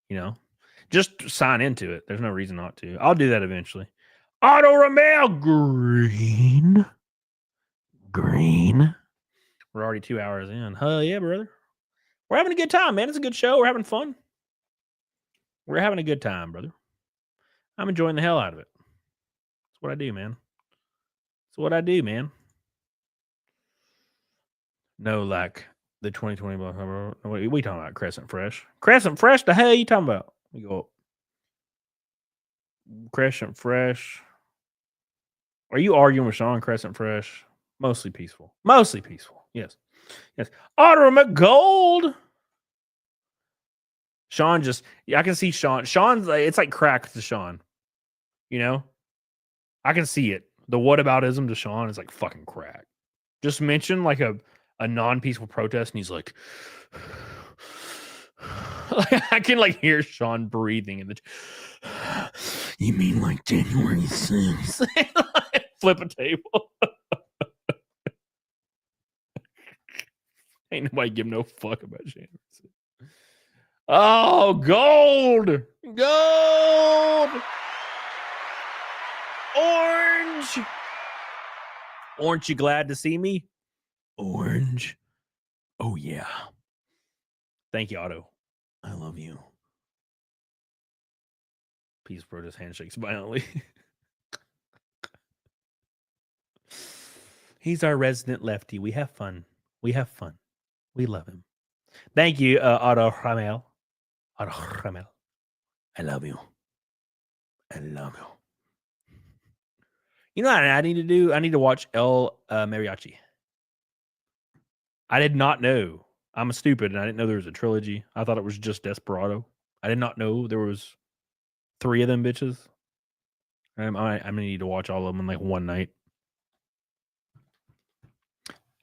[SPEAKER 8] You know, just sign into it. There's no reason not to. I'll do that eventually. Otto Romeo Green. We're already 2 hours in. Hell yeah, brother. We're having a good time, man. It's a good show. We're having fun. We're having a good time, brother. I'm enjoying the hell out of it. That's what I do, man. That's what I do, man. No, like the 2020. What are we talking about? Crescent Fresh. Crescent Fresh? The hell are you talking about? We go up. Crescent Fresh. Are you arguing with Sean? Crescent Fresh? Mostly peaceful. Mostly peaceful. Yes. Yes. Otter McGold. Sean just, I can see Sean. Sean's like, it's like crack to Sean. You know? I can see it. The whataboutism to Sean is like fucking crack. Just mention like a non-peaceful protest and he's like, I can like hear Sean breathing in the. You mean like January 6th? Flip a table. Ain't nobody give no fuck about January 6th. Oh, gold. Orange. Aren't you glad to see me? Orange. Oh, yeah. Thank you, Otto. I love you. Peace protest handshakes violently. He's our resident lefty. We have fun. We love him. Thank you, Otto Ramel. I love you. You know what I need to do? I need to watch El Mariachi. I did not know. I'm stupid, and I didn't know there was a trilogy. I thought it was just Desperado. I did not know there was 3 of them bitches. I'm gonna need to watch all of them in like one night.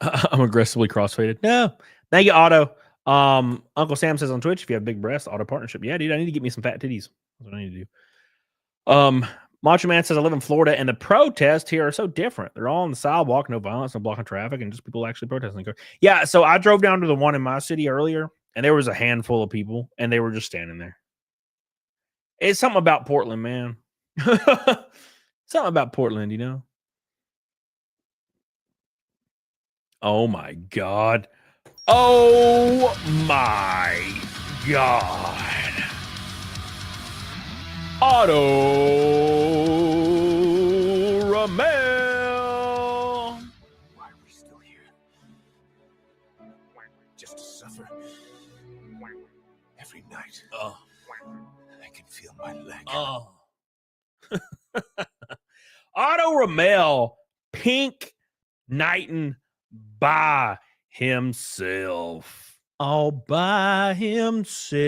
[SPEAKER 8] I'm aggressively crossfaded. No, thank you, Otto. Uncle Sam says on Twitch, if you have big breasts, Auto partnership. Yeah, dude, I need to get me some fat titties. That's what I need to do. Macho Man says I live in Florida, and the protests here are so different. They're all on the sidewalk, no violence, no blocking traffic, and just people actually protesting. Yeah, so I drove down to the one in my city earlier, and there was a handful of people, and they were just standing there. It's something about Portland, man. Something about Portland, you know. Oh my God. Oh my God. Otto Ramel.
[SPEAKER 6] Why are we still here? Just to suffer. Every night.
[SPEAKER 8] Oh.
[SPEAKER 6] I can feel my leg.
[SPEAKER 8] Oh. Otto Ramel, pink knighting by himself. All by himself.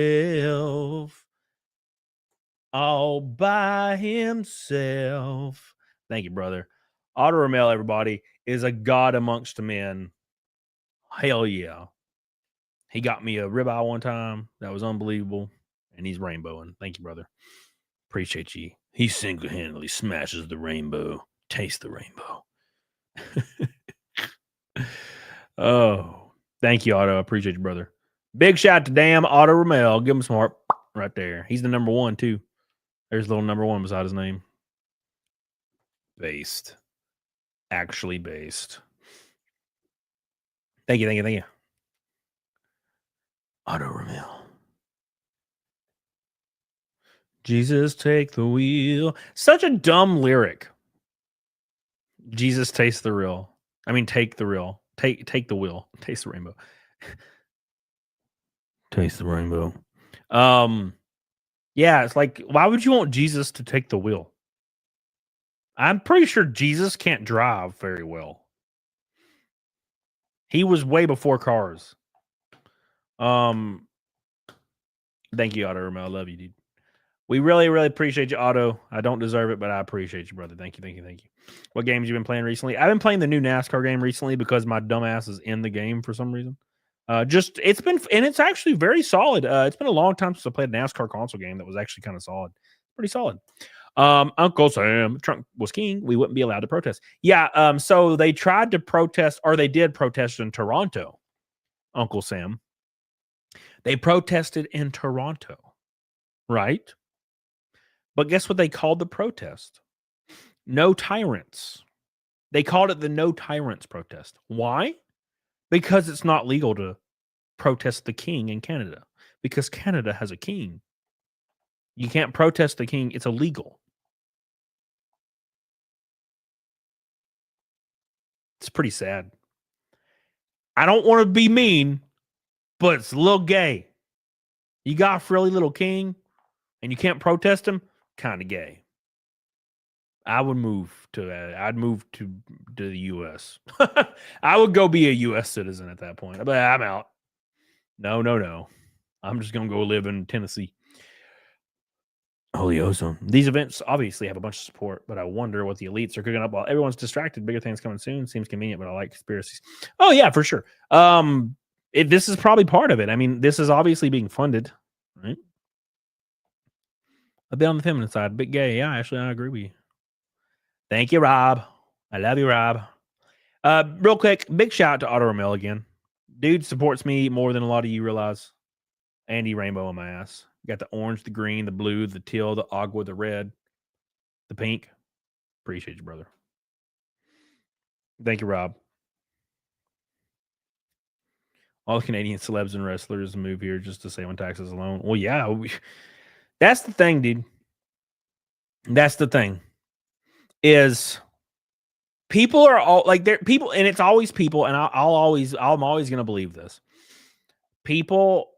[SPEAKER 8] All by himself. Thank you, brother. Otto Ramel, everybody, is a god amongst men. Hell yeah. He got me a ribeye one time. That was unbelievable. And he's rainbowing. Thank you, brother. Appreciate you. He single-handedly smashes the rainbow. Taste the rainbow. Oh, thank you, Otto. I appreciate you, brother. Big shout out to damn Otto Ramel. Give him some heart right there. He's the number one, too. There's a little number one beside his name. Based. Actually based. Thank you, thank you, thank you. Otto Ramel. Jesus, take the wheel. Such a dumb lyric. Jesus, taste the real. I mean, take the real. Take the wheel. Taste the rainbow. Taste the rainbow. Yeah, it's like, why would you want Jesus to take the wheel? I'm pretty sure Jesus can't drive very well. He was way before cars. Thank you, Otto Ramel. I love you, dude. We really, really appreciate you, Otto. I don't deserve it, but I appreciate you, brother. Thank you, thank you, thank you. What games you been playing recently? I've been playing the new NASCAR game recently because my dumbass is in the game for some reason. It's actually very solid. It's been a long time since I played a NASCAR console game that was actually kind of solid. Pretty solid. Uncle Sam, Trump was king. We wouldn't be allowed to protest. Yeah. So they tried to protest, or they did protest in Toronto. Uncle Sam. They protested in Toronto, right? But guess what they called the protest? No tyrants. They called it the No Tyrants protest. Why? Because it's not legal to protest the king in Canada. Because Canada has a king. You can't protest the king. It's illegal. It's pretty sad. I don't want to be mean, but it's a little gay. You got a frilly little king and you can't protest him? Kind of gay. I would move to I'd move to the US. I would go be a US citizen at that point. But I'm out. No. I'm just going to go live in Tennessee. Holy ozone. These events obviously have a bunch of support, but I wonder what the elites are cooking up while everyone's distracted. Bigger things coming soon. Seems convenient, but I like conspiracies. Oh, yeah, for sure. This is probably part of it. I mean, this is obviously being funded, right? A bit on the feminine side. A bit gay. Yeah, actually, I agree with you. Thank you, Rob. I love you, Rob. Real quick, big shout out to Otto Ramel again. Dude supports me more than a lot of you realize. Andy Rainbow on my ass. Got the orange, the green, the blue, the teal, the agua, the red, the pink. Appreciate you, brother. Thank you, Rob. All the Canadian celebs and wrestlers move here just to save on taxes alone. Well, yeah. That's the thing, dude. That's the thing. Is people are all like they're people, and it's always people, and I'm always going to believe this. People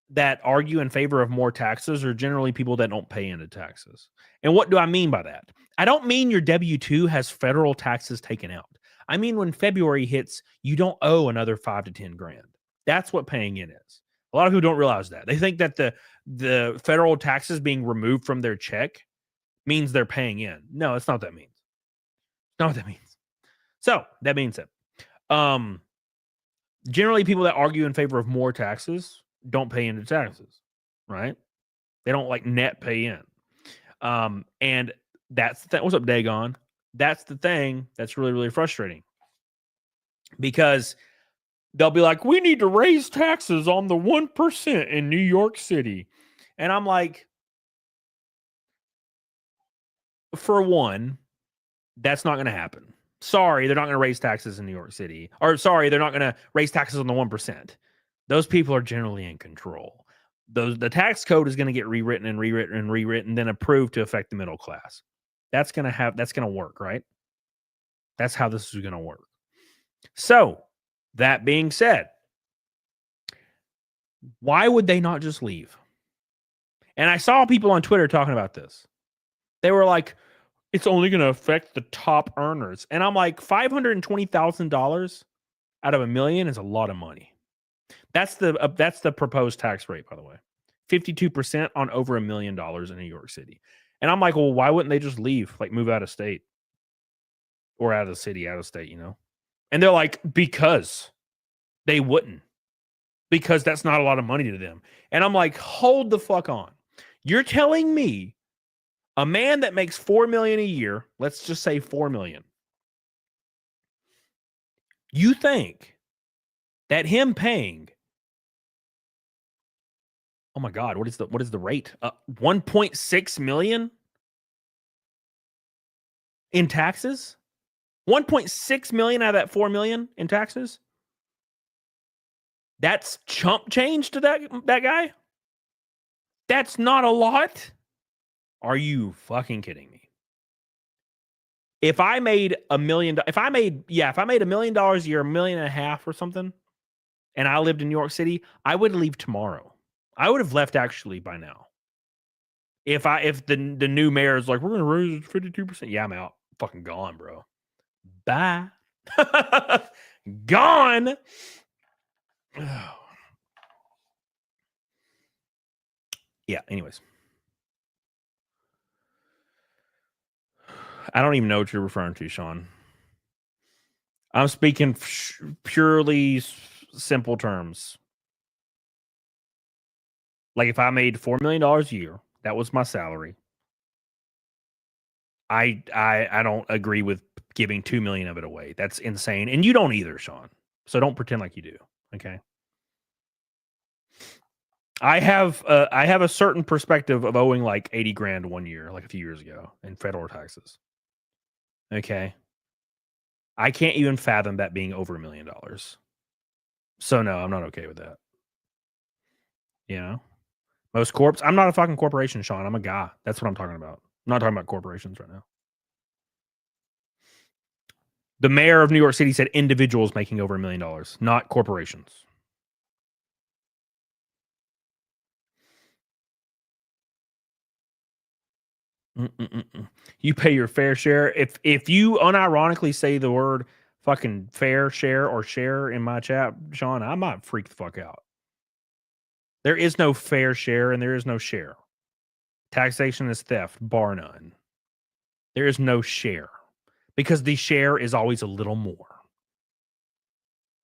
[SPEAKER 8] that argue in favor of more taxes are generally people that don't pay into taxes. And what do I mean by that? I don't mean your W-2 has federal taxes taken out. I mean when February hits, you don't owe another 5 to 10 grand. That's what paying in is. A lot of people don't realize that. They think that the federal taxes being removed from their check means they're paying in. No, it's not what that means. Not what that means. So that means that generally people that argue in favor of more taxes don't pay into taxes, right? They don't like net pay in. And that's the thing. What's up, Dagon? That's the thing that's really, really frustrating. Because they'll be like, we need to raise taxes on the 1% in New York City. And I'm like, for one, that's not going to happen. Sorry, they're not going to raise taxes in New York City. Or sorry, they're not going to raise taxes on the 1%. Those people are generally in control. The tax code is going to get rewritten, then approved to affect the middle class. That's going to work, right? That's how this is going to work. So, that being said, why would they not just leave? And I saw people on Twitter talking about this. They were like, it's only going to affect the top earners. And I'm like, $520,000 out of $1 million is a lot of money. That's the proposed tax rate, by the way. 52% on over $1 million in New York City. And I'm like, well, why wouldn't they just leave? Like move out of state or out of the city, out of state, you know? And they're like, because they wouldn't. Because that's not a lot of money to them. And I'm like, hold the fuck on. You're telling me a man that makes $4 million a year, let's just say $4 million. You think that him paying, oh my God, what is the rate? 1.6 million in taxes? 1.6 million out of that 4 million in taxes? That's chump change to that guy? That's not a lot? Are you fucking kidding me? If I made $1 million, if I made $1 million a year, $1.5 million or something, and I lived in New York City, I would leave tomorrow. I would have left actually by now. If the new mayor is like, we're gonna raise it 52%. Yeah, I'm out. Fucking gone, bro. Bye. Gone. Yeah, anyways. I don't even know what you're referring to, Sean. I'm speaking purely simple terms. Like if I made $4 million a year, that was my salary. I don't agree with giving $2 million of it away. That's insane. And you don't either, Sean. So don't pretend like you do. Okay. I have a certain perspective of owing like 80 grand one year, like a few years ago, in federal taxes. Okay. I can't even fathom that being over $1 million. So no, I'm not okay with that. You know? Most corps. I'm not a fucking corporation, Sean. I'm a guy. That's what I'm talking about. I'm not talking about corporations right now. The mayor of New York City said individuals making over $1 million, not corporations. You pay your fair share. If you unironically say the word fucking fair share or share in my chat, Sean, I might freak the fuck out. There is no fair share and there is no share. Taxation is theft, bar none. There is no share because the share is always a little more.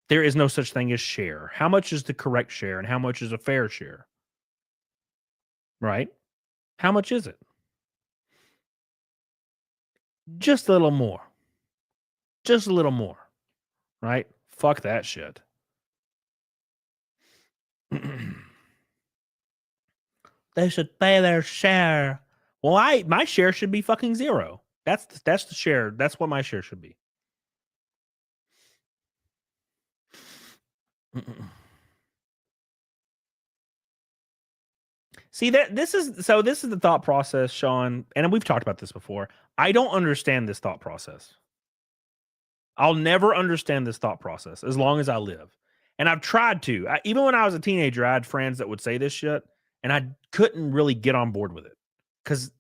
[SPEAKER 8] There is no such thing as share. How much is the correct share and how much is a fair share? Right? How much is it? Just a little more. Just a little more. Right? Fuck that shit. They should pay their share. Well, my share should be fucking zero. That's the share. That's what my share should be. See this is the thought process, Sean, and we've talked about this before. I don't understand this thought process. I'll never understand this thought process as long as I live. And I've tried to. Even when I was a teenager, I had friends that would say this shit, and I couldn't really get on board with it because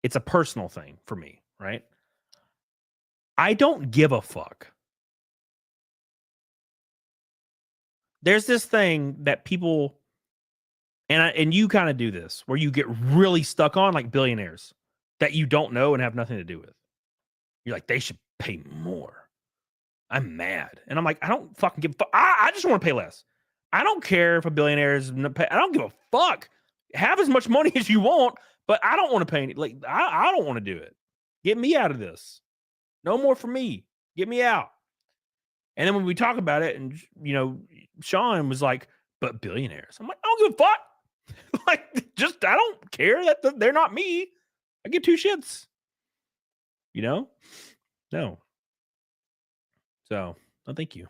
[SPEAKER 8] it's a personal thing for me, right? I don't give a fuck. There's this thing that people, and you kind of do this, where you get really stuck on like billionaires that you don't know and have nothing to do with. You're like, they should pay more. I'm mad. And I'm like, I don't fucking give a fuck. I just want to pay less. I don't care if a billionaire is, I don't give a fuck. Have as much money as you want, but I don't want to pay any, like, I don't want to do it. Get me out of this. No more for me. Get me out. And then when we talk about it, and, you know, Sean was like, but billionaires. I'm like, I don't give a fuck. Like, just, I don't care that they're not me. I give two shits. You know? No. So, no, thank you.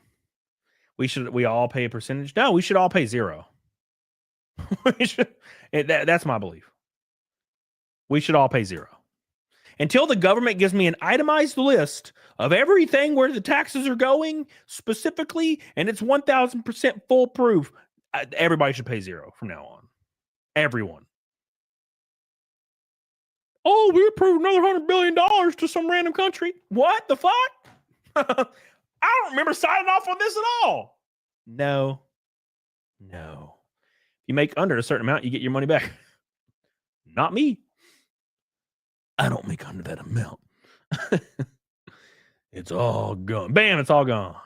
[SPEAKER 8] We all pay a percentage? No, we should all pay zero. That's my belief. We should all pay zero. Until the government gives me an itemized list of everything where the taxes are going specifically, and it's 1,000% foolproof, everybody should pay zero from now on. Everyone. Oh, we approved another $100 billion to some random country. What the fuck? I don't remember signing off on this at all. No. You make under a certain amount, you get your money back. Not me. I don't make under that amount. It's all gone. Bam, it's all gone.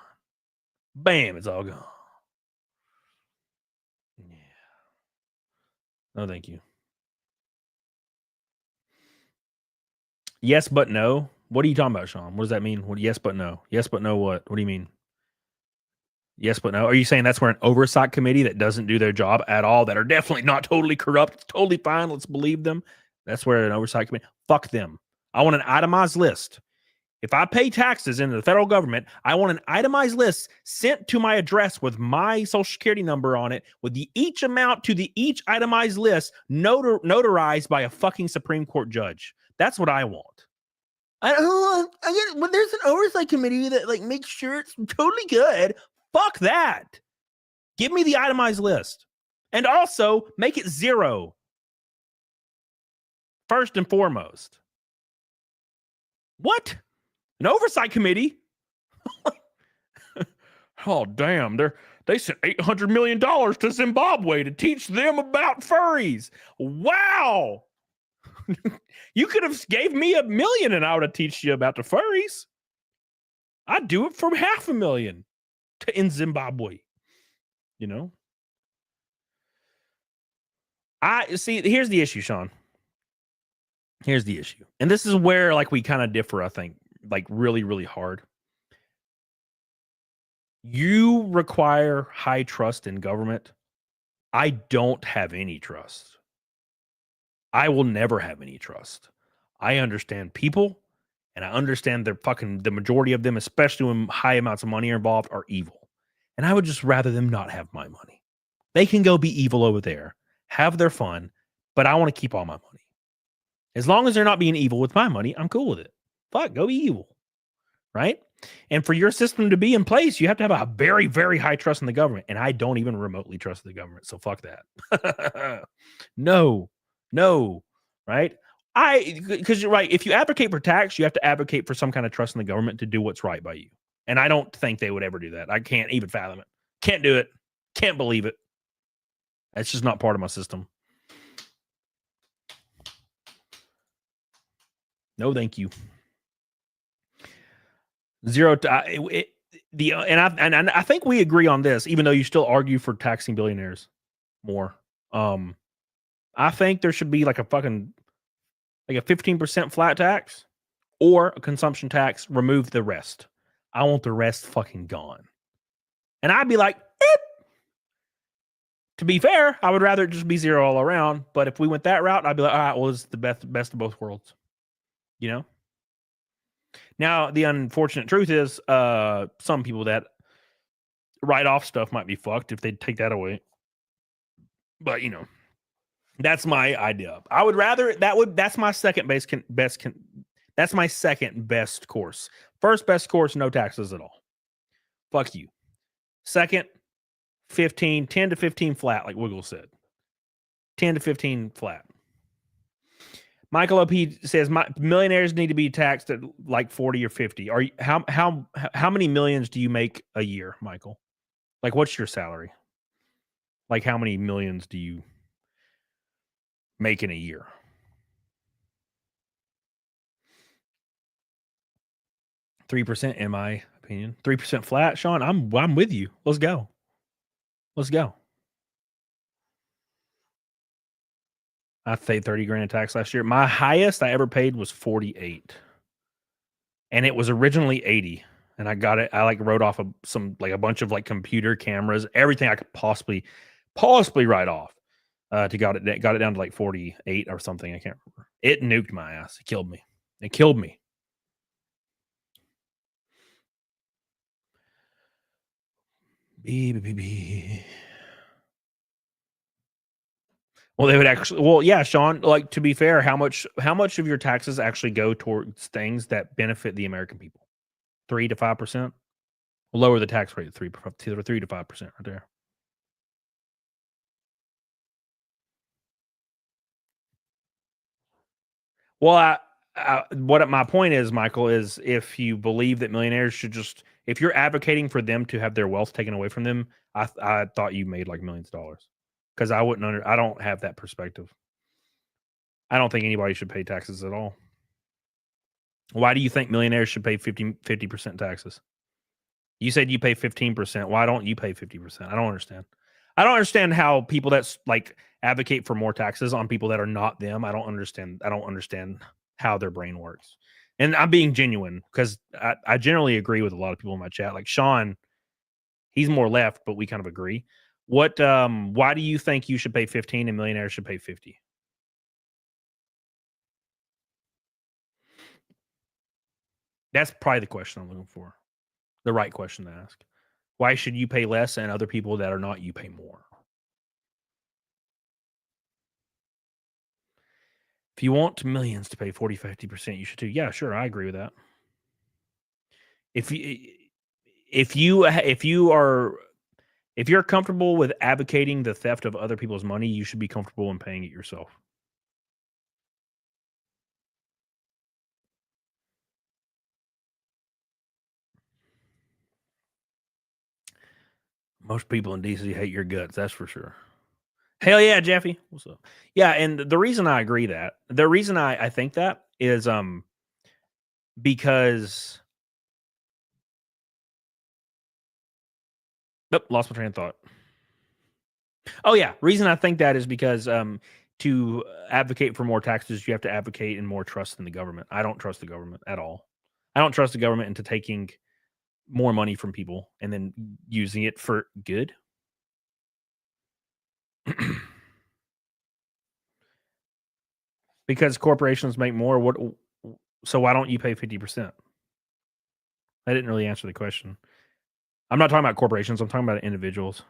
[SPEAKER 8] Bam, it's all gone. Yeah. No, thank you. Yes, but no. What are you talking about, Sean? What does that mean? What? Yes, but no. Yes, but no what? What do you mean? Yes, but no. Are you saying that's where an oversight committee that doesn't do their job at all, that are definitely not totally corrupt, it's totally fine, let's believe them? That's where an oversight committee, fuck them. I want an itemized list. If I pay taxes into the federal government, I want an itemized list sent to my address with my social security number on it, with each amount to each itemized list notarized by a fucking Supreme Court judge. That's what I want. I get when there's an oversight committee that like makes sure it's totally good. Fuck that. Give me the itemized list. And also make it zero. First and foremost. What? An oversight committee? Oh, damn. They sent $800 million to Zimbabwe to teach them about furries. Wow. You could have gave me $1 million and I would have teach you about the furries. I'd do it for $500,000 in Zimbabwe. You know? I see, here's the issue, Sean. Here's the issue. And this is where like we kind of differ, I think, like really, really hard. You require high trust in government. I don't have any trust. I will never have any trust. I understand people And I understand the majority of them, especially when high amounts of money are involved, are evil. And I would just rather them not have my money. They can go be evil over there, have their fun, but I want to keep all my money. As long as they're not being evil with my money, I'm cool with it. Fuck, go be evil. Right? And for your system to be in place, you have to have a very, very high trust in the government. And I don't even remotely trust the government. So fuck that. No. Right? Because you're right. If you advocate for tax, you have to advocate for some kind of trust in the government to do what's right by you. And I don't think they would ever do that. I can't even fathom it. Can't do it. Can't believe it. That's just not part of my system. No, thank you. I think we agree on this, even though you still argue for taxing billionaires more. I think there should be like a 15% flat tax or a consumption tax. Remove the rest. I want the rest fucking gone. And I'd be like, to be fair, I would rather it just be zero all around. But if we went that route, I'd be like, all right, well, it's the best of both worlds. You know? Now, the unfortunate truth is some people that write off stuff might be fucked if they take that away. But, you know, that's my idea. I would rather that's my second best that's my second best course. First best course, no taxes at all. Fuck you. Second, 10 to 15 flat, like Wiggle said. 10 to 15 flat. Michael OP says millionaires need to be taxed at like 40 or 50. Are you, how many millions do you make a year, Michael? Like, what's your salary? Like, how many millions do you make in a year? %, in my opinion. 3% flat, Sean. I'm with you. Let's go. I paid 30 grand in tax last year. My highest I ever paid was 48. And it was originally 80. And I got it. I like wrote off a bunch of like computer cameras, everything I could possibly write off. To got it down to like 48 or something. I can't remember. It nuked my ass. It killed me. Well, they would actually. Well, yeah, Sean. Like, to be fair, how much of your taxes actually go towards things that benefit the American people? 3 to 5%. We'll lower the tax rate to 3 to 5% right there. Well, what my point is, Michael, is if you believe that millionaires should just, if you're advocating for them to have their wealth taken away from them, I thought you made like millions of dollars. Because I don't have that perspective. I don't think anybody should pay taxes at all. Why do you think millionaires should pay 50% taxes? You said you pay 15%. Why don't you pay 50%? I don't understand. I don't understand how people that's like advocate for more taxes on people that are not them. I don't understand how their brain works. And I'm being genuine because I generally agree with a lot of people in my chat. Like Sean, he's more left, but we kind of agree. Why do you think you should pay 15 and millionaires should pay 50? That's probably the question I'm looking for. The right question to ask. Why should you pay less and other people that are not you pay more? If you want millions to pay 40, 50%, you should too. Yeah, sure. I agree with that. If you're comfortable with advocating the theft of other people's money, you should be comfortable in paying it yourself. Most people in DC hate your guts, that's for sure. Hell yeah, Jeffy. What's up? Yeah, and the reason I agree that, the reason I think that is because nope, lost my train of thought. Oh yeah, reason I think that is because to advocate for more taxes, you have to advocate in more trust in the government. I don't trust the government at all. I don't trust the government into taking more money from people and then using it for good. Because corporations make more. So why don't you pay 50%? I didn't really answer the question. I'm not talking about corporations. I'm talking about individuals.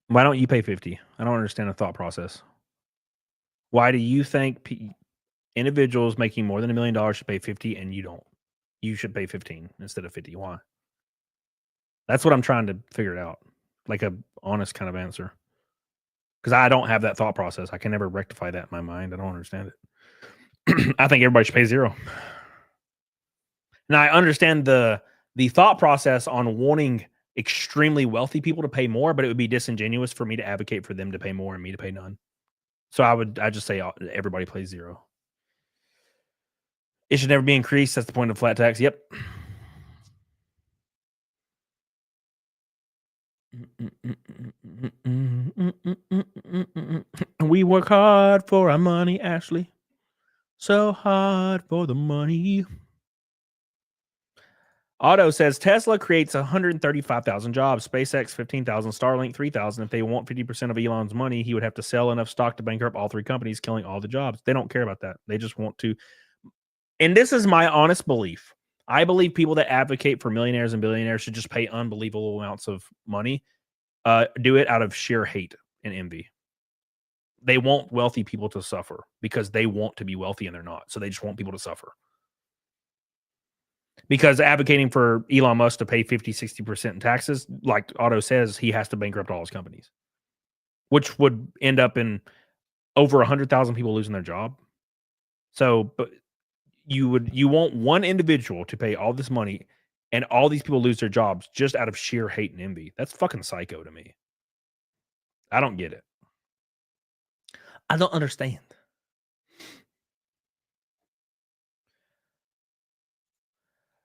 [SPEAKER 8] Why don't you pay 50? I don't understand the thought process. Why do you think individuals making more than $1 million should pay 50 and you don't? You should pay 15 instead of 50. Why? That's what I'm trying to figure it out. Like a honest kind of answer. Because I don't have that thought process. I can never rectify that in my mind. I don't understand it. I think everybody should pay 0. Now I understand the thought process on wanting extremely wealthy people to pay more, but it would be disingenuous for me to advocate for them to pay more and me to pay none. So I just say everybody pays 0. It should never be increased. That's the point of flat tax. Yep. We work hard for our money, Ashley. So hard for the money. Otto says Tesla creates 135,000 jobs, SpaceX 15,000, Starlink 3,000. If they want 50% of Elon's money, he would have to sell enough stock to bankrupt all 3 companies, killing all the jobs. They don't care about that. They just want to. And this is my honest belief. I believe people that advocate for millionaires and billionaires should just pay unbelievable amounts of money. Do it out of sheer hate and envy. They want wealthy people to suffer because they want to be wealthy and they're not. So they just want people to suffer. Because advocating for Elon Musk to pay 50, 60% in taxes, like Otto says, he has to bankrupt all his companies, which would end up in over 100,000 people losing their job. So, but you want one individual to pay all this money and all these people lose their jobs just out of sheer hate and envy. That's fucking psycho to me. I don't get it. I don't understand.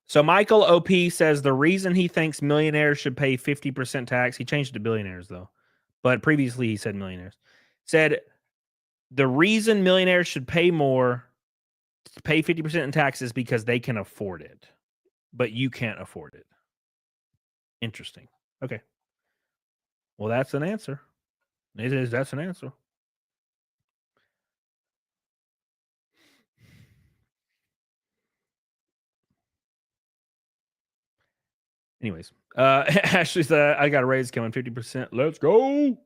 [SPEAKER 8] So Michael OP says the reason he thinks millionaires should pay 50% tax, he changed it to billionaires though, but previously he said millionaires, said the reason millionaires should pay more, pay 50% in taxes because they can afford it, but you can't afford it. Interesting. Okay. Well, that's an answer. That's an answer. Anyways, Ashley said, I got a raise coming 50%. Let's go.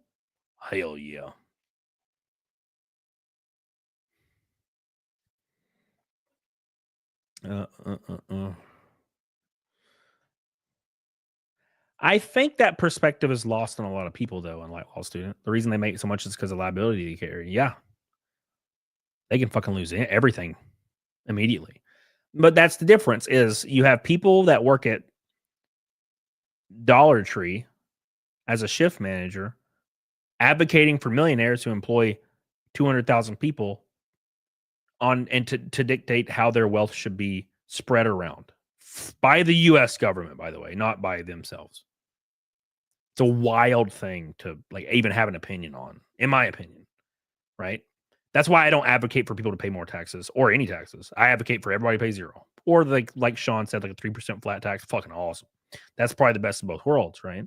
[SPEAKER 8] Hell yeah. I think that perspective is lost on a lot of people, though, unlike law student. The reason they make so much is because of liability to carry. Yeah. They can fucking lose everything immediately. But that's the difference is you have people that work at Dollar Tree as a shift manager advocating for millionaires who employ 200,000 people on and to dictate how their wealth should be spread around by the US government, by the way, not by themselves. It's a wild thing to like even have an opinion on, in my opinion, right? That's why I don't advocate for people to pay more taxes or any taxes. I advocate for everybody to pay 0. Or like Sean said, like a 3% flat tax, fucking awesome. That's probably the best of both worlds, right?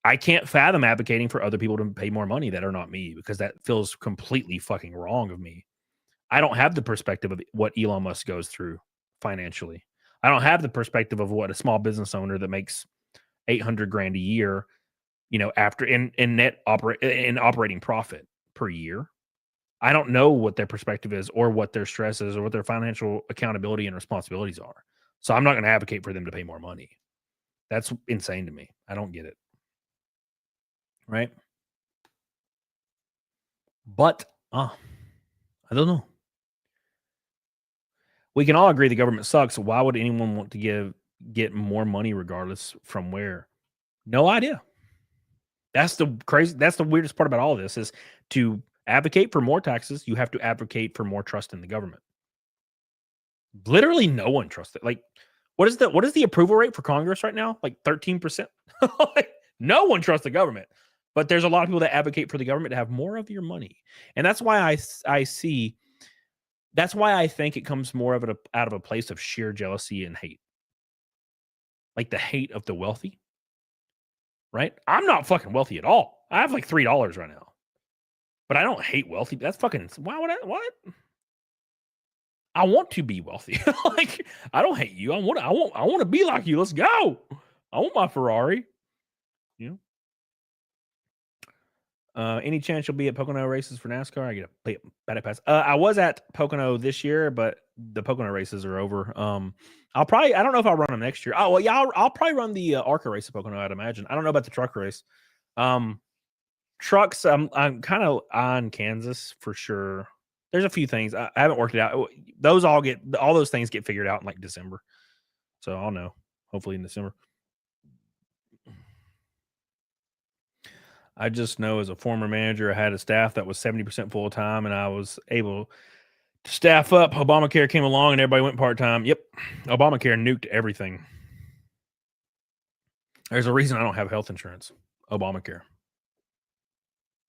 [SPEAKER 8] I can't fathom advocating for other people to pay more money that are not me because that feels completely fucking wrong of me. I don't have the perspective of what Elon Musk goes through financially. I don't have the perspective of what a small business owner that makes $800,000 a year, after in operating profit per year. I don't know what their perspective is or what their stress is or what their financial accountability and responsibilities are. So I'm not going to advocate for them to pay more money. That's insane to me. I don't get it. Right? But I don't know. We can all agree the government sucks. Why would anyone want to get more money regardless from where? No idea. That's the weirdest part about all of this is to advocate for more taxes, you have to advocate for more trust in the government. Literally no one trusts it. Like, what is the approval rate for Congress right now? Like 13%. No one trusts the government. But there's a lot of people that advocate for the government to have more of your money. And that's why that's why I think it comes more of out of a place of sheer jealousy and hate. Like the hate of the wealthy. Right? I'm not fucking wealthy at all. I have like $3 right now. But I don't hate wealthy. That's fucking. Why would I? What? I want to be wealthy. Like, I don't hate you. I want to be like you. Let's go. I want my Ferrari. You know. Any chance you'll be at Pocono races for NASCAR? I get a battle pass. I was at Pocono this year, but the Pocono races are over. I don't know if I'll run them next year. Oh well, yeah, I'll probably run the ARCA race at Pocono. I'd imagine. I don't know about the truck race. Trucks. I'm kind of on Kansas for sure. There's a few things I haven't worked it out. All those things get figured out in like December, so I'll know hopefully in December. I just know as a former manager, I had a staff that was 70% full time, and I was able to staff up. Obamacare came along, and everybody went part time. Yep, Obamacare nuked everything. There's a reason I don't have health insurance. Obamacare.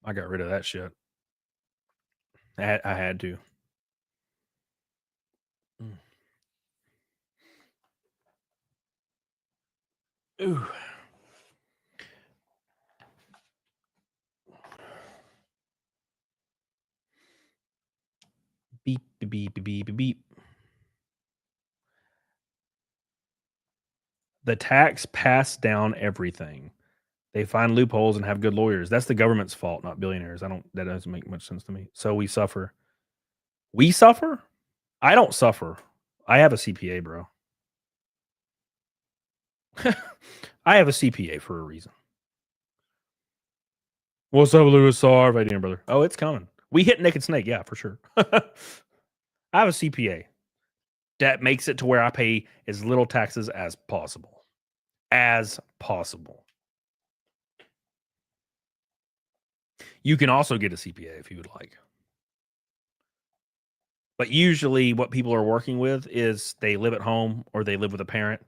[SPEAKER 8] I got rid of that shit. I had to. Ooh. Beep, beep, beep, beep, beep, beep. The tax passed down everything. They find loopholes and have good lawyers. That's the government's fault, not billionaires. That doesn't make much sense to me. So we suffer. We suffer? I don't suffer. I have a CPA, bro. I have a CPA for a reason. What's up, Louis Sarr? Right here, brother. Oh, it's coming. We hit Naked Snake, yeah, for sure. I have a CPA that makes it to where I pay as little taxes as possible. As possible. You can also get a CPA if you would like. But usually what people are working with is they live at home or they live with a parent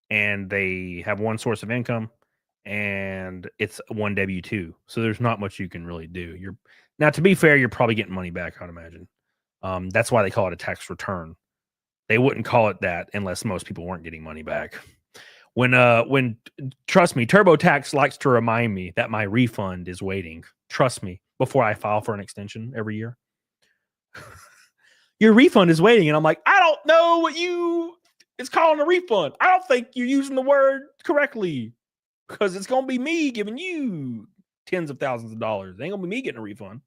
[SPEAKER 8] and they have one source of income and it's one W-2. So there's not much you can really do. Now, to be fair, you're probably getting money back, I'd imagine. That's why they call it a tax return. They wouldn't call it that unless most people weren't getting money back. When trust me, TurboTax likes to remind me that my refund is waiting. Trust me, before I file for an extension every year. Your refund is waiting. And I'm like, I don't know what it's calling a refund. I don't think you're using the word correctly because it's going to be me giving you tens of thousands of dollars. It ain't going to be me getting a refund.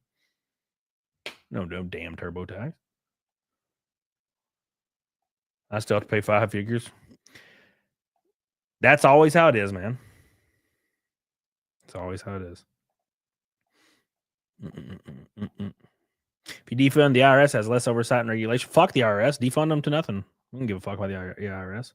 [SPEAKER 8] No damn TurboTax. I still have to pay 5 figures. That's always how it is, man. It's always how it is. If you defund, the IRS has less oversight and regulation. Fuck the IRS. Defund them to nothing. I don't give a fuck about the IRS.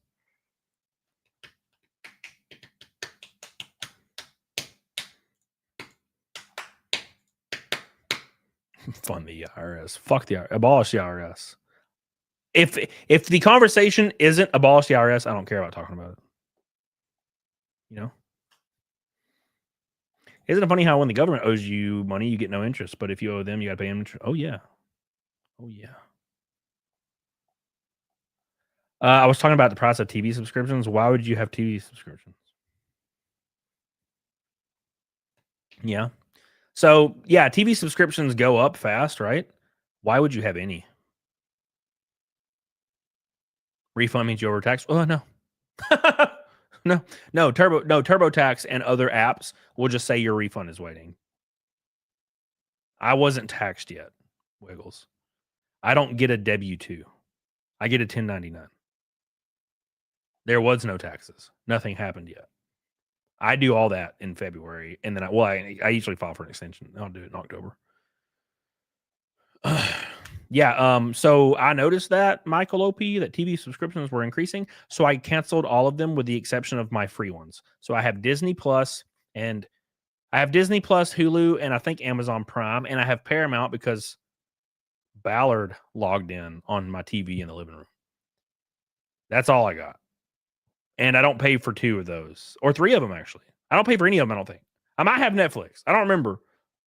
[SPEAKER 8] Fund the IRS. Fuck the IRS. Abolish the IRS. If the conversation isn't abolish the IRS, I don't care about talking about it. You know? Isn't it funny how when the government owes you money, you get no interest, but if you owe them, you got to pay them interest? Oh, yeah. Oh, yeah. I was talking about the price of TV subscriptions. Why would you have TV subscriptions? Yeah. So, yeah, TV subscriptions go up fast, right? Why would you have any? Refund means you overtaxed? Oh, no. No, TurboTax and other apps will just say your refund is waiting. I wasn't taxed yet, Wiggles. I don't get a W-2. I get a 1099. There was no taxes. Nothing happened yet. I do all that in February, and then I usually file for an extension. I'll do it in October. Yeah, so I noticed that, Michael OP, that TV subscriptions were increasing, so I canceled all of them with the exception of my free ones. So I have Disney Plus, and I have Disney Plus, Hulu, and I think Amazon Prime, and I have Paramount because Ballard logged in on my TV in the living room. That's all I got. And I don't pay for 2 of those, or 3 of them, actually. I don't pay for any of them, I don't think. I might have Netflix. I don't remember.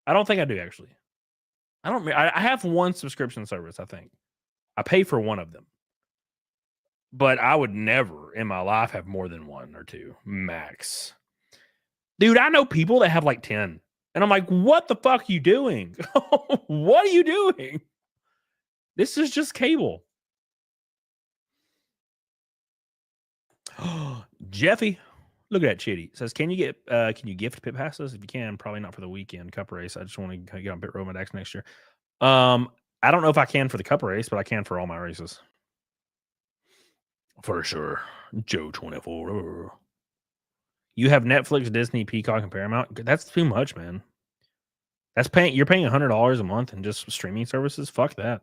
[SPEAKER 8] I don't think I do, actually. I have one subscription service, I think. I pay for one of them. But I would never in my life have more than 1 or 2 max. Dude, I know people that have like 10. And I'm like, what the fuck are you doing? What are you doing? This is just cable. Jeffy, look at that chitty. Says, can you gift pit passes? If you can, probably not for the weekend cup race. I just want to get on pit road my decks next year. I don't know if I can for the cup race, but I can for all my races. For sure. Joe 24. You have Netflix, Disney, Peacock, and Paramount. That's too much, man. You're paying $100 a month in just streaming services. Fuck that.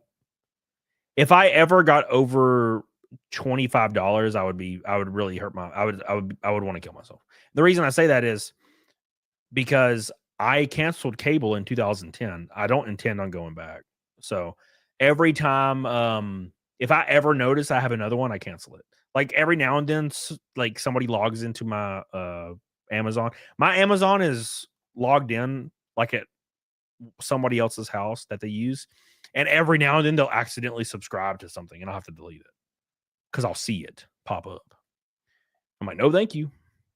[SPEAKER 8] If I ever got over $25, I would really hurt I would want to kill myself. The reason I say that is because I canceled cable in 2010. I don't intend on going back. So every time, if I ever notice I have another one, I cancel it. Like every now and then, like somebody logs into my Amazon. My Amazon is logged in like at somebody else's house that they use. And every now and then they'll accidentally subscribe to something and I'll have to delete it because I'll see it pop up. I'm like, no, thank you.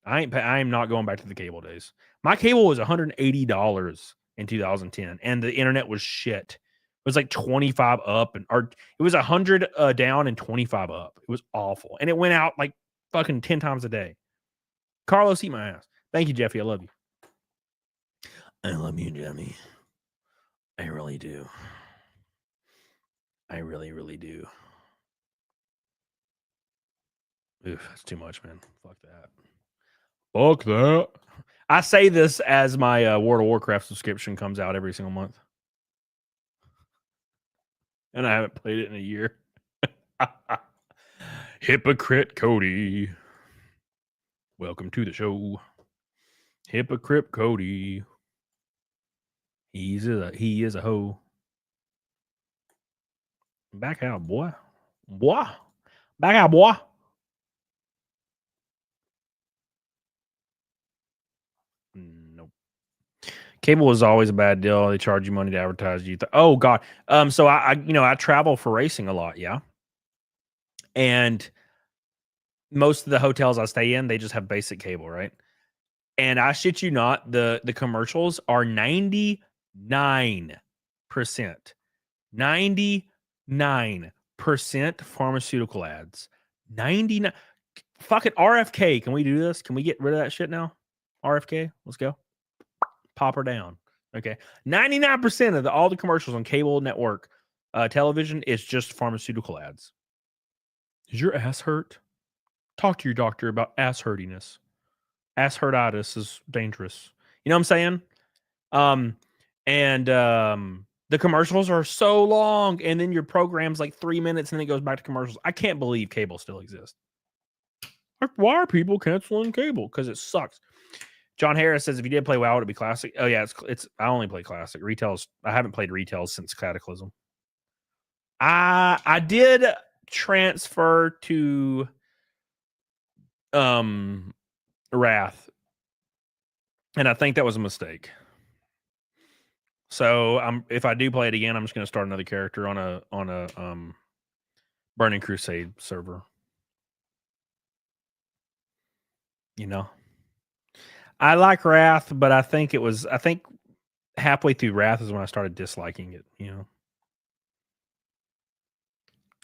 [SPEAKER 8] I am not going back to the cable days. My cable was $180 in 2010 and the internet was shit. It was like 25 up or it was 100 down and 25 up. It was awful. And it went out like fucking 10 times a day. Carlos, eat my ass. Thank you, Jeffy. I love you. I love you, Jeffy. I really do. I really, really do. Oof, that's too much, man. Fuck that. Fuck that. I say this as my World of Warcraft subscription comes out every single month. And I haven't played it in a year. Hypocrite Cody. Welcome to the show. Hypocrite Cody. He is a hoe. Back out, boy. Boy. Back out, boy. Nope. Cable is always a bad deal. They charge you money to advertise you. Oh God. So I travel for racing a lot, yeah. And most of the hotels I stay in, they just have basic cable, right? And I shit you not, the commercials are 99%. 99% pharmaceutical ads. 99. Fucking RFK. Can we do this? Can we get rid of that shit now? RFK, let's go. Pop her down. Okay. 99% of all the commercials on cable network television is just pharmaceutical ads. Is your ass hurt? Talk to your doctor about ass hurtiness. Ass hurtitis is dangerous. You know what I'm saying? The commercials are so long, and then your program's like 3 minutes, and then it goes back to commercials. I can't believe cable still exists. Why are people canceling cable? Because it sucks. John Harris says if you did play WoW, it'd be classic. Oh yeah, it's. I only play classic. Retails. I haven't played retails since Cataclysm. I did transfer to Wrath, and I think that was a mistake. So if I do play it again, I'm just going to start another character on a Burning Crusade server. You know, I like Wrath, but I think halfway through Wrath is when I started disliking it. You know,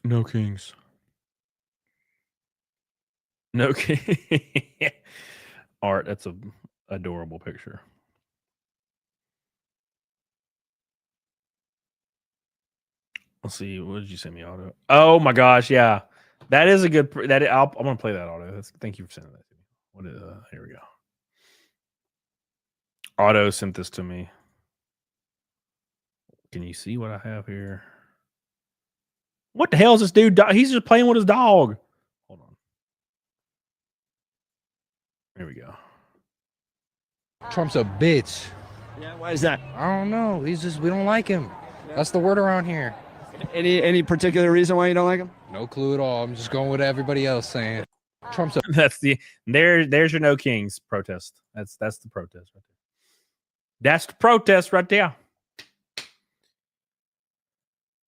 [SPEAKER 8] no kings, no king. Art, that's a adorable picture. Let's see. What did you send me, Auto? Oh my gosh, yeah, that is a good. I'm gonna play that, Auto. Thank you for sending that to me. What is? Here we go. Auto sent this to me. Can you see what I have here? What the hell is this dude? He's just playing with his dog. Hold on. Here we go.
[SPEAKER 15] Trump's a bitch.
[SPEAKER 16] Yeah, why is that?
[SPEAKER 15] I don't know. We don't like him. That's the word around here.
[SPEAKER 16] Any particular reason why you don't like him?
[SPEAKER 15] No clue at all. I'm just going with everybody else saying. Trump's a
[SPEAKER 8] That's there's your no kings protest. That's the protest right there. That's the protest right there.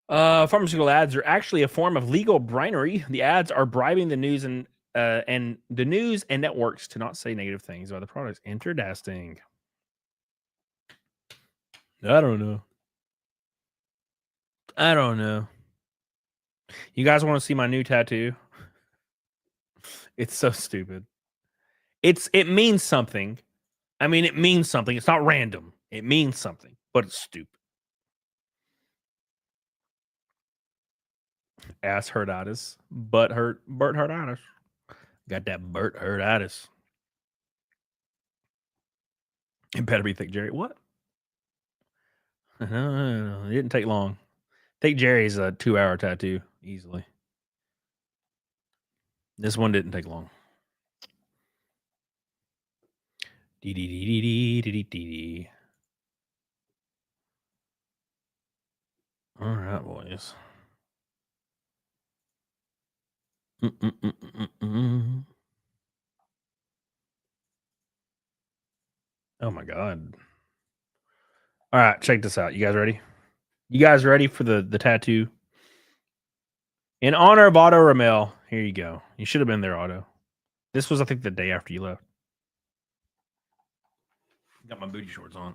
[SPEAKER 8] Pharmaceutical ads are actually a form of legal bribery. The ads are bribing the news and the news and networks to not say negative things about the products. Interesting. I don't know. I don't know. You guys want to see my new tattoo? It's so stupid. It means something. I mean, it means something. It's not random. It means something, but it's stupid. Ass hurtitis, butt hurtitis. Got that Burt hurtitis. It better be Thick Jerry. What? No, it didn't take long. Thick Jerry's a 2-hour tattoo easily. This one didn't take long. Dee. All right, boys. Oh my god. All right, check this out. You guys ready? You guys ready for the tattoo? In honor of Otto Ramel, here you go. You should have been there, Otto. This was, I think, the day after you left. Got my booty shorts on.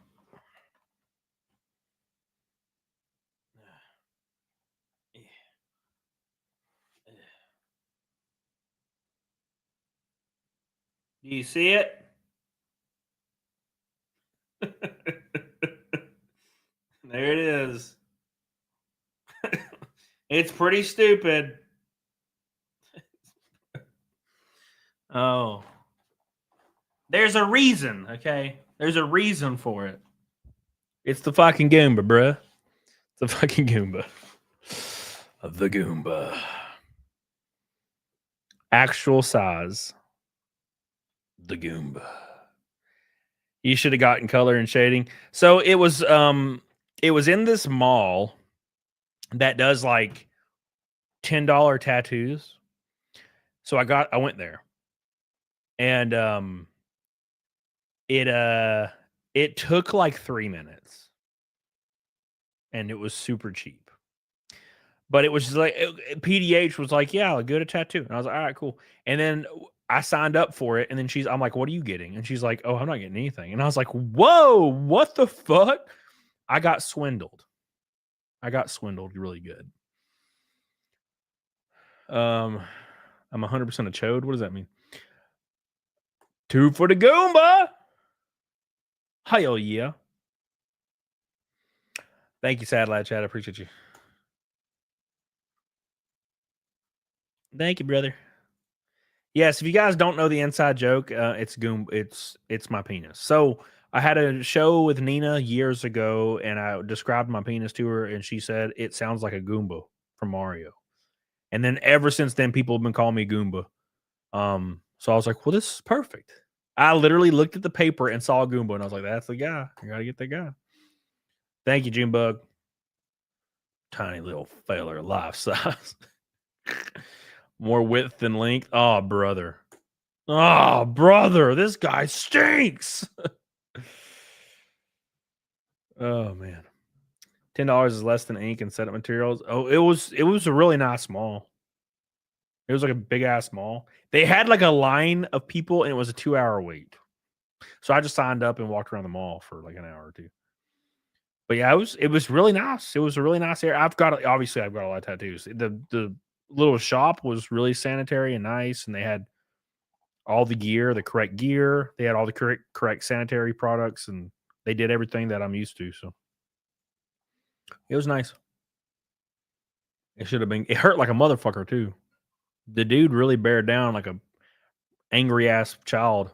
[SPEAKER 8] Do you see it? There it is. It's pretty stupid. Oh. There's a reason, okay? There's a reason for it. It's the fucking Goomba, bruh. It's the fucking Goomba. The Goomba. Actual size. The Goomba. You should have gotten color and shading. So it was in this mall that does like $10 tattoos. So I went there. And it took like 3 minutes. And it was super cheap. But it was like PDH was like, yeah, I'll get a tattoo. And I was like, all right, cool. And then I signed up for it. And then I'm like, what are you getting? And she's like, oh, I'm not getting anything. And I was like, whoa, what the fuck? I got swindled. Really good. I'm 100% a chode. What does that mean? 2 for the Goomba. Hell yeah. Thank you, Sad Lad Chat. I appreciate you. Thank you, brother. Yes, if you guys don't know the inside joke, it's Goomba. It's my penis. So I had a show with Nina years ago, and I described my penis to her, and she said it sounds like a Goomba from Mario. And then ever since then, people have been calling me Goomba. So I was like, well, this is perfect. I literally looked at the paper and saw a Goomba, and I was like, that's the guy. I gotta get that guy. Thank you, Junebug. Tiny little feller, life size. More width than length. Oh, brother. This guy stinks. Oh, man. $10 is less than ink and setup materials. Oh, it was a really nice mall. It was like a big ass mall. They had like a line of people, and it was a 2-hour wait. So I just signed up and walked around the mall for like an hour or two. But yeah, it was really nice. It was a really nice area. I've got a lot of tattoos. The little shop was really sanitary and nice, and they had all the gear, the correct gear. They had all the correct sanitary products, and they did everything that I'm used to. So it was nice. It should have been. It hurt like a motherfucker too. The dude really bared down like a angry ass child.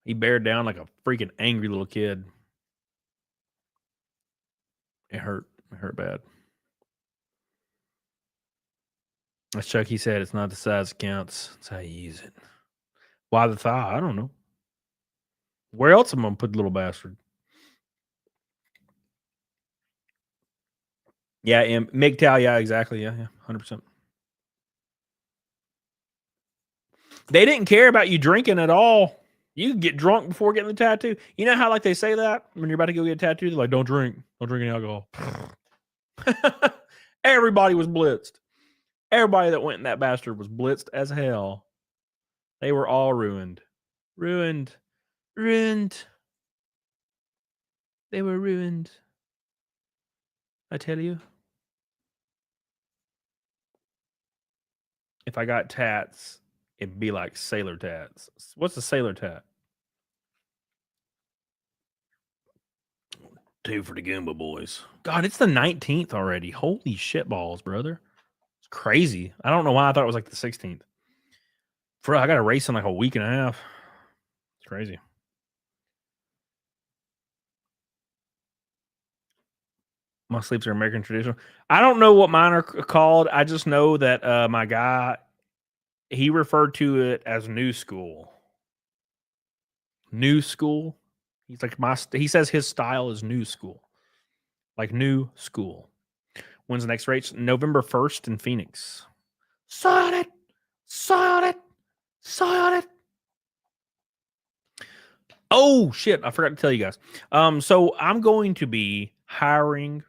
[SPEAKER 8] He bared down like a freaking angry little kid. It hurt. It hurt bad. As Chucky said, it's not the size that counts. It's how you use it. Why the thigh? I don't know. Where else am I going to put the little bastard? Yeah, MGTOW, yeah, exactly. Yeah, 100%. They didn't care about you drinking at all. You could get drunk before getting the tattoo. You know how like they say that when you're about to go get a tattoo? They're like, don't drink any alcohol. Everybody was blitzed. Everybody that went in that bastard was blitzed as hell. They were all ruined. Ruined. They were ruined. I tell you. If I got tats, it'd be like sailor tats. What's a sailor tat? 2 for the Goomba boys. God, it's the 19th already. Holy shit balls, brother. It's crazy. I don't know why I thought it was like the 16th. I got a race in like a week and a half. It's crazy. My sleeps are American traditional. I don't know what mine are called. I just know that my guy, he referred to it as new school. New school. He's like he says his style is new school. Like new school. When's the next race? November 1st in Phoenix. Sign it. Sign it. Sign it. Oh shit, I forgot to tell you guys. So I'm going to be hiring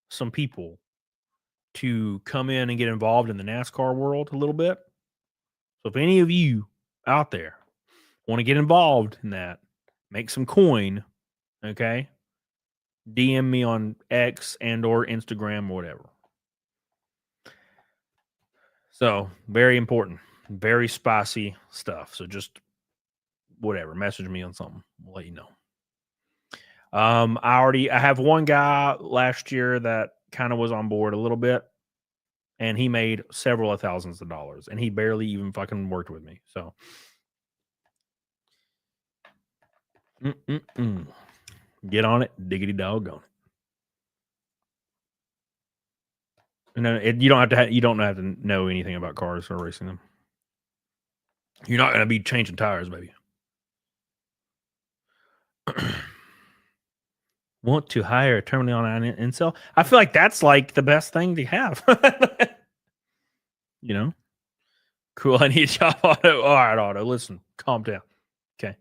[SPEAKER 8] some people to come in and get involved in the NASCAR world a little bit. So if any of you out there want to get involved in that, make some coin, okay? DM me on X and or Instagram or whatever. So very important, very spicy stuff. So just whatever, message me on something. We'll let you know. I have one guy last year that kind of was on board a little bit, and he made several of thousands of dollars, and he barely even fucking worked with me. So, get on it, diggity doggone it. No, you don't have to know anything about cars or racing them. You're not going to be changing tires, baby. Want to hire a terminally on an incel? I feel like that's like the best thing to have. You know? Cool. I need a job, Otto. All right, Otto. Listen, calm down. Okay.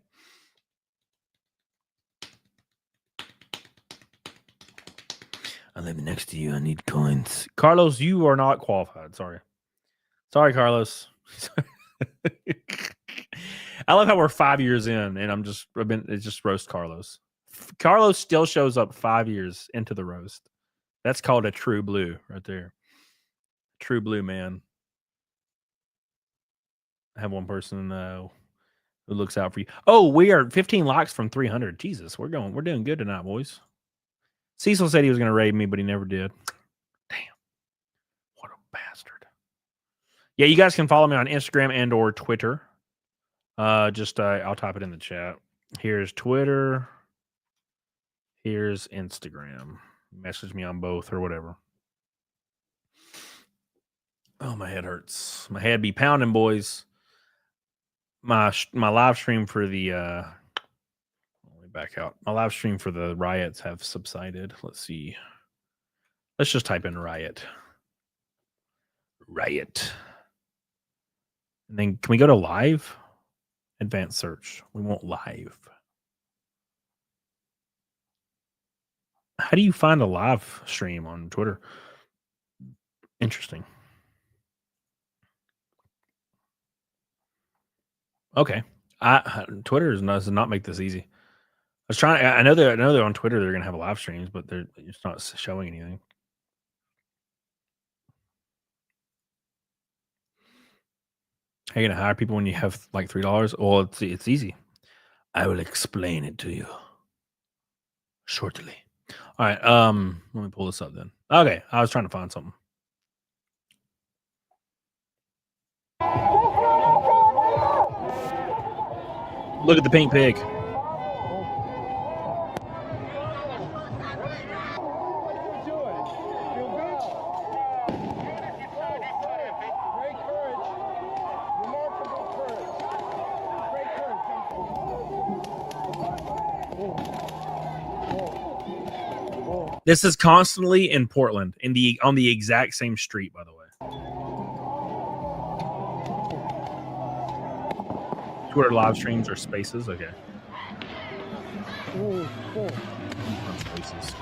[SPEAKER 8] I live next to you. I need coins. Carlos, you are not qualified. Sorry. Sorry, Carlos. I love how we're 5 years in and it's just roast Carlos. Carlos still shows up 5 years into the roast. That's called a true blue right there. True blue, man. I have one person who looks out for you. Oh, we are 15 likes from 300. Jesus, we're doing good tonight, boys. Cecil said he was going to raid me, but he never did. Damn. What a bastard. Yeah, you guys can follow me on Instagram and or Twitter. I'll type it in the chat. Here's Twitter. Here's Instagram. Message me on both or whatever. Oh, my head hurts. My head be pounding, boys. My live stream for the let me back out. My live stream for the riots have subsided. Let's see. Let's just type in riot. Riot. And then can we go to live? Advanced search. We want live. How do you find a live stream on Twitter? Interesting. Okay. Twitter does not make this easy. I know they're on Twitter they're gonna have live streams, but it's not showing anything. How are you gonna hire people when you have like $3? Well, it's easy. I will explain it to you shortly. All right. Let me pull this up then. Okay, I was trying to find something. Look at the pink pig. This is constantly in Portland, on the exact same street, by the way. Twitter live streams or spaces? Okay. Spaces.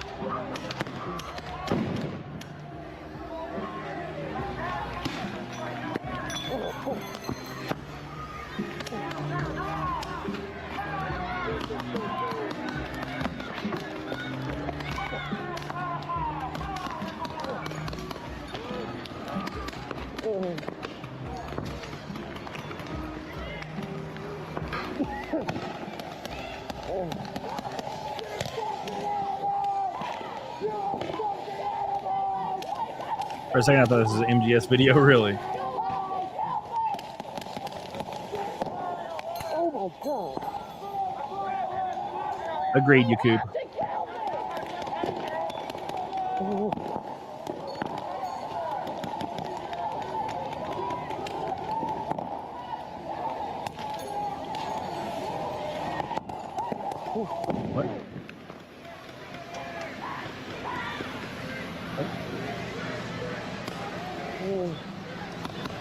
[SPEAKER 8] For a second, I thought this was an MGS video, really. Agreed, Yakub. What?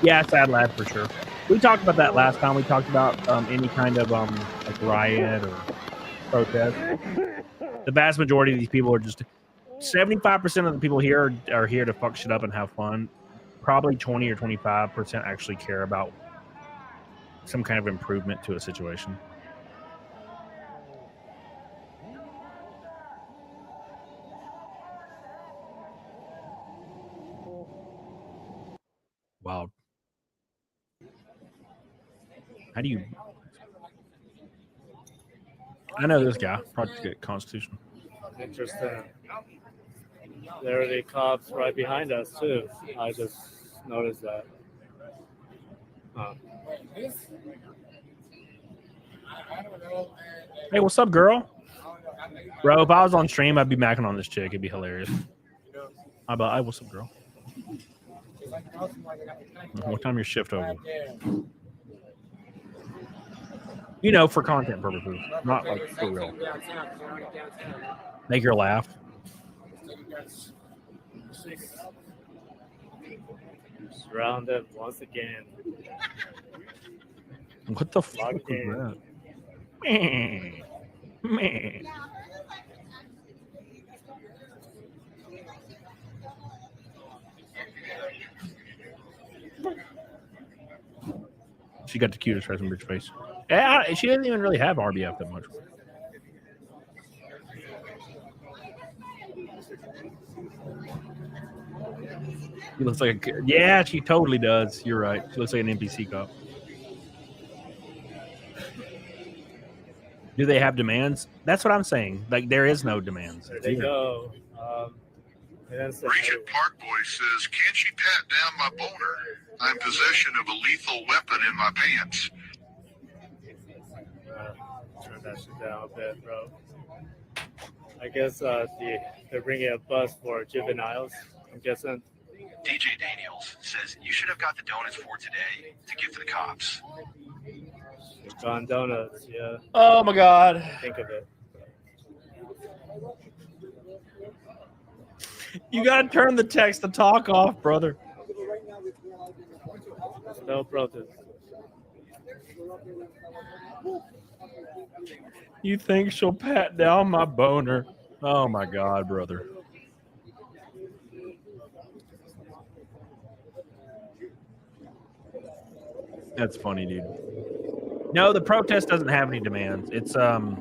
[SPEAKER 8] Yeah, sad lad for sure. We talked about that last time. We talked about any kind of like riot or protest. The vast majority of these people are just 75% of the people here are here to fuck shit up and have fun. Probably 20 or 25% actually care about some kind of improvement to a situation. Wow. How do you... I know this guy. Project Constitution.
[SPEAKER 17] Interesting. There are the cops right behind us, too. I just noticed that. Huh.
[SPEAKER 8] Hey, what's up, girl? Bro, if I was on stream, I'd be macking on this chick. It'd be hilarious. How about, hey, what's up, girl? What time your shift over? You know, for content purposes, not like for real. Make her laugh.
[SPEAKER 17] Surrounded once again.
[SPEAKER 8] What the fuck was that? Man. She got the cutest resting bitch face. Yeah, she doesn't even really have RBF that much. She looks like a... Yeah, she totally does. You're right. She looks like an NPC cop. Do they have demands? That's what I'm saying. Like, there is no demands.
[SPEAKER 17] There they go.
[SPEAKER 6] Regent Park Boy says, "Can't she pat down my boner? I'm in possession of a lethal weapon in my pants."
[SPEAKER 17] Turn that shit down a bit, bro. I guess they're bringing a bus for juveniles, I'm guessing.
[SPEAKER 18] DJ Daniels says, "You should have got the donuts for today to give to the cops."
[SPEAKER 17] John Donuts, yeah.
[SPEAKER 8] Oh my God.
[SPEAKER 17] Think of it.
[SPEAKER 8] You gotta turn the text to talk off, brother.
[SPEAKER 17] No protest.
[SPEAKER 8] You think she'll pat down my boner? Oh my God, brother. That's funny, dude. No, the protest doesn't have any demands. It's the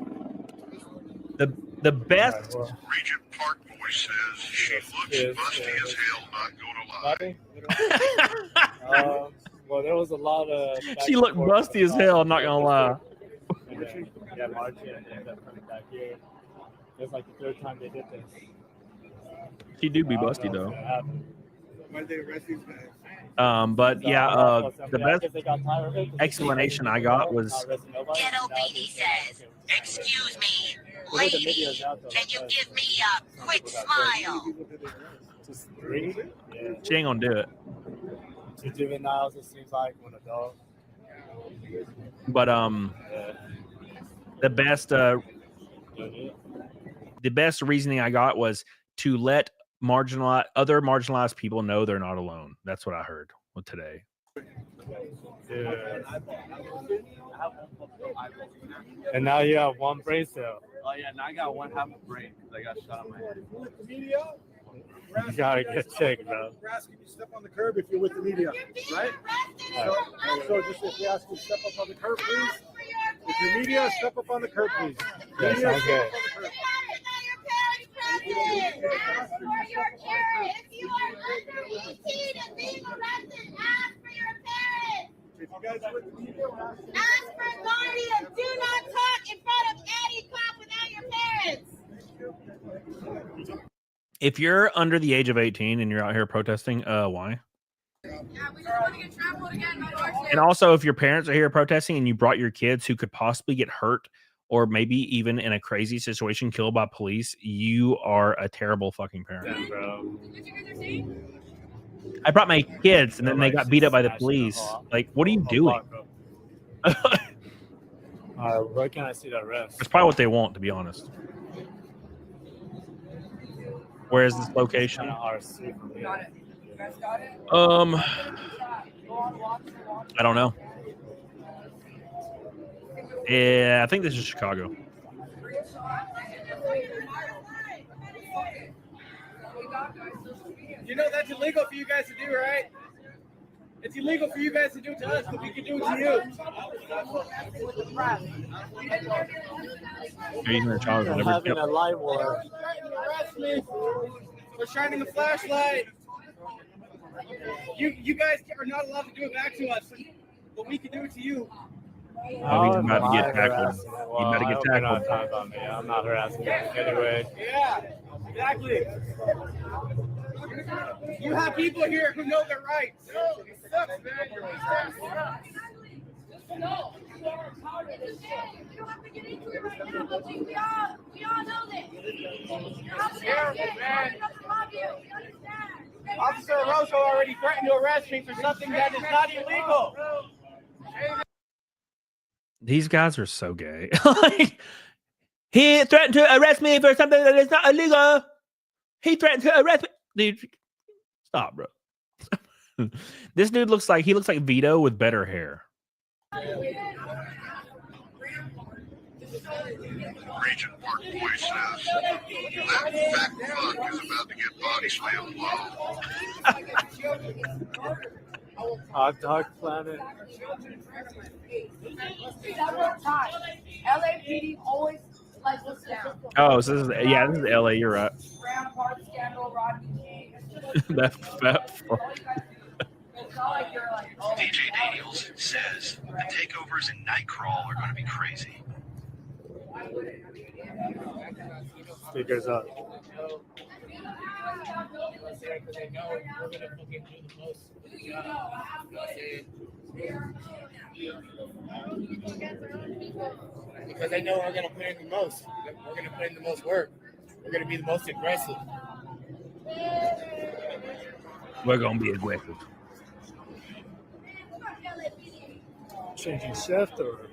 [SPEAKER 8] best.
[SPEAKER 6] Regent Park Boy says, "She looks busty as hell, not gonna lie."
[SPEAKER 17] Well, there was a lot of...
[SPEAKER 8] She looked busty as hell, I'm not gonna lie.
[SPEAKER 17] Yeah, marching and then coming back here. It's like the third time they did this.
[SPEAKER 8] She do be busty though.
[SPEAKER 10] When they arrest these guys.
[SPEAKER 8] But yeah, the best explanation I got was
[SPEAKER 19] Ghetto Beanie says, "Excuse me, lady, can you give me a quick smile?"
[SPEAKER 8] she ain't gonna do it.
[SPEAKER 17] 2 juveniles, it seems like, one adult.
[SPEAKER 8] But the best reasoning I got was to let other marginalized people know they're not alone. That's what I heard today.
[SPEAKER 17] Yeah. And now you have one brain cell.
[SPEAKER 20] Oh yeah, now I got one half a brain because I got shot on my head.
[SPEAKER 17] You gotta get checked, bro.
[SPEAKER 10] We're asking you to step on the curb if you're with the media, right? So just if we ask you to step up on the curb, please. If you're media, step up on the curb, please.
[SPEAKER 17] Yes,
[SPEAKER 10] Media,
[SPEAKER 17] I'm
[SPEAKER 10] step
[SPEAKER 17] good.
[SPEAKER 10] up on the curb.
[SPEAKER 19] If you are under 18 and being arrested, ask for your parents.
[SPEAKER 10] If you guys are with the media, we're asking you to
[SPEAKER 19] Ask for a guardian. Do not
[SPEAKER 8] If you're under the age of 18 and you're out here protesting, why? And also, if your parents are here protesting and you brought your kids who could possibly get hurt or maybe even in a crazy situation killed by police, you are a terrible fucking parent.
[SPEAKER 17] Yeah, bro.
[SPEAKER 8] I brought my kids and then they got beat up by the police. Like, what are you doing?
[SPEAKER 17] Where can I see that rest?
[SPEAKER 8] That's probably what they want, to be honest. Where is this location? I don't know. Yeah, I think this is Chicago.
[SPEAKER 21] You know that's illegal for you guys to do, right? It's illegal for you guys to do to us, but we can do it to you.
[SPEAKER 17] We're having a live war.
[SPEAKER 21] Arrest me for shining a flashlight. You guys are not allowed to do it back to us, but we can do it to you.
[SPEAKER 8] Oh, he's about to get tackled. He's about to get tackled.
[SPEAKER 17] I'm not harassing you anyway.
[SPEAKER 21] Yeah, exactly. You have people here who know their rights. It sucks, man. No. You are part of this shit. We don't have to get into it right now, but we all know this. You're terrible, man. Officer Rosso already threatened to arrest me for something that is not illegal.
[SPEAKER 8] These guys are so gay. Like, he threatened to arrest me for something that is not illegal. He threatened to arrest me. Dude, stop, bro. This dude looks like Vito with better hair.
[SPEAKER 6] Regent Park Boy says that fat fuck is about to get body slammed low.
[SPEAKER 17] Hot dog planet.
[SPEAKER 21] Several times. LAPD always looks down.
[SPEAKER 8] Oh, so this is LA. You're right. That fat fuck.
[SPEAKER 18] DJ Daniels says the takeovers in Nightcrawl are going to be crazy.
[SPEAKER 17] Speakers up.
[SPEAKER 21] Because they know we're going to put in the most. We're going to put in the most work. We're going to be the most aggressive.
[SPEAKER 8] We're going to be aggressive.
[SPEAKER 17] Changing shift or?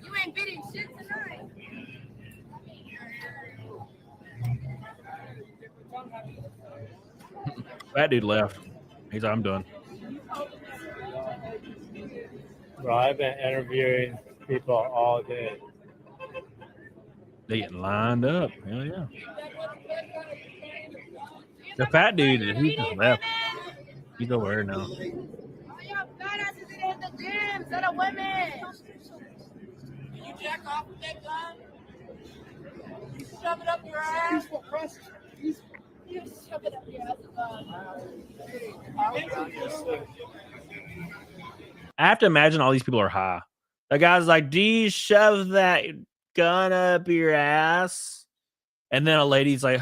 [SPEAKER 21] You ain't bidding shit tonight.
[SPEAKER 8] That dude left. He's like, I'm done.
[SPEAKER 17] Bro, I've been interviewing people all day.
[SPEAKER 8] They getting lined up. Hell yeah. The fat dude, he just left. He's over here now.
[SPEAKER 21] Oh, y'all badasses in the gym, set of women. Can you jack off with that gun? You shove it up your ass. You shove it up your ass.
[SPEAKER 8] I have to imagine all these people are high. The guy's like, do you shove that gun up your ass? And then a lady's like,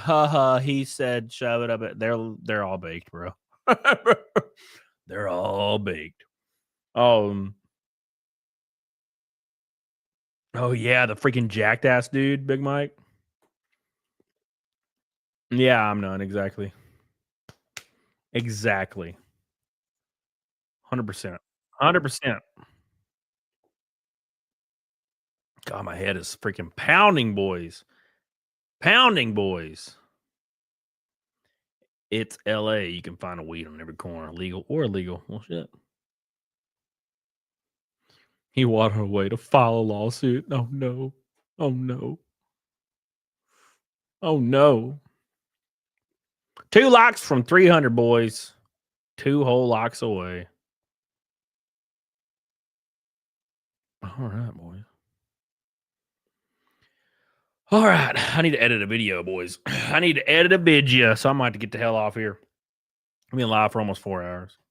[SPEAKER 8] he said shove it up. They're all baked, bro. They're all baked. Oh yeah, the freaking jacked ass dude, Big Mike. Yeah, I'm none. Exactly. 100%. 100%. God, my head is freaking pounding, boys. Pounding, boys. It's LA. You can find a weed on every corner, legal or illegal. Well, shit. He wanted her way to file a lawsuit. Oh, no. Oh, no. Oh, no. 2 locks from 300, boys. 2 whole locks away. All right, boys. All right. I need to edit a video, boys. I need to edit a video, so I might have to get the hell off here. I've been live for almost 4 hours.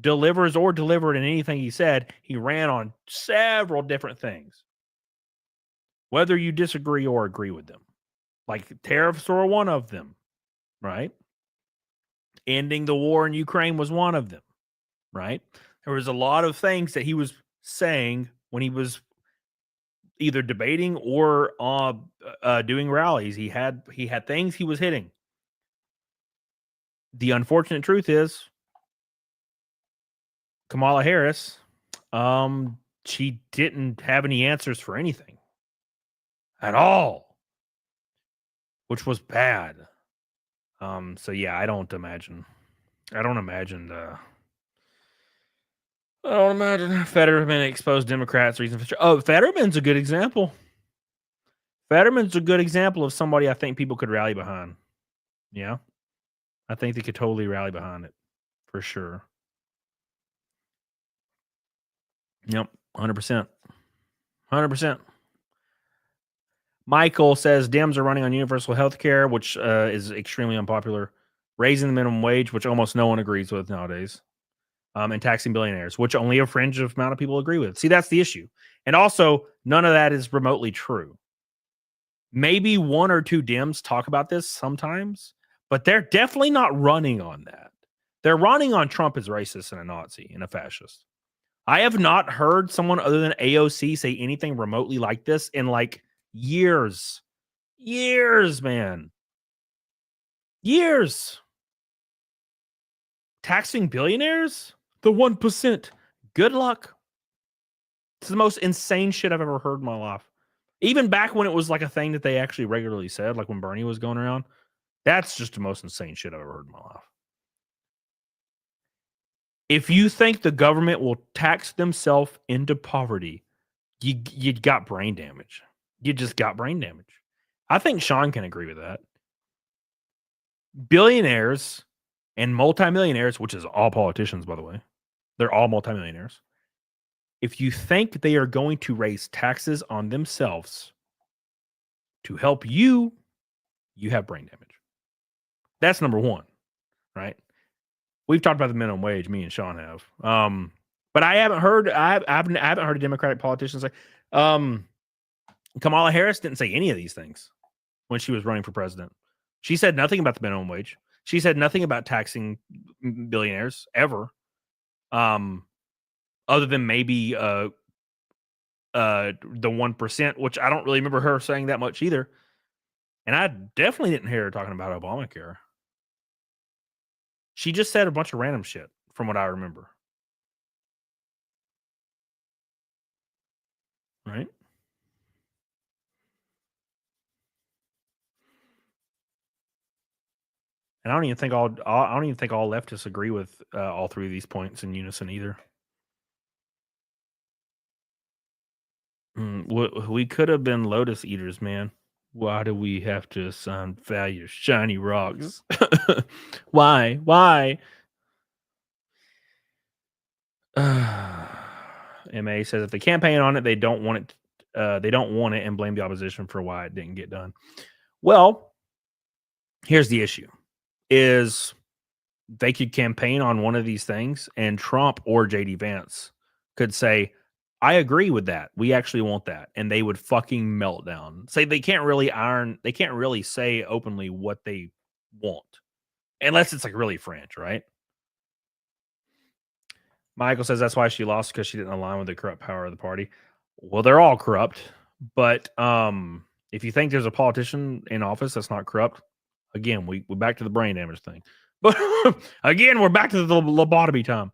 [SPEAKER 8] delivers or delivered in anything he said. He ran on several different things, whether you disagree or agree with them. Like tariffs were one of them, right? Ending the war in Ukraine was one of them, right? There was a lot of things that he was saying when he was either debating or doing rallies. He had things he was hitting. The unfortunate truth is, Kamala Harris, she didn't have any answers for anything at all, which was bad. So yeah, I don't imagine Fetterman exposed Democrats' reason for. Oh, Fetterman's a good example. Fetterman's a good example of somebody I think people could rally behind. Yeah, I think they could totally rally behind it for sure. Yep, 100%. 100%. Michael says Dems are running on universal health care, which is extremely unpopular. Raising the minimum wage, which almost no one agrees with nowadays. And taxing billionaires, which only a fringe amount of people agree with. See, that's the issue. And also, none of that is remotely true. Maybe one or two Dems talk about this sometimes, but they're definitely not running on that. They're running on Trump as racist and a Nazi and a fascist. I have not heard someone other than AOC say anything remotely like this in like years. Years, man. Years. Taxing billionaires? The 1%. Good luck. It's the most insane shit I've ever heard in my life. Even back when it was like a thing that they actually regularly said, like when Bernie was going around. That's just the most insane shit I've ever heard in my life. If you think the government will tax themselves into poverty, you got brain damage. You just got brain damage. I think Sean can agree with that. Billionaires and multimillionaires, which is all politicians, by the way, they're all multimillionaires. If you think they are going to raise taxes on themselves to help you, you have brain damage. That's number one, right? We've talked about the minimum wage, me and Sean have. But I haven't heard a Democratic politician say Kamala Harris didn't say any of these things when she was running for president. She said nothing about the minimum wage. She said nothing about taxing billionaires ever. Other than maybe the 1%, which I don't really remember her saying that much either. And I definitely didn't hear her talking about Obamacare. She just said a bunch of random shit from what I remember. Right? And I don't even think all leftists agree with all three of these points in unison either. We could have been lotus eaters, man. Why do we have to assign value to shiny rocks? Why? MA says if they campaign on it, they don't want it. They don't want it and blame the opposition for why it didn't get done. Well, here's the issue: is they could campaign on one of these things, and Trump or JD Vance could say, I agree with that. We actually want that. And they would fucking melt down. Say they can't really say openly what they want. Unless it's like really French, right? Michael says that's why she lost, because she didn't align with the corrupt power of the party. Well, they're all corrupt. But if you think there's a politician in office that's not corrupt, again, we're back to the brain damage thing. But again, we're back to the lobotomy time.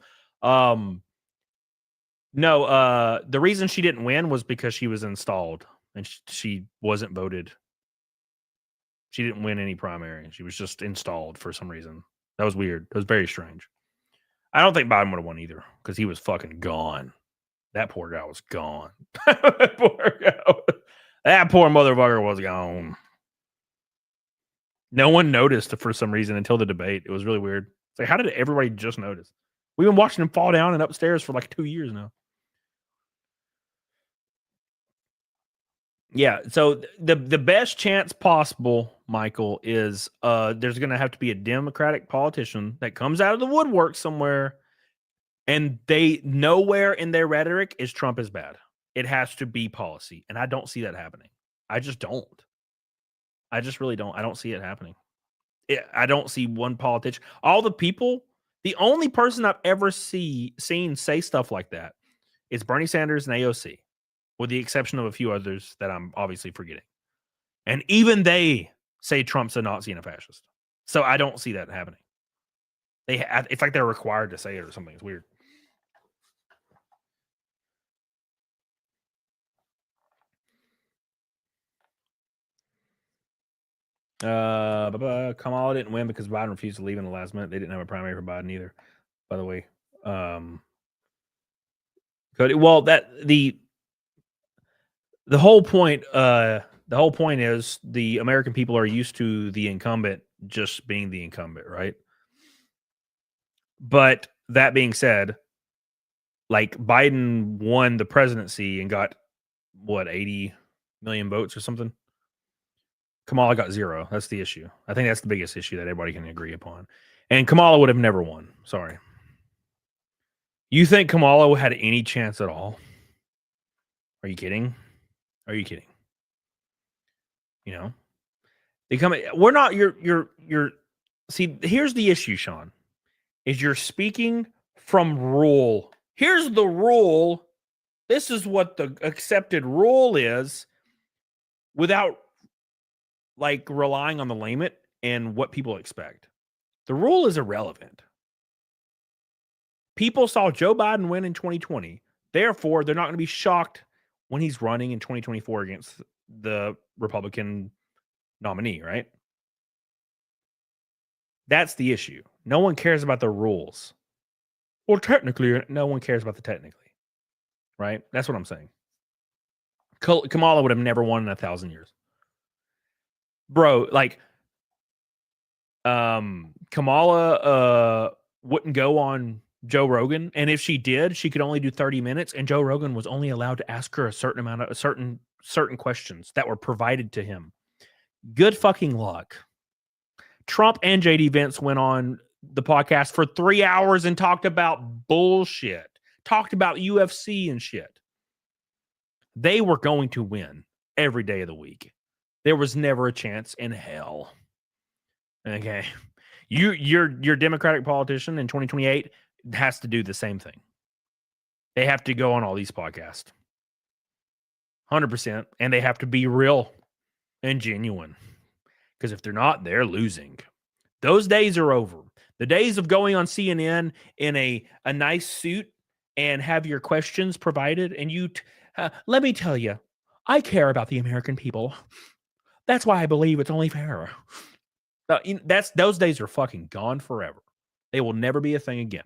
[SPEAKER 8] No, the reason she didn't win was because she was installed and she wasn't voted. She didn't win any primary. She was just installed for some reason. That was weird. It was very strange. I don't think Biden would have won either because he was fucking gone. That poor guy was gone. That poor motherfucker was gone. No one noticed for some reason until the debate. It was really weird. It's like, how did everybody just notice? We've been watching him fall down and upstairs for like 2 years now. Yeah, so the best chance possible, Michael, is there's going to have to be a Democratic politician that comes out of the woodwork somewhere And they nowhere in their rhetoric is Trump is bad. It has to be policy. And I don't see that happening. I just don't. I just really don't. I don't see it happening. I don't see one politician. All the people, the only person I've ever seen say stuff like that is Bernie Sanders and AOC, with the exception of a few others that I'm obviously forgetting. And even they say Trump's a Nazi and a fascist. So I don't see that happening. It's like they're required to say it or something. It's weird. Kamala didn't win because Biden refused to leave in the last minute. They didn't have a primary for Biden either, by the way. Well, the whole point is the American people are used to the incumbent just being the incumbent, right? But that being said, like Biden won the presidency and got what 80 million votes or something. Kamala got 0. That's the issue. I think that's the biggest issue that everybody can agree upon. And Kamala would have never won. Sorry. You think Kamala had any chance at all? Are you kidding? Are you kidding? You know, they come. We're not. You're. See, here's the issue, Sean. Is you're speaking from rule. Here's the rule. This is what the accepted rule is, without like relying on the layman and what people expect. The rule is irrelevant. People saw Joe Biden win in 2020. Therefore, they're not going to be shocked when he's running in 2024 against the Republican nominee, right? That's the issue. No one cares about the rules. Well, technically, no one cares about the technically, right? That's what I'm saying. Kamala would have never won in 1,000 years. Bro, like, Kamala wouldn't go on Joe Rogan, and if she did, she could only do 30 minutes, and Joe Rogan was only allowed to ask her a certain questions that were provided to him. Good fucking luck. Trump and JD Vance went on the podcast for 3 hours and talked about bullshit. Talked about UFC and shit. They were going to win every day of the week. There was never a chance in hell. Okay. Your Democratic politician in 2028 has to do the same thing. They have to go on all these podcasts. 100%. And they have to be real and genuine. Because if they're not, they're losing. Those days are over. The days of going on CNN in a nice suit and have your questions provided. And let me tell you, I care about the American people. That's why I believe it's only fair. Those days are fucking gone forever. They will never be a thing again.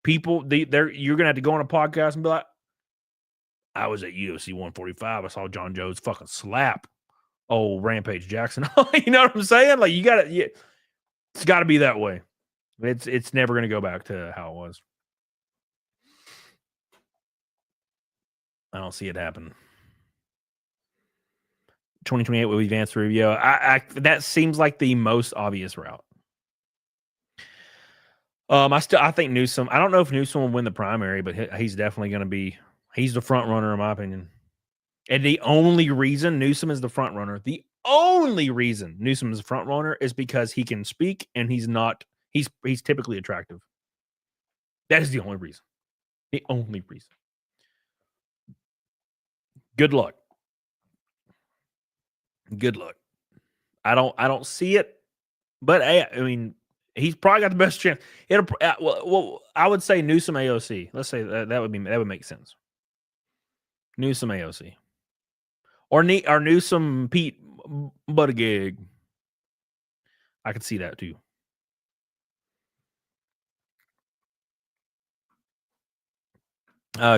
[SPEAKER 8] People, you're gonna have to go on a podcast and be like, I was at UFC 145. I saw John Jones fucking slap old Rampage Jackson. You know what I'm saying? Like it's got to be that way. It's never gonna go back to how it was. I don't see it happen. 2028 will advance review. That seems like the most obvious route. I think Newsom. I don't know if Newsom will win the primary, but he's definitely going to be. He's the front runner, in my opinion. And the only reason Newsom is the front runner, is because he can speak and he's not. He's typically attractive. That is the only reason. The only reason. Good luck. Good luck. I don't see it, but I mean, he's probably got the best chance. Well, I would say Newsom AOC. Let's say that would make sense. Newsom AOC, or Newsom Pete Buttigieg. I could see that too.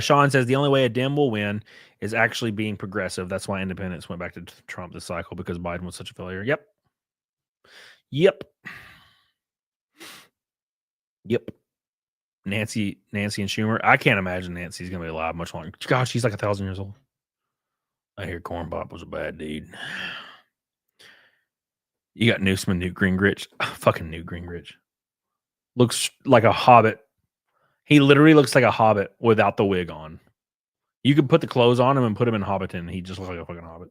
[SPEAKER 8] Sean says the only way a Dem will win is actually being progressive. That's why independents went back to Trump this cycle, because Biden was such a failure. Yep. Nancy and Schumer. I can't imagine Nancy's going to be alive much longer. Gosh, she's like 1,000 years old. I hear Corn Pop was a bad dude. You got Newsom and Newt Gingrich. Fucking Newt Gingrich. Looks like a hobbit. He literally looks like a hobbit without the wig on. You could put the clothes on him and put him in Hobbiton. He just looks like a fucking hobbit.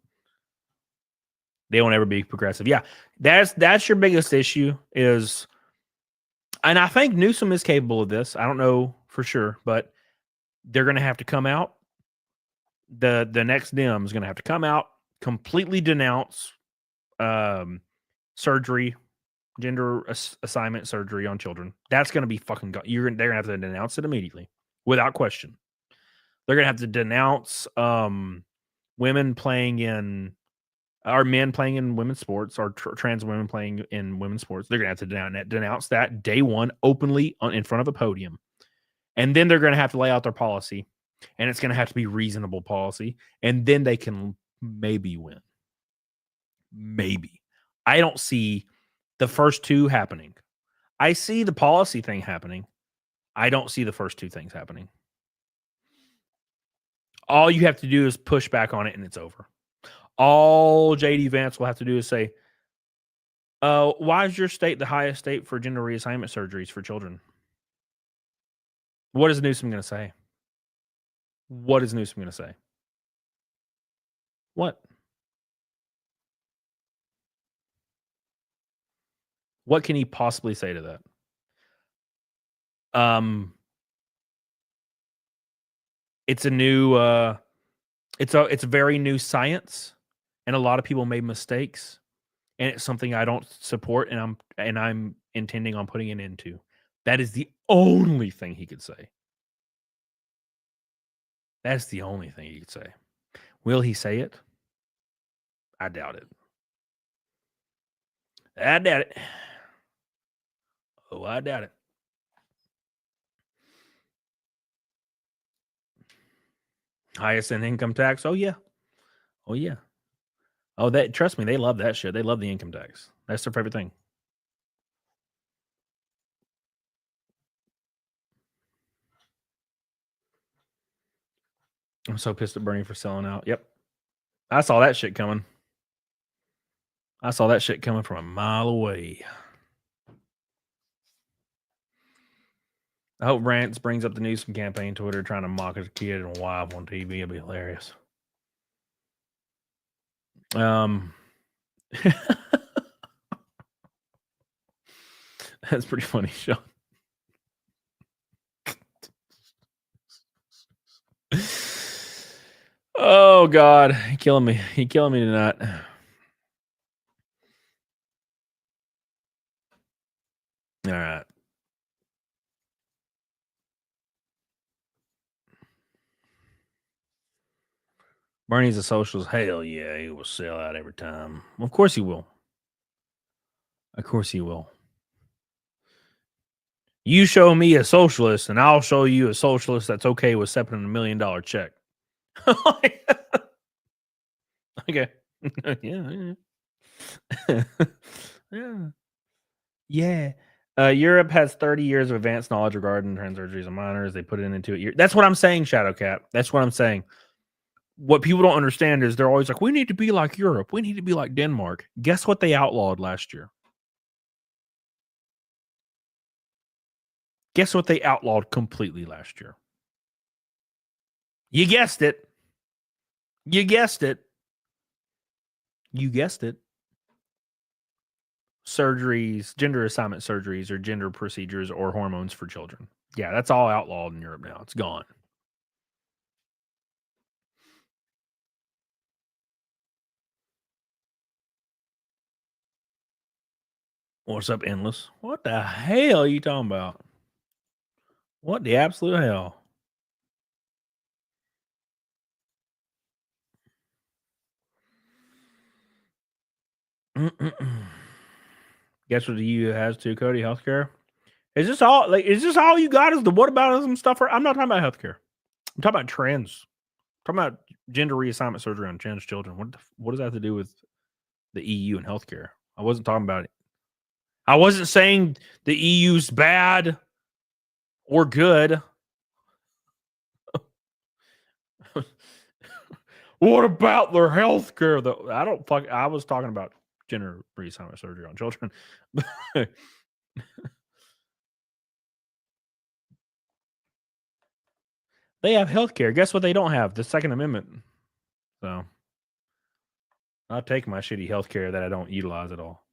[SPEAKER 8] They won't ever be progressive. Yeah, that's your biggest issue is, and I think Newsom is capable of this. I don't know for sure, but they're going to have to come out. The next Dem is going to have to come out, completely denounce surgery, gender assignment surgery on children. That's going to be fucking. They're going to have to denounce it immediately, without question. They're going to have to denounce women playing in, or men playing in women's sports, or trans women playing in women's sports. They're going to have to denounce that day one openly in front of a podium. And then they're going to have to lay out their policy. And it's going to have to be reasonable policy. And then they can maybe win. Maybe. I don't see the first two happening. I see the policy thing happening. I don't see the first two things happening. All you have to do is push back on it and it's over. All J.D. Vance will have to do is say, why is your state the highest state for gender reassignment surgeries for children? What is Newsom going to say? What is Newsom going to say? What? What can he possibly say to that? It's a new it's a very new science, and a lot of people made mistakes, and it's something I don't support, and I'm intending on putting an end to. That is the only thing he could say. That's the only thing he could say. Will he say it? I doubt it. I doubt it. Oh, I doubt it. Highest in income tax? Oh, yeah. Oh, yeah. Oh, that, trust me, they love that shit. They love the income tax. That's their favorite thing. I'm so pissed at Bernie for selling out. Yep. I saw that shit coming. I saw that shit coming from a mile away. I hope Rants brings up the Newsom campaign Twitter trying to mock his kid and wife on TV. It'd be hilarious. That's pretty funny, Sean. Oh God, he's killing me. He's killing me tonight. All right. Bernie's a socialist. Hell yeah, he will sell out every time. Of course he will. Of course he will. You show me a socialist, and I'll show you a socialist that's okay with accepting $1 million check. Okay. Yeah. Yeah. Yeah. Europe has 30 years of advanced knowledge regarding trans surgeries and minors. They put it into it. That's what I'm saying, Shadowcat. That's what I'm saying. What people don't understand is they're always like, we need to be like Europe. We need to be like Denmark. Guess what they outlawed last year? Guess what they outlawed completely last year? You guessed it. You guessed it. You guessed it. Surgeries, gender assignment surgeries, or gender procedures, or hormones for children. Yeah, that's all outlawed in Europe now. It's gone. What's up, Endless? What the hell are you talking about? What the absolute hell? Guess what the EU has too, Cody? Healthcare. Is this all you got? Is the whataboutism stuff? I'm not talking about healthcare. I'm talking about trans. I'm talking about gender reassignment surgery on trans children. What does that have to do with the EU and healthcare? I wasn't talking about it. I wasn't saying the EU's bad or good. What about their healthcare though? I was talking about gender reassignment surgery on children. They have health care. Guess what they don't have? The Second Amendment. So I'll take my shitty health care that I don't utilize at all.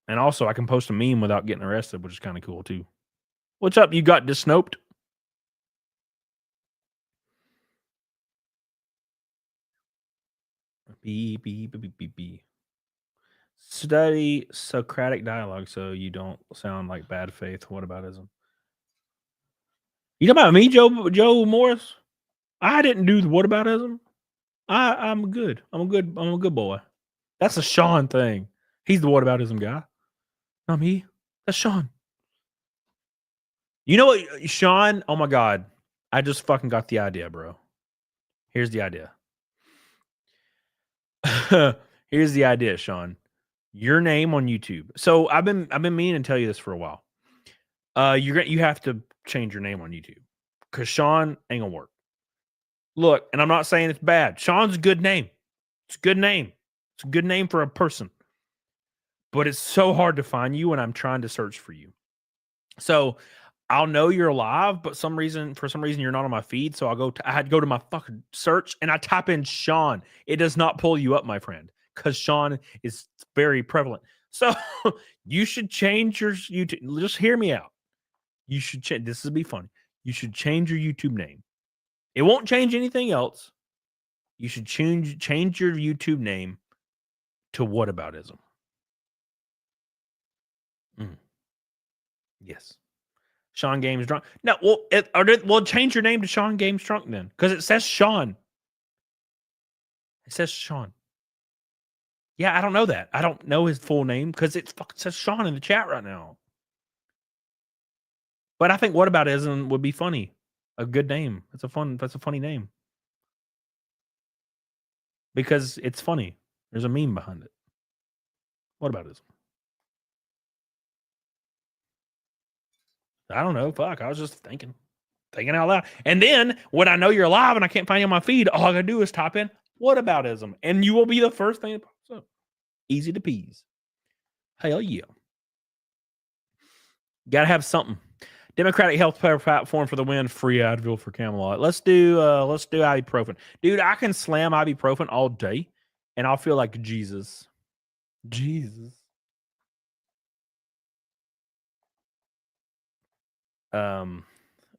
[SPEAKER 8] And also, I can post a meme without getting arrested, which is kind of cool, too. What's up? You got disnoped? B. Study Socratic dialogue so you don't sound like bad faith. Whataboutism? You talking about me, Joe Morris? I didn't do the whataboutism. I'm good. I'm a good boy. That's a Sean thing. He's the whataboutism guy. Not me. That's Sean. You know what, Sean? Oh my God. I just fucking got the idea, bro. Here's the idea. Here's the idea, Sean. Your name on YouTube. So I've been meaning to tell you this for a while. You have to change your name on YouTube because Sean ain't gonna work. Look, and I'm not saying it's bad. Sean's a good name. It's a good name. It's a good name for a person. But it's so hard to find you when I'm trying to search for you. So I'll know you're alive, but for some reason you're not on my feed. So I had to go to my fucking search and I type in Sean. It does not pull you up, my friend, because Sean is very prevalent. So you should change your YouTube. Just hear me out. You should change. This will be funny. You should change your YouTube name. It won't change anything else. You should change your YouTube name to whataboutism. Yes. Sean Games Drunk. No, well, change your name to Sean Games Drunk then, because it says Sean. It says Sean. Yeah, I don't know that. I don't know his full name because it fucking says Sean in the chat right now. But I think whataboutism would be funny. A good name. That's a funny name. Because it's funny. There's a meme behind it. Whataboutism. I don't know. Fuck. I was just thinking out loud. And then when I know you're alive and I can't find you on my feed, all I gotta do is type in whataboutism. And you will be the first thing that pops up. Easy to peas. Hell yeah. Gotta have something. Democratic Health Platform for the win. Free Advil for Camelot. Let's do ibuprofen. Dude, I can slam ibuprofen all day and I'll feel like Jesus. Jesus.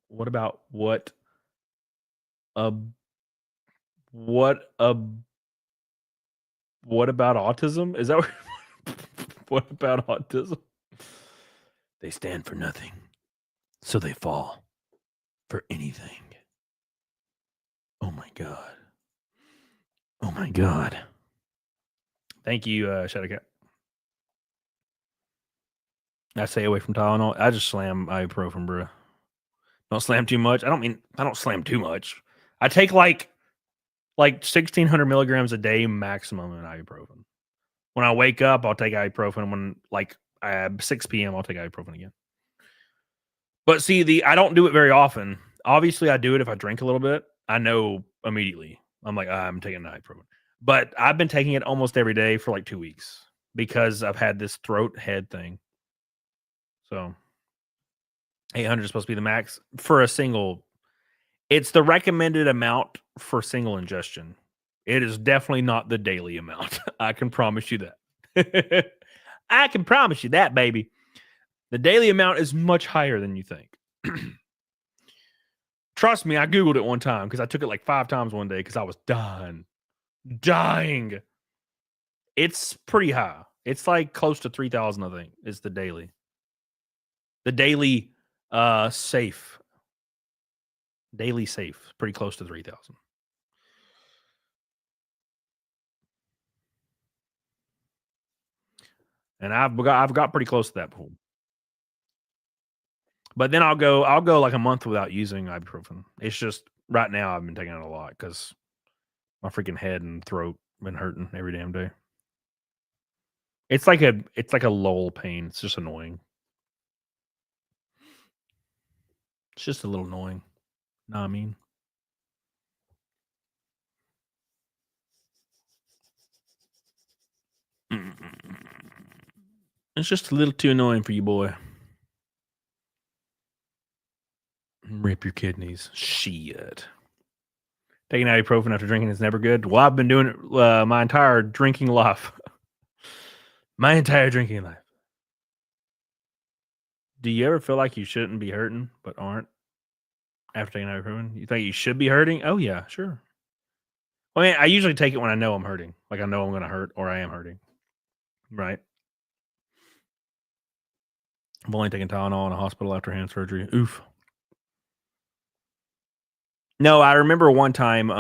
[SPEAKER 8] What about what about autism? Is that what about autism? They stand for nothing, so they fall for anything. Oh my God. Oh my God. Thank you, Shadowcat. I stay away from Tylenol. I just slam ibuprofen, bro. Don't slam too much. I don't slam too much. I take like 1,600 milligrams a day maximum in ibuprofen. When I wake up, I'll take ibuprofen. When 6 p.m., I'll take ibuprofen again. But see, I don't do it very often. Obviously, I do it if I drink a little bit. I know immediately. I'm like, I'm taking ibuprofen. But I've been taking it almost every day for like 2 weeks because I've had this throat head thing. So 800 is supposed to be the max for a single. It's the recommended amount for single ingestion. It is definitely not the daily amount. I can promise you that. I can promise you that, baby. The daily amount is much higher than you think. Trust me, I Googled it one time because I took it like 5 times one day because I was dying. It's pretty high. It's like close to 3,000, I think, is the daily. The daily safe. Daily safe. Pretty close to 3,000. And I've got pretty close to that before. But then I'll go like a month without using ibuprofen. It's just right now I've been taking it a lot because my freaking head and throat been hurting every damn day. It's like a lull pain. It's just annoying. It's just a little annoying. Know what I mean? It's just a little too annoying for you, boy. Rip your kidneys. Shit. Taking ibuprofen after drinking is never good. Well, I've been doing it my entire drinking life. My entire drinking life. Do you ever feel like you shouldn't be hurting but aren't after taking ibuprofen? You think you should be hurting? Oh, yeah, sure. I mean, I usually take it when I know I'm hurting. Like I know I'm going to hurt or I am hurting. Right? I've only taken Tylenol in a hospital after hand surgery. Oof. No, I remember one time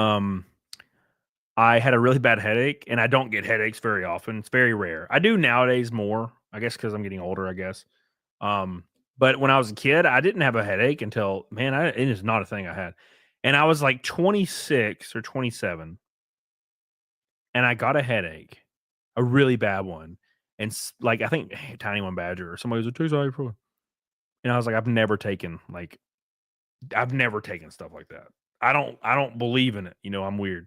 [SPEAKER 8] I had a really bad headache, and I don't get headaches very often. It's very rare. I do nowadays more, I guess, because I'm getting older, I guess. But when I was a kid, I didn't have a headache until, man, it is not a thing I had. And I was like 26 or 27, and I got a headache, a really bad one. And like, I think Tiny One Badger or somebody was like, "Take some ibuprofen." And I was like, I've never taken stuff like that. I don't believe in it. You know, I'm weird.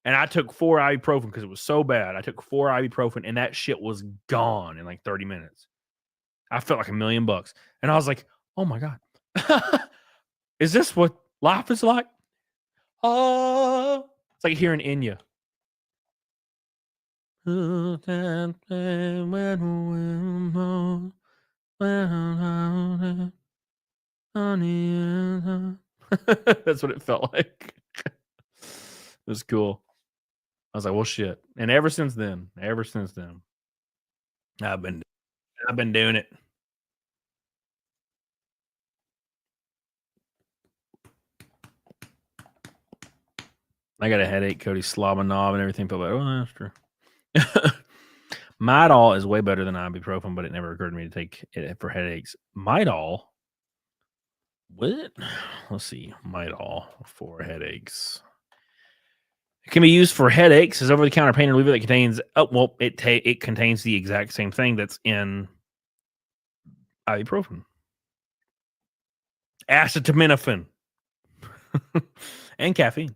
[SPEAKER 8] And I took 4 ibuprofen because it was so bad. I took 4 ibuprofen and that shit was gone in like 30 minutes. I felt like $1,000,000. And I was like, oh my God. Is this what life is like? Oh, it's like hearing Enya. That's what it felt like. It was cool. I was like, well, shit. And ever since then, I've been doing it. I got a headache, Cody slob and knob and everything, but like, oh, that's true. Midol is way better than ibuprofen, but it never occurred to me to take it for headaches. Midol? What? Let's see. Midol for headaches. It can be used for headaches as over-the-counter pain reliever that contains. Oh well, it contains the exact same thing that's in ibuprofen. Acetaminophen and caffeine.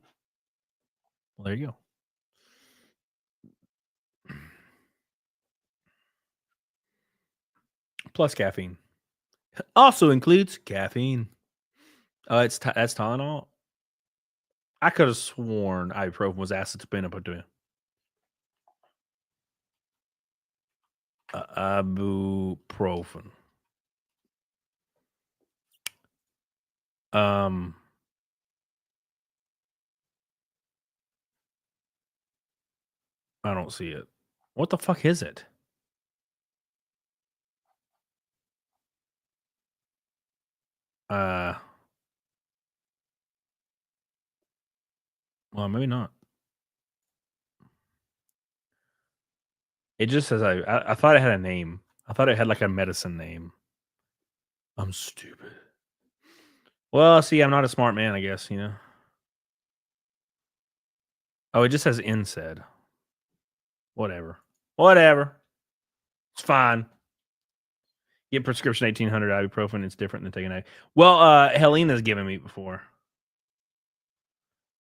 [SPEAKER 8] Well, there you go. Plus caffeine. Also includes caffeine. That's Tylenol. I could have sworn ibuprofen was acetaminophen. Ibuprofen. I don't see it. What the fuck is it? Well, maybe not. It just says I thought it had a name. I thought it had like a medicine name. I'm stupid. Well, see, I'm not a smart man, I guess, you know. Oh, it just says NSAID. Whatever. It's fine. Get prescription 1800 ibuprofen. It's different than taking Well, Helena's given me before.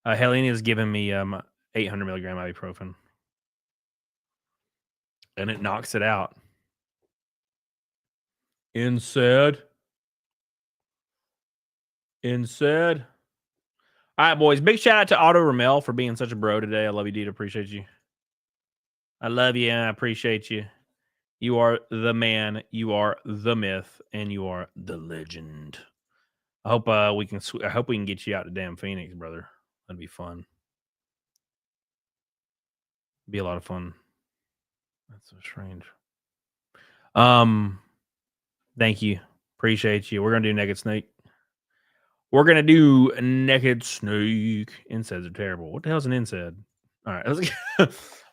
[SPEAKER 8] Helena's given me 800 milligram ibuprofen. And it knocks it out. NSAID. All right, boys. Big shout out to Otto Ramel for being such a bro today. I love you, dude. Appreciate you. I love you and I appreciate you. You are the man. You are the myth, and you are the legend. I hope we can get you out to damn Phoenix, brother. That'd be fun. Be a lot of fun. That's so strange. Thank you. Appreciate you. We're gonna do Naked Snake. Inseds are terrible. What the hell's an insed? All right,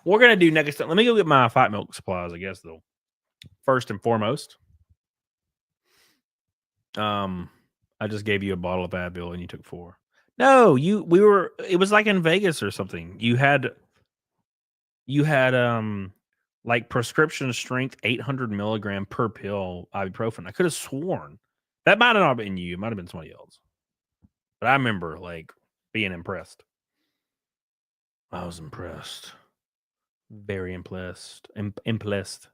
[SPEAKER 8] we're gonna do Naked Snake. Let me go get my fight milk supplies, I guess, though. First and foremost, I just gave you a bottle of Advil and you took 4. No, it was like in Vegas or something. You had like prescription strength 800 milligram per pill ibuprofen. I could have sworn that might have not been you. It might have been somebody else. But I remember like being impressed. I was impressed. Very impressed. Impressed.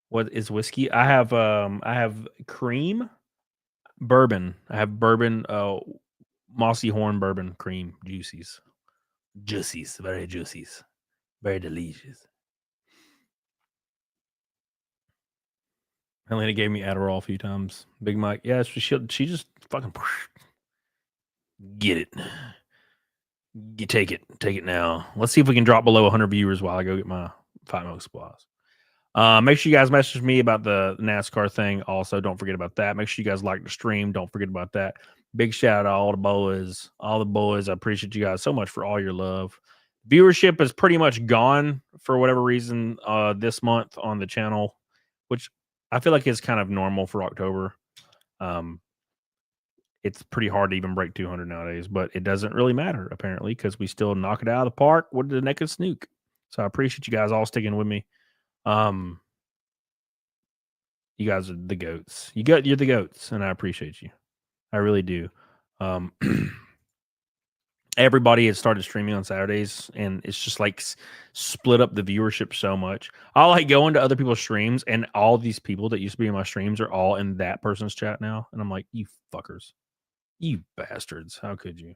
[SPEAKER 8] What is whiskey? I have cream. Bourbon. I have bourbon, mossy horn bourbon cream juicies. Juicies, very juicies. Very delicious. Helena gave me Adderall a few times. Big Mike. Yeah, she just fucking get it. You take it. Take it now. Let's see if we can drop below 100 viewers while I go get my 5 milk supplies. Make sure you guys message me about the NASCAR thing. Also, don't forget about that. Make sure you guys like the stream. Don't forget about that. Big shout out to all the boys. All the boys. I appreciate you guys so much for all your love. Viewership is pretty much gone for whatever reason this month on the channel, which I feel like is kind of normal for October. It's pretty hard to even break 200 nowadays, but it doesn't really matter apparently because we still knock it out of the park with the naked snook. So I appreciate you guys all sticking with me. You guys are the goats. You're the goats, and I appreciate you. I really do. Everybody has started streaming on Saturdays, and it's just like split up the viewership so much. I'll like go into other people's streams, and all these people that used to be in my streams are all in that person's chat now, and I'm like, you fuckers, you bastards, how could you?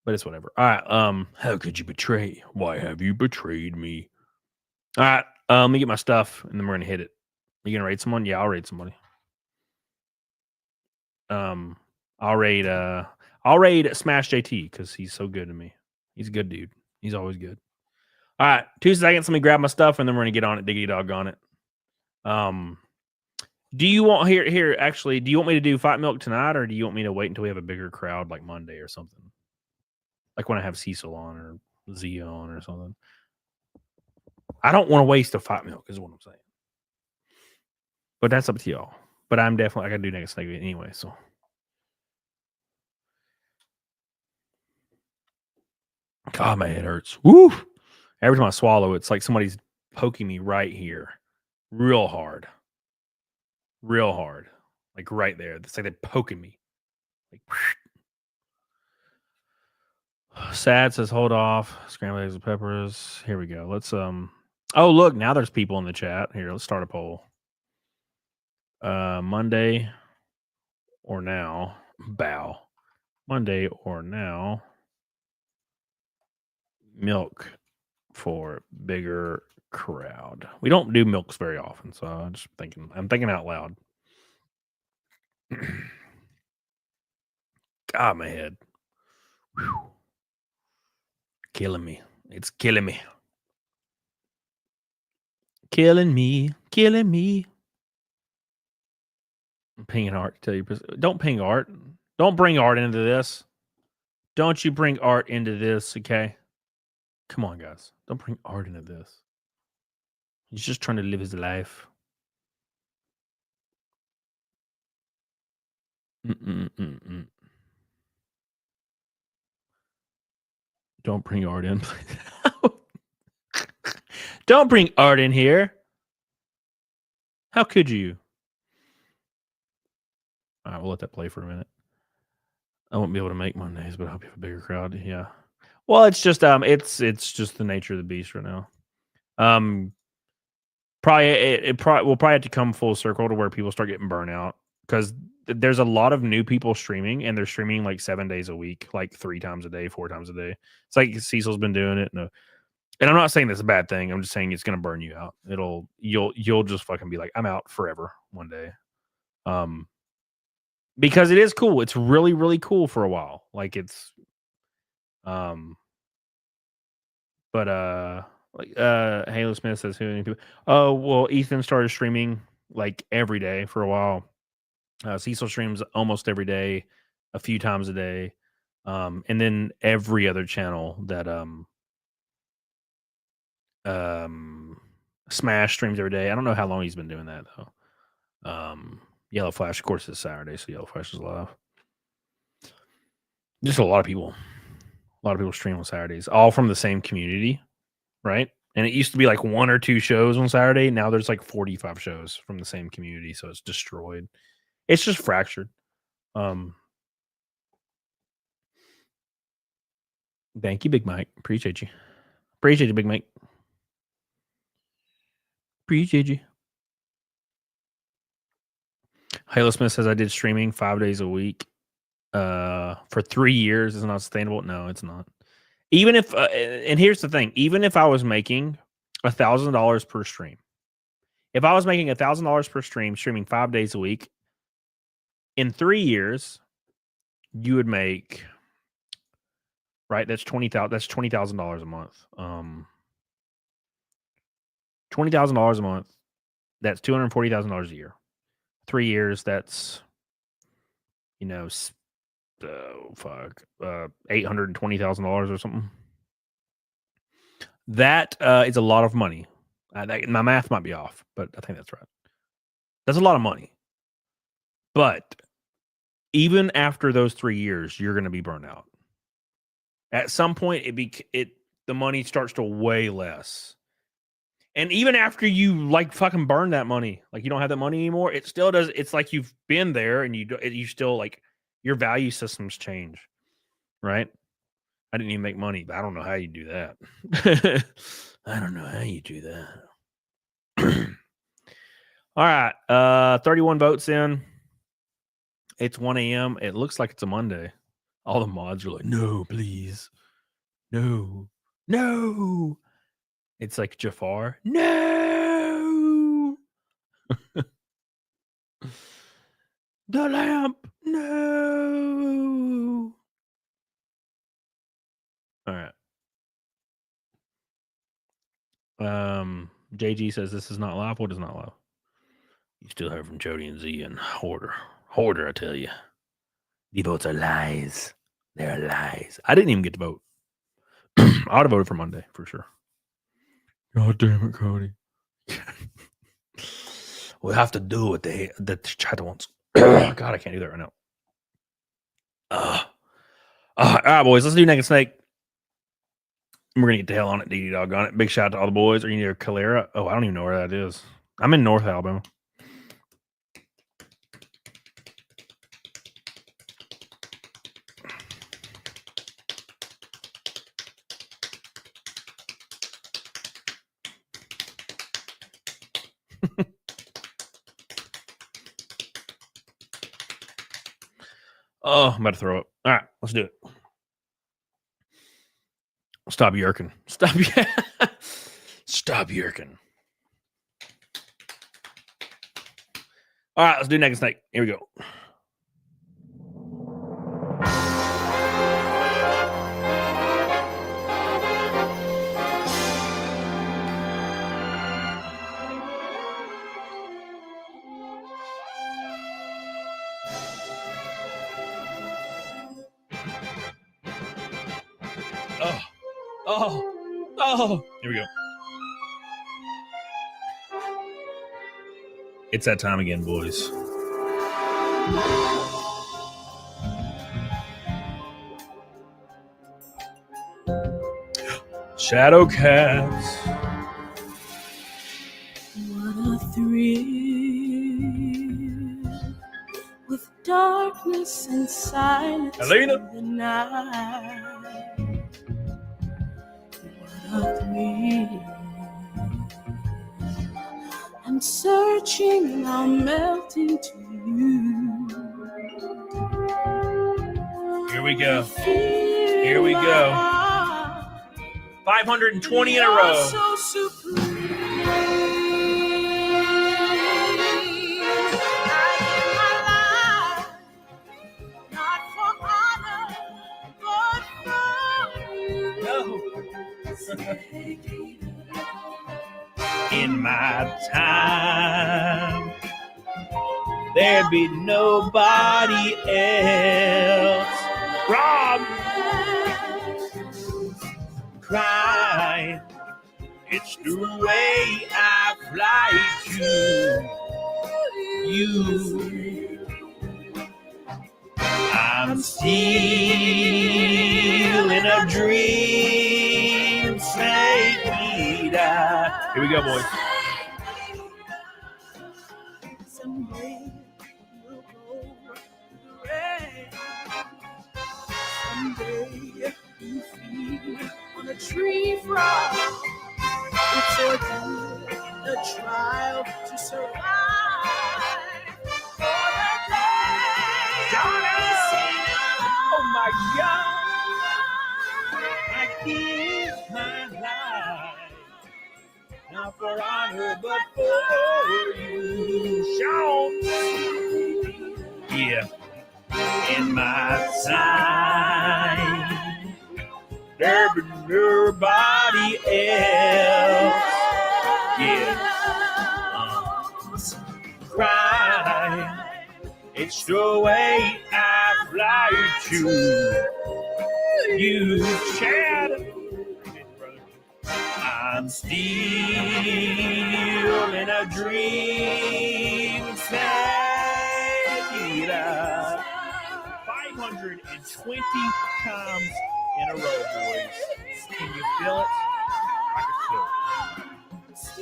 [SPEAKER 8] But it's whatever. All right, how could you betray? Why have you betrayed me? All right, let me get my stuff, and then we're gonna hit it. Are you gonna raid someone? Yeah, I'll raid somebody. I'll raid Smash JT because he's so good to me. He's a good dude. He's always good. All right, 2 seconds. Let me grab my stuff, and then we're gonna get on it. Diggity dog on it. Do you want here? Actually, do you want me to do Fight Milk tonight, or do you want me to wait until we have a bigger crowd like Monday or something? Like when I have Cecil on or Zia on or something. I don't want to waste a Fight Milk, is what I'm saying. But that's up to y'all. But I gotta do next segment anyway, so. God, my head hurts. Woo! Every time I swallow, it's like somebody's poking me right here. Real hard. Real hard. Like right there. It's like they're poking me. Like, Sad says hold off. Scrambled eggs and peppers. Here we go. Let's oh look, now there's people in the chat. Here, let's start a poll. Monday or now. Bow. Monday or now. Milk for bigger crowd. We don't do milks very often, so I'm thinking out loud. God, my head. Whew. Killing me. It's killing me. Killing me. Killing me. I'm pinging Art. Tell you, don't ping Art. Don't bring Art into this. Don't you bring Art into this, okay? Come on, guys. Don't bring Art into this. He's just trying to live his life. Don't bring Art in. Don't bring Art in here. How could you? All right, we'll let that play for a minute. I won't be able to make Mondays, but I hope you have a bigger crowd. Yeah. Well, it's just it's just the nature of the beast right now. We'll probably have to come full circle to where people start getting burnt out because there's a lot of new people streaming and they're streaming like 7 days a week, like 3 times a day, 4 times a day. It's like Cecil's been doing it. And I'm not saying that's a bad thing. I'm just saying it's going to burn you out. You'll just fucking be like, I'm out forever one day. Because it is cool. It's really, really cool for a while. Like it's, Halo Smith says who? Oh, well, Ethan started streaming like every day for a while. Cecil streams almost every day, a few times a day, and then every other channel that Smash streams every day. I don't know how long he's been doing that though. Yellow Flash, of course, is Saturday, so Yellow Flash is live. Just a lot of people stream on Saturdays, all from the same community, right? And it used to be like 1 or 2 shows on Saturday. Now there's like 45 shows from the same community, so it's destroyed. It's just fractured. Thank you, Big Mike. Appreciate you. Appreciate you, Big Mike. Appreciate you. Halo Smith says I did streaming 5 days a week for 3 years. Is not sustainable. No, it's not. Even if, and here's the thing, even if I was making $1,000 per stream, if I was making $1,000 per stream, streaming 5 days a week, in 3 years, you would make, right? That's $20,000. That's $20,000 a month. $20,000 a month. That's $240,000 a year. 3 years. That's, you know, $820,000 or something. That is a lot of money. My math might be off, but I think that's right. That's a lot of money. But even after those 3 years, you're going to be burned out. At some point, the money starts to weigh less. And even after you like fucking burn that money, like you don't have that money anymore, it still does. It's like you've been there and you still like your value systems change, right? I didn't even make money, but I don't know how you do that. I don't know how you do that. All right. 31 votes in. It's 1 a.m. It looks like it's a Monday. All the mods are like, no, please. No. No. It's like Jafar. No. The lamp. No. All right. JG says this is not live. What is not live? You still heard from Jody and Z and Hoarder. Hoarder, I tell you. The votes are lies. They're lies. I didn't even get to vote. I would have voted for Monday for sure. God damn it, Cody. We'll have to do what the chat wants. God, I can't do that right now. All right, boys. Let's do Naked Snake. We're going to get the hell on it, DD doggone it. Big shout out to all the boys. Are you near Calera? Oh, I don't even know where that is. I'm in North Alabama. Oh, I'm about to throw up. All right, let's do it. Stop yerking. Stop yerking. All right, let's do Naked Snake. Here we go. Oh, here we go. It's that time again, boys. Shadow Cats.
[SPEAKER 2] What a thrill with darkness and silence
[SPEAKER 8] Elena.
[SPEAKER 2] in the night. What a thrill. I'm searching and I'm melting to you.
[SPEAKER 8] Here we go. Here we go. 520 in a row.
[SPEAKER 2] So supreme.
[SPEAKER 8] In my time, there'd be nobody else. Rob, cry. It's the way I fly to you. I'm still in a dream. Take me down. Here we go, boys.
[SPEAKER 2] Someday we'll go the rain. Someday you feed on a tree frog. It's a trial to survive. For the
[SPEAKER 8] I give my life, not for honor, but for you. Sean. Yeah. In my time, there be nobody else. Yeah. Cry. It's the way I fly to you, Chad. I'm still in a dream state. 520 times in a row, boys. Can you feel it? I can feel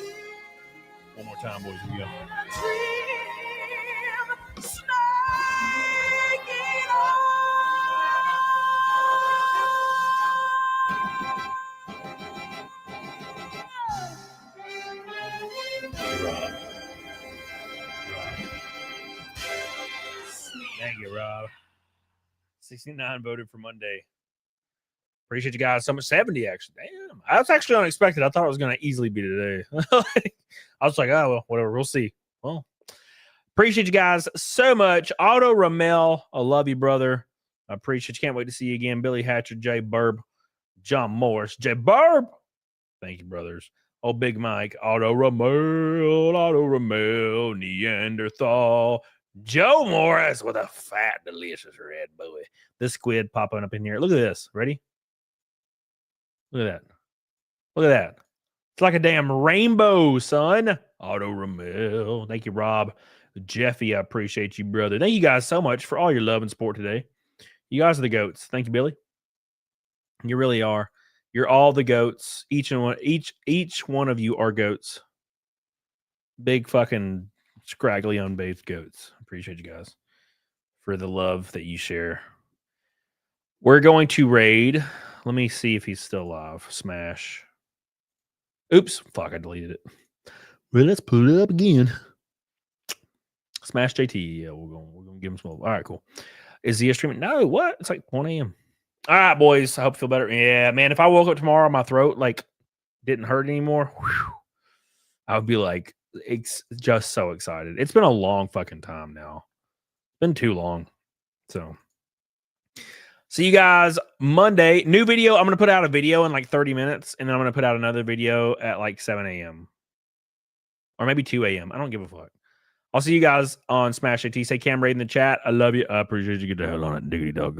[SPEAKER 8] it. One more time, boys. Here we go. Thank you, Rob. 69 voted for Monday. Appreciate you guys so much. 70 actually. Damn. That's actually unexpected. I thought it was going to easily be today. I was like, oh, well, whatever. We'll see. Well, appreciate you guys so much. Otto Ramel, I love you, brother. I appreciate you. Can't wait to see you again. Billy Hatcher, Jay Burb, John Morris, Jay Burb. Thank you, brothers. Oh, Big Mike, Otto Ramel, Neanderthal, Joe Morris with a fat, delicious red boy. This squid popping up in here. Look at this. Ready? Look at that. Look at that. It's like a damn rainbow, son. Otto Ramel. Thank you, Rob. Jeffy, I appreciate you, brother. Thank you guys so much for all your love and support today. You guys are the goats. Thank you, Billy. You really are. You're all the goats. Each one of you are goats. Big fucking scraggly unbathed goats. Appreciate you guys for the love that you share. We're going to raid. Let me see if he's still alive. Smash. Oops. Fuck, I deleted it. Well, let's pull it up again. Smash JT. Yeah, we're gonna give him some. All right, cool. Is he streaming? No, what? It's like 1 a.m. All right, boys. I hope you feel better. Yeah, man. If I woke up tomorrow, my throat like didn't hurt anymore, whew, I would be like just so excited. It's been a long fucking time now. It's been too long. So, see you guys Monday. New video. I'm gonna put out a video in like 30 minutes, and then I'm gonna put out another video at like 7 a.m. or maybe 2 a.m. I don't give a fuck. I'll see you guys on Smash AT. Say Cam Raid in the chat. I love you. I appreciate you. Get the hell on it, diggity doggone.